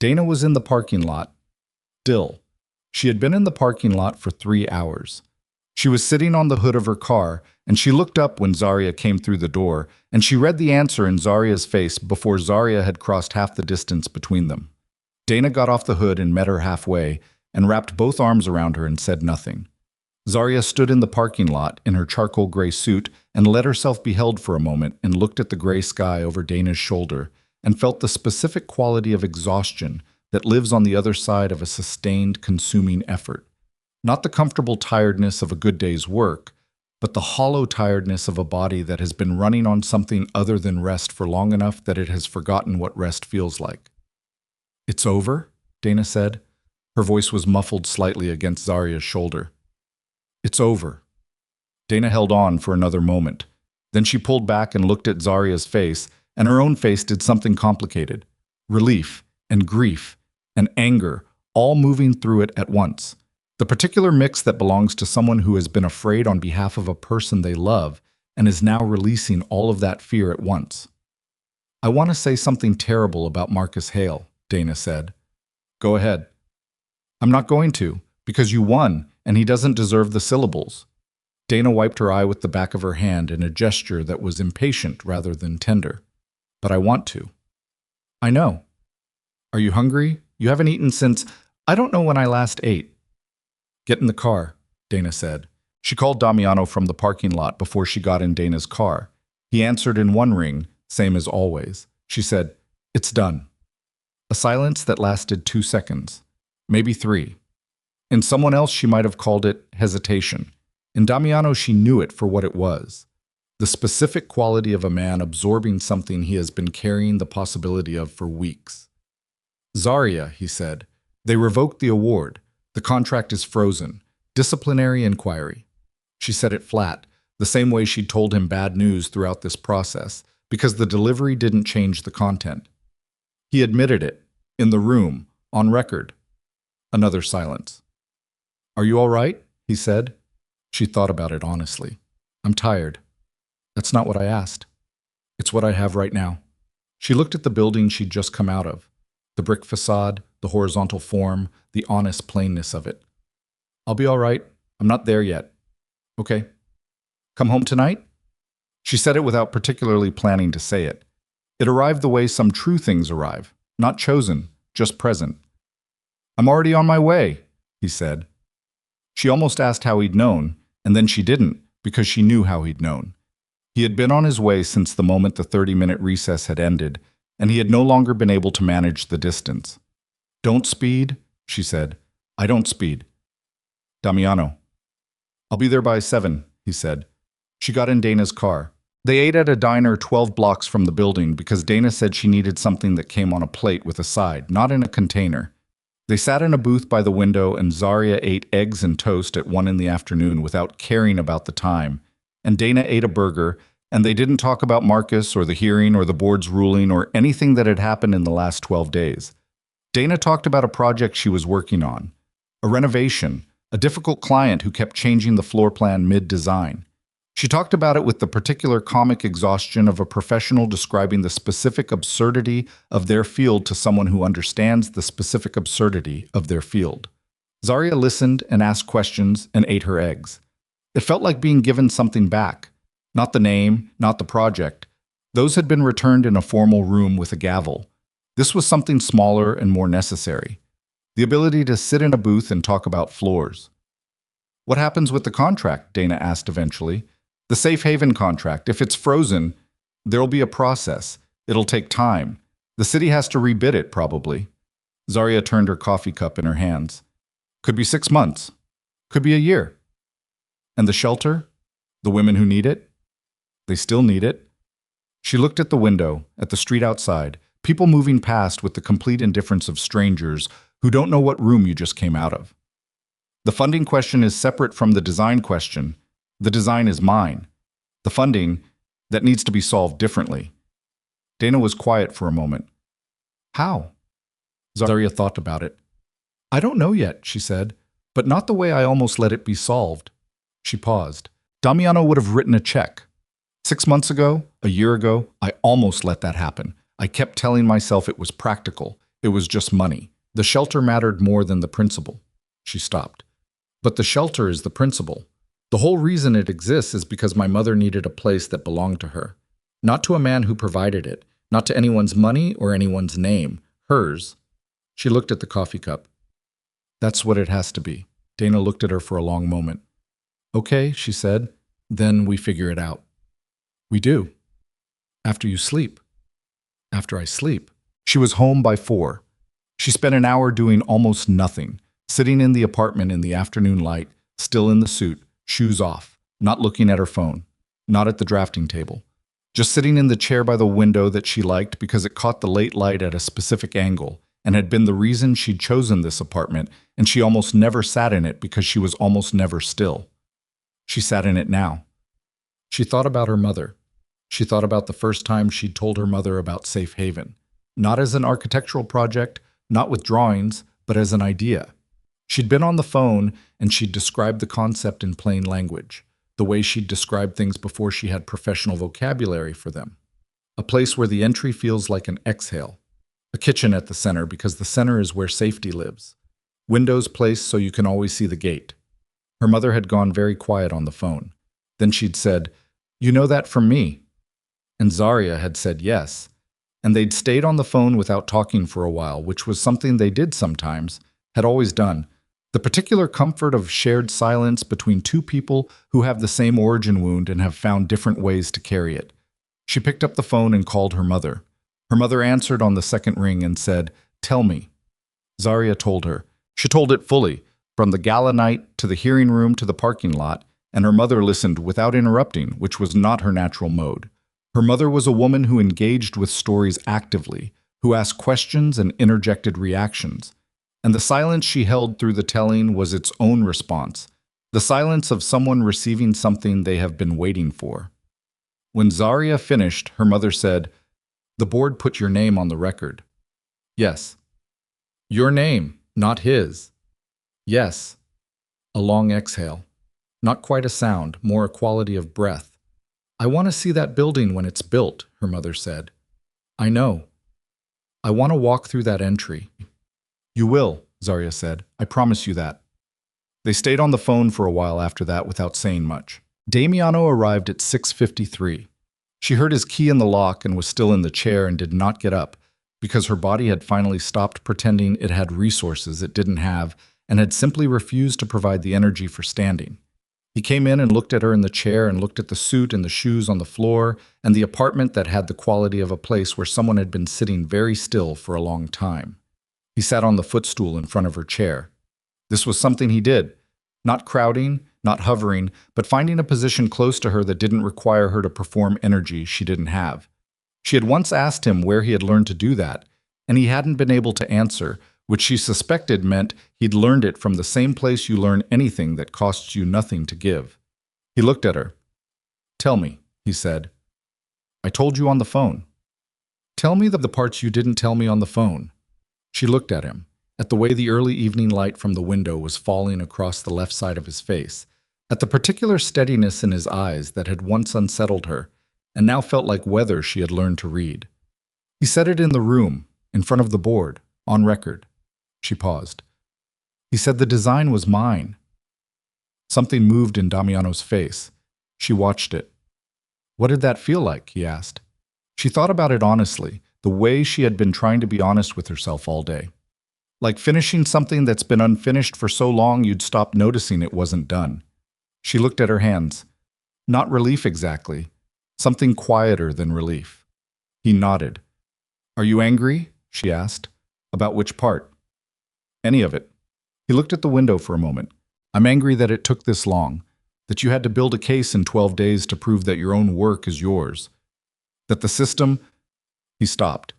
Dana was in the parking lot. Still. She had been in the parking lot for 3 hours. She was sitting on the hood of her car, and she looked up when Zarya came through the door, and she read the answer in Zarya's face before Zarya had crossed half the distance between them. Dana got off the hood and met her halfway, and wrapped both arms around her and said nothing. Zarya stood in the parking lot in her charcoal gray suit and let herself be held for a moment and looked at the gray sky over Dana's shoulder and felt the specific quality of exhaustion that lives on the other side of a sustained, consuming effort. Not the comfortable tiredness of a good day's work, but the hollow tiredness of a body that has been running on something other than rest for long enough that it has forgotten what rest feels like. "It's over?" Dana said. Her voice was muffled slightly against Zarya's shoulder. "It's over." Dana held on for another moment. Then she pulled back and looked at Zarya's face, and her own face did something complicated. Relief and grief and anger, all moving through it at once. The particular mix that belongs to someone who has been afraid on behalf of a person they love and is now releasing all of that fear at once. "I want to say something terrible about Marcus Hale," Dana said. "Go ahead." "I'm not going to, because you won, and he doesn't deserve the syllables." Dana wiped her eye with the back of her hand in a gesture that was impatient rather than tender. "But I want to." "I know." "Are you hungry? You haven't eaten since... I don't know when I last ate." "Get in the car," Dana said. She called Damiano from the parking lot before she got in Dana's car. He answered in one ring, same as always. She said, "It's done." A silence that lasted 2 seconds, maybe 3. In someone else she might have called it hesitation. In Damiano she knew it for what it was. The specific quality of a man absorbing something he has been carrying the possibility of for weeks. "Zarya," he said, "they revoked the award. The contract is frozen. Disciplinary inquiry." She said it flat, the same way she'd told him bad news throughout this process, because the delivery didn't change the content. He admitted it, in the room, on record. Another silence. "Are you all right?" he said. She thought about it honestly. "I'm tired." "That's not what I asked." "It's what I have right now." She looked at the building she'd just come out of. The brick facade, the horizontal form, the honest plainness of it. "I'll be all right. I'm not there yet." "Okay. Come home tonight?" She said it without particularly planning to say it. It arrived the way some true things arrive, not chosen, just present. "I'm already on my way," he said. She almost asked how he'd known, and then she didn't, because she knew how he'd known. He had been on his way since the moment the 30-minute recess had ended, and he had no longer been able to manage the distance. "Don't speed," she said. "I don't speed." "Damiano." "I'll be there by 7, he said. She got in Dana's car. They ate at a diner 12 blocks from the building because Dana said she needed something that came on a plate with a side, not in a container. They sat in a booth by the window, and Zarya ate eggs and toast at 1 in the afternoon without caring about the time, and Dana ate a burger, and they didn't talk about Marcus or the hearing or the board's ruling or anything that had happened in the last 12 days. Dana talked about a project she was working on, a renovation, a difficult client who kept changing the floor plan mid-design. She talked about it with the particular comic exhaustion of a professional describing the specific absurdity of their field to someone who understands the specific absurdity of their field. Zarya listened and asked questions and ate her eggs. It felt like being given something back. Not the name, not the project. Those had been returned in a formal room with a gavel. This was something smaller and more necessary. The ability to sit in a booth and talk about floors. "What happens with the contract?" Dana asked eventually. "The safe haven contract. If it's frozen, there'll be a process. It'll take time. The city has to rebid it, probably." Zarya turned her coffee cup in her hands. "Could be 6 months. Could be a year." "And the shelter? The women who need it?" "They still need it." She looked at the window, at the street outside, people moving past with the complete indifference of strangers who don't know what room you just came out of. "The funding question is separate from the design question. The design is mine. The funding, that needs to be solved differently." Dana was quiet for a moment. "How?" Zarya thought about it. "I don't know yet," she said, "but not the way I almost let it be solved." She paused. "Damiano would have written a check." 6 months ago, a year ago, I almost let that happen. I kept telling myself it was practical. It was just money. The shelter mattered more than the principle. She stopped. But the shelter is the principle. The whole reason it exists is because my mother needed a place that belonged to her. Not to a man who provided it, not to anyone's money or anyone's name. Hers. She looked at the coffee cup. That's what it has to be. Dana looked at her for a long moment. Okay, she said. Then we figure it out. We do. After you sleep. After I sleep. She was home by 4. She spent an hour doing almost nothing, sitting in the apartment in the afternoon light, still in the suit, shoes off, not looking at her phone, not at the drafting table, just sitting in the chair by the window that she liked because it caught the late light at a specific angle and had been the reason she'd chosen this apartment, and she almost never sat in it because she was almost never still. She sat in it now. She thought about her mother. She thought about the first time she'd told her mother about Safe Haven, not as an architectural project, not with drawings, but as an idea. She'd been on the phone and she'd described the concept in plain language, the way she'd described things before she had professional vocabulary for them. A place where the entry feels like an exhale. A kitchen at the center because the center is where safety lives. Windows placed so you can always see the gate. Her mother had gone very quiet on the phone. Then she'd said, "You know that from me." And Zarya had said yes. And they'd stayed on the phone without talking for a while, which was something they did sometimes, had always done. The particular comfort of shared silence between two people who have the same origin wound and have found different ways to carry it. She picked up the phone and called her mother. Her mother answered on the second ring and said, "Tell me." Zarya told her. She told it fully, from the gala night to the hearing room to the parking lot, and her mother listened without interrupting, which was not her natural mode. Her mother was a woman who engaged with stories actively, who asked questions and interjected reactions. And the silence she held through the telling was its own response, the silence of someone receiving something they have been waiting for. When Zarya finished, her mother said, "The board put your name on the record." "Yes." "Your name, not his." "Yes." A long exhale. Not quite a sound, more a quality of breath. "I want to see that building when it's built," her mother said. "I know. I want to walk through that entry." "You will," Zarya said. "I promise you that." They stayed on the phone for a while after that without saying much. Damiano arrived at 6:53. She heard his key in the lock and was still in the chair and did not get up, because her body had finally stopped pretending it had resources it didn't have and had simply refused to provide the energy for standing. He came in and looked at her in the chair and looked at the suit and the shoes on the floor and the apartment that had the quality of a place where someone had been sitting very still for a long time. He sat on the footstool in front of her chair. This was something he did, not crowding, not hovering, but finding a position close to her that didn't require her to perform energy she didn't have. She had once asked him where he had learned to do that, and he hadn't been able to answer, which she suspected meant he'd learned it from the same place you learn anything that costs you nothing to give. He looked at her. "Tell me," he said. "I told you on the phone." "Tell me the parts you didn't tell me on the phone." She looked at him, at the way the early evening light from the window was falling across the left side of his face, at the particular steadiness in his eyes that had once unsettled her, and now felt like weather she had learned to read. He said it in the room, in front of the board, on record. She paused. He said the design was mine. Something moved in Damiano's face. She watched it. "What did that feel like?" he asked. She thought about it honestly, the way she had been trying to be honest with herself all day. Like finishing something that's been unfinished for so long you'd stop noticing it wasn't done. She looked at her hands. Not relief exactly. Something quieter than relief. He nodded. "Are you angry?" she asked. "About which part?" "Any of it." He looked at the window for a moment. "I'm angry that it took this long, that you had to build a case in 12 days to prove that your own work is yours. That the system—" He stopped.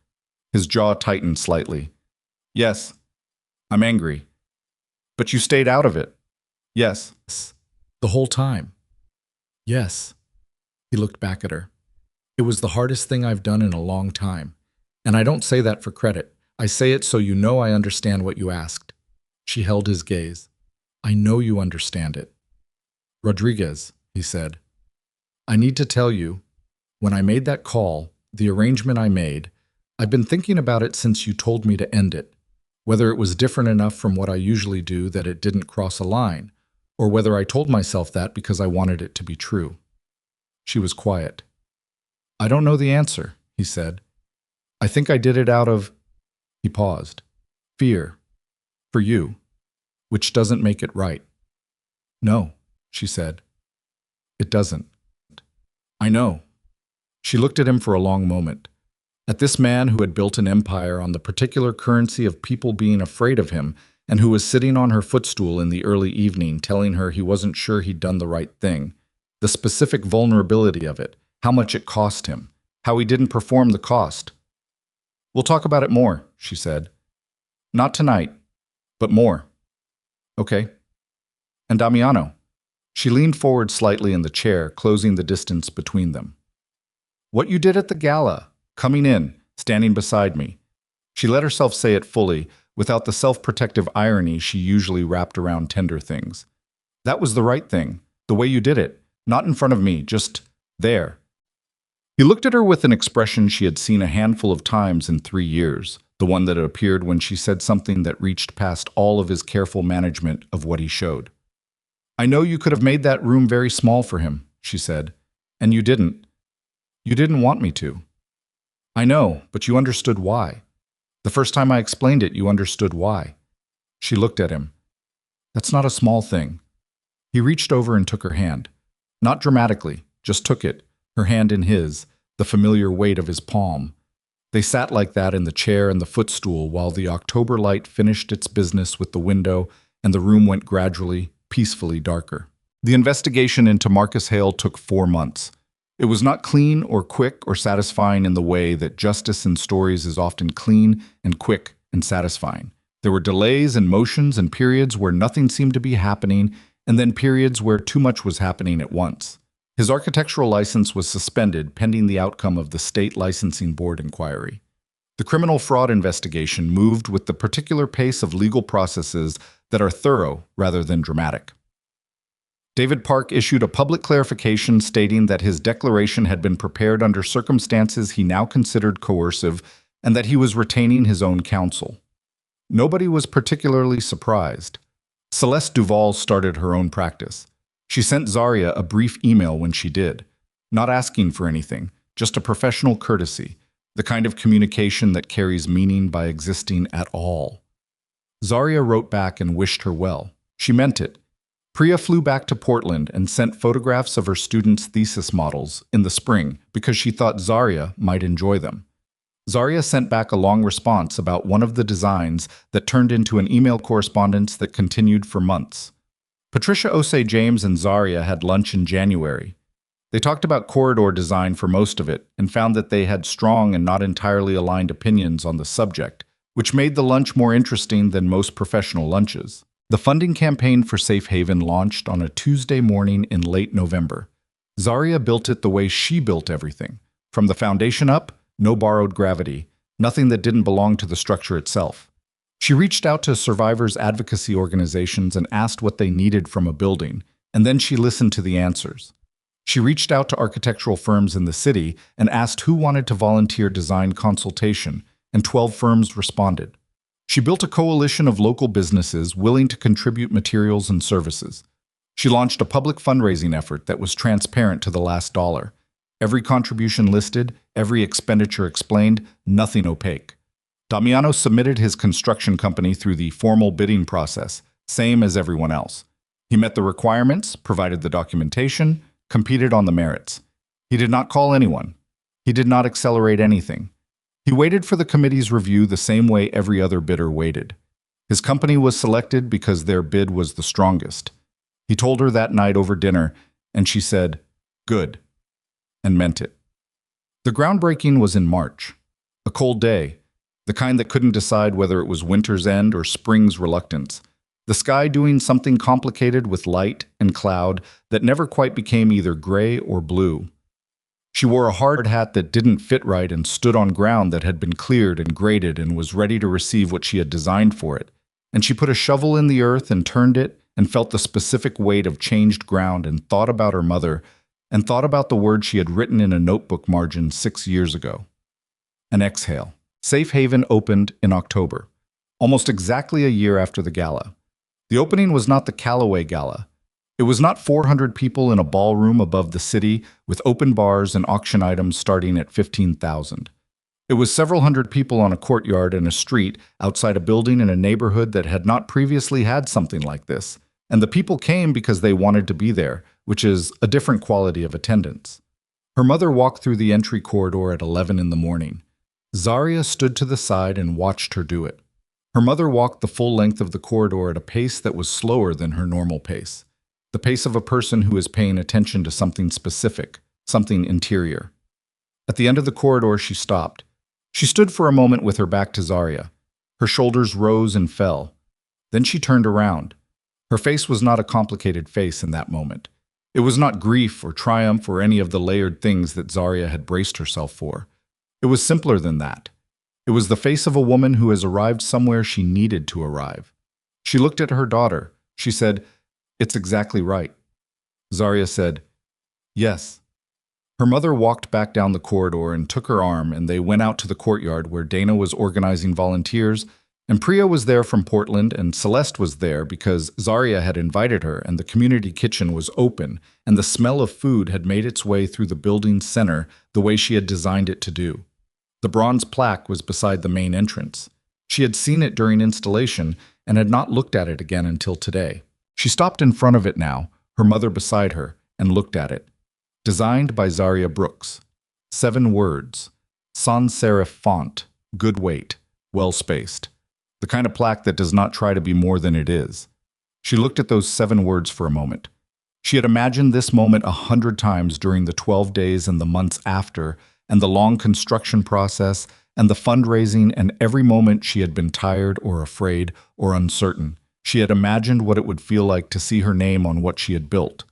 His jaw tightened slightly. "Yes, I'm angry. But you stayed out of it." "Yes." "The whole time." "Yes." He looked back at her. "It was the hardest thing I've done in a long time. And I don't say that for credit. I say it so you know I understand what you asked." She held his gaze. "I know you understand it." "Rodriguez," he said, "I need to tell you, When I made that call, the arrangement I made, I've been thinking about it since you told me to end it, whether it was different enough from what I usually do that it didn't cross a line, or whether I told myself that because I wanted it to be true. She was quiet. I don't know the answer, he said. I think I did it out of, he paused, fear, for you, which doesn't make it right. No, she said. It doesn't. I know. She looked at him for a long moment. At this man who had built an empire on the particular currency of people being afraid of him and who was sitting on her footstool in the early evening telling her he wasn't sure he'd done the right thing, the specific vulnerability of it, how much it cost him, how he didn't perform the cost. We'll talk about it more, she said. Not tonight, but more. Okay. And Damiano. She leaned forward slightly in the chair, closing the distance between them. What you did at the gala, coming in, standing beside me. She let herself say it fully, without the self-protective irony she usually wrapped around tender things. That was the right thing, the way you did it, not in front of me, just there. He looked at her with an expression she had seen a handful of times in 3 years, the one that had appeared when she said something that reached past all of his careful management of what he showed. I know you could have made that room very small for him, she said, and you didn't. You didn't want me to. I know, but you understood why. The first time I explained it, you understood why. She looked at him. That's not a small thing. He reached over and took her hand. Not dramatically, just took it, her hand in his, the familiar weight of his palm. They sat like that in the chair and the footstool while the October light finished its business with the window and the room went gradually, peacefully darker. The investigation into Marcus Hale took 4 months. It was not clean or quick or satisfying in the way that justice in stories is often clean and quick and satisfying. There were delays and motions and periods where nothing seemed to be happening, and then periods where too much was happening at once. His architectural license was suspended pending the outcome of the state licensing board inquiry. The criminal fraud investigation moved with the particular pace of legal processes that are thorough rather than dramatic. David Park issued a public clarification stating that his declaration had been prepared under circumstances he now considered coercive and that he was retaining his own counsel. Nobody was particularly surprised. Celeste Duval started her own practice. She sent Zaria a brief email when she did, not asking for anything, just a professional courtesy, the kind of communication that carries meaning by existing at all. Zaria wrote back and wished her well. She meant it. Priya flew back to Portland and sent photographs of her students' thesis models in the spring because she thought Zaria might enjoy them. Zaria sent back a long response about one of the designs that turned into an email correspondence that continued for months. Patricia Osei James and Zaria had lunch in January. They talked about corridor design for most of it and found that they had strong and not entirely aligned opinions on the subject, which made the lunch more interesting than most professional lunches. The funding campaign for Safe Haven launched on a Tuesday morning in late November. Zaria built it the way she built everything. From the foundation up, no borrowed gravity, nothing that didn't belong to the structure itself. She reached out to survivors' advocacy organizations and asked what they needed from a building, and then she listened to the answers. She reached out to architectural firms in the city and asked who wanted to volunteer design consultation, and 12 firms responded. She built a coalition of local businesses willing to contribute materials and services. She launched a public fundraising effort that was transparent to the last dollar. Every contribution listed, every expenditure explained, nothing opaque. Damiano submitted his construction company through the formal bidding process, same as everyone else. He met the requirements, provided the documentation, competed on the merits. He did not call anyone. He did not accelerate anything. He waited for the committee's review the same way every other bidder waited. His company was selected because their bid was the strongest. He told her that night over dinner, and she said, "Good," and meant it. The groundbreaking was in March. A cold day, the kind that couldn't decide whether it was winter's end or spring's reluctance. The sky doing something complicated with light and cloud that never quite became either gray or blue. She wore a hard hat that didn't fit right and stood on ground that had been cleared and graded and was ready to receive what she had designed for it. And she put a shovel in the earth and turned it and felt the specific weight of changed ground and thought about her mother and thought about the words she had written in a notebook margin 6 years ago. An exhale. Safe Haven opened in October, almost exactly a year after the gala. The opening was not the Callaway Gala. It was not 400 people in a ballroom above the city with open bars and auction items starting at 15,000. It was several hundred people on a courtyard and a street outside a building in a neighborhood that had not previously had something like this. And the people came because they wanted to be there, which is a different quality of attendance. Her mother walked through the entry corridor at 11 in the morning. Zarya stood to the side and watched her do it. Her mother walked the full length of the corridor at a pace that was slower than her normal pace. The pace of a person who is paying attention to something specific, something interior. At the end of the corridor, she stopped. She stood for a moment with her back to Zarya. Her shoulders rose and fell. Then she turned around. Her face was not a complicated face in that moment. It was not grief or triumph or any of the layered things that Zarya had braced herself for. It was simpler than that. It was the face of a woman who has arrived somewhere she needed to arrive. She looked at her daughter. She said, "It's exactly right." Zarya said, "Yes." Her mother walked back down the corridor and took her arm, and they went out to the courtyard where Dana was organizing volunteers, and Priya was there from Portland, and Celeste was there because Zarya had invited her, and the community kitchen was open, and the smell of food had made its way through the building's center the way she had designed it to do. The bronze plaque was beside the main entrance. She had seen it during installation and had not looked at it again until today. She stopped in front of it now, her mother beside her, and looked at it. Designed by Zarya Brooks. 7 words. Sans serif font. Good weight. Well spaced. The kind of plaque that does not try to be more than it is. She looked at those 7 words for a moment. She had imagined this moment 100 times during the 12 days and the months after, and the long construction process, and the fundraising, and every moment she had been tired or afraid or uncertain. She had imagined what it would feel like to see her name on what she had built.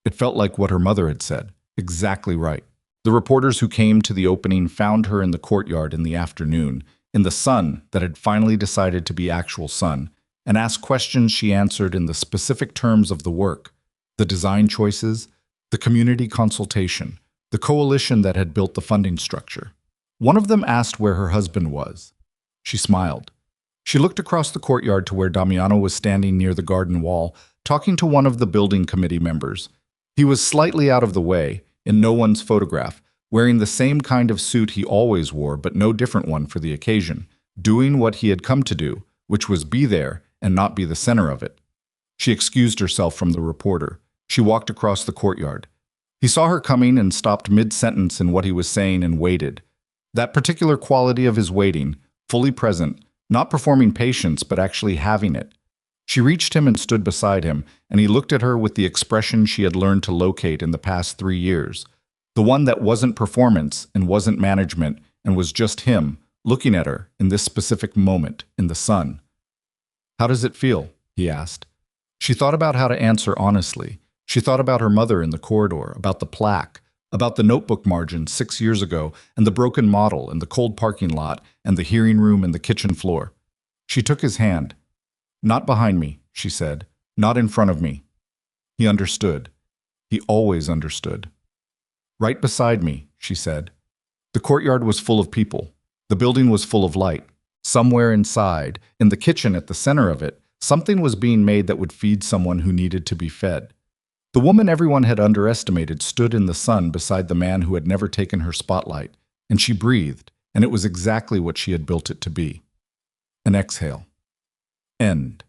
It felt like what her mother had said. Exactly right. The reporters who came to the opening found her in the courtyard in the afternoon, in the sun that had finally decided to be actual sun, and asked questions she answered in the specific terms of the work, the design choices, the community consultation, the coalition that had built the funding structure. One of them asked where her husband was. She smiled. She looked across the courtyard to where Damiano was standing near the garden wall, talking to one of the building committee members. He was slightly out of the way, in no one's photograph, wearing the same kind of suit he always wore, but no different one for the occasion, doing what he had come to do, which was be there and not be the center of it. She excused herself from the reporter. She walked across the courtyard. He saw her coming and stopped mid-sentence in what he was saying and waited. That particular quality of his waiting, fully present, not performing patience but actually having it. She reached him and stood beside him, and he looked at her with the expression she had learned to locate in the past 3 years. The one that wasn't performance and wasn't management and was just him, looking at her in this specific moment in the sun. "How does it feel?" he asked. She thought about how to answer honestly. She thought about her mother in the corridor, about the plaque, about the notebook margin 6 years ago, and the broken model, and the cold parking lot, and the hearing room and the kitchen floor. She took his hand. "Not behind me," she said. "Not in front of me." He understood. He always understood. "Right beside me," she said. The courtyard was full of people. The building was full of light. Somewhere inside, in the kitchen at the center of it, something was being made that would feed someone who needed to be fed. The woman everyone had underestimated stood in the sun beside the man who had never taken her spotlight, and she breathed, and it was exactly what she had built it to be. An exhale. End.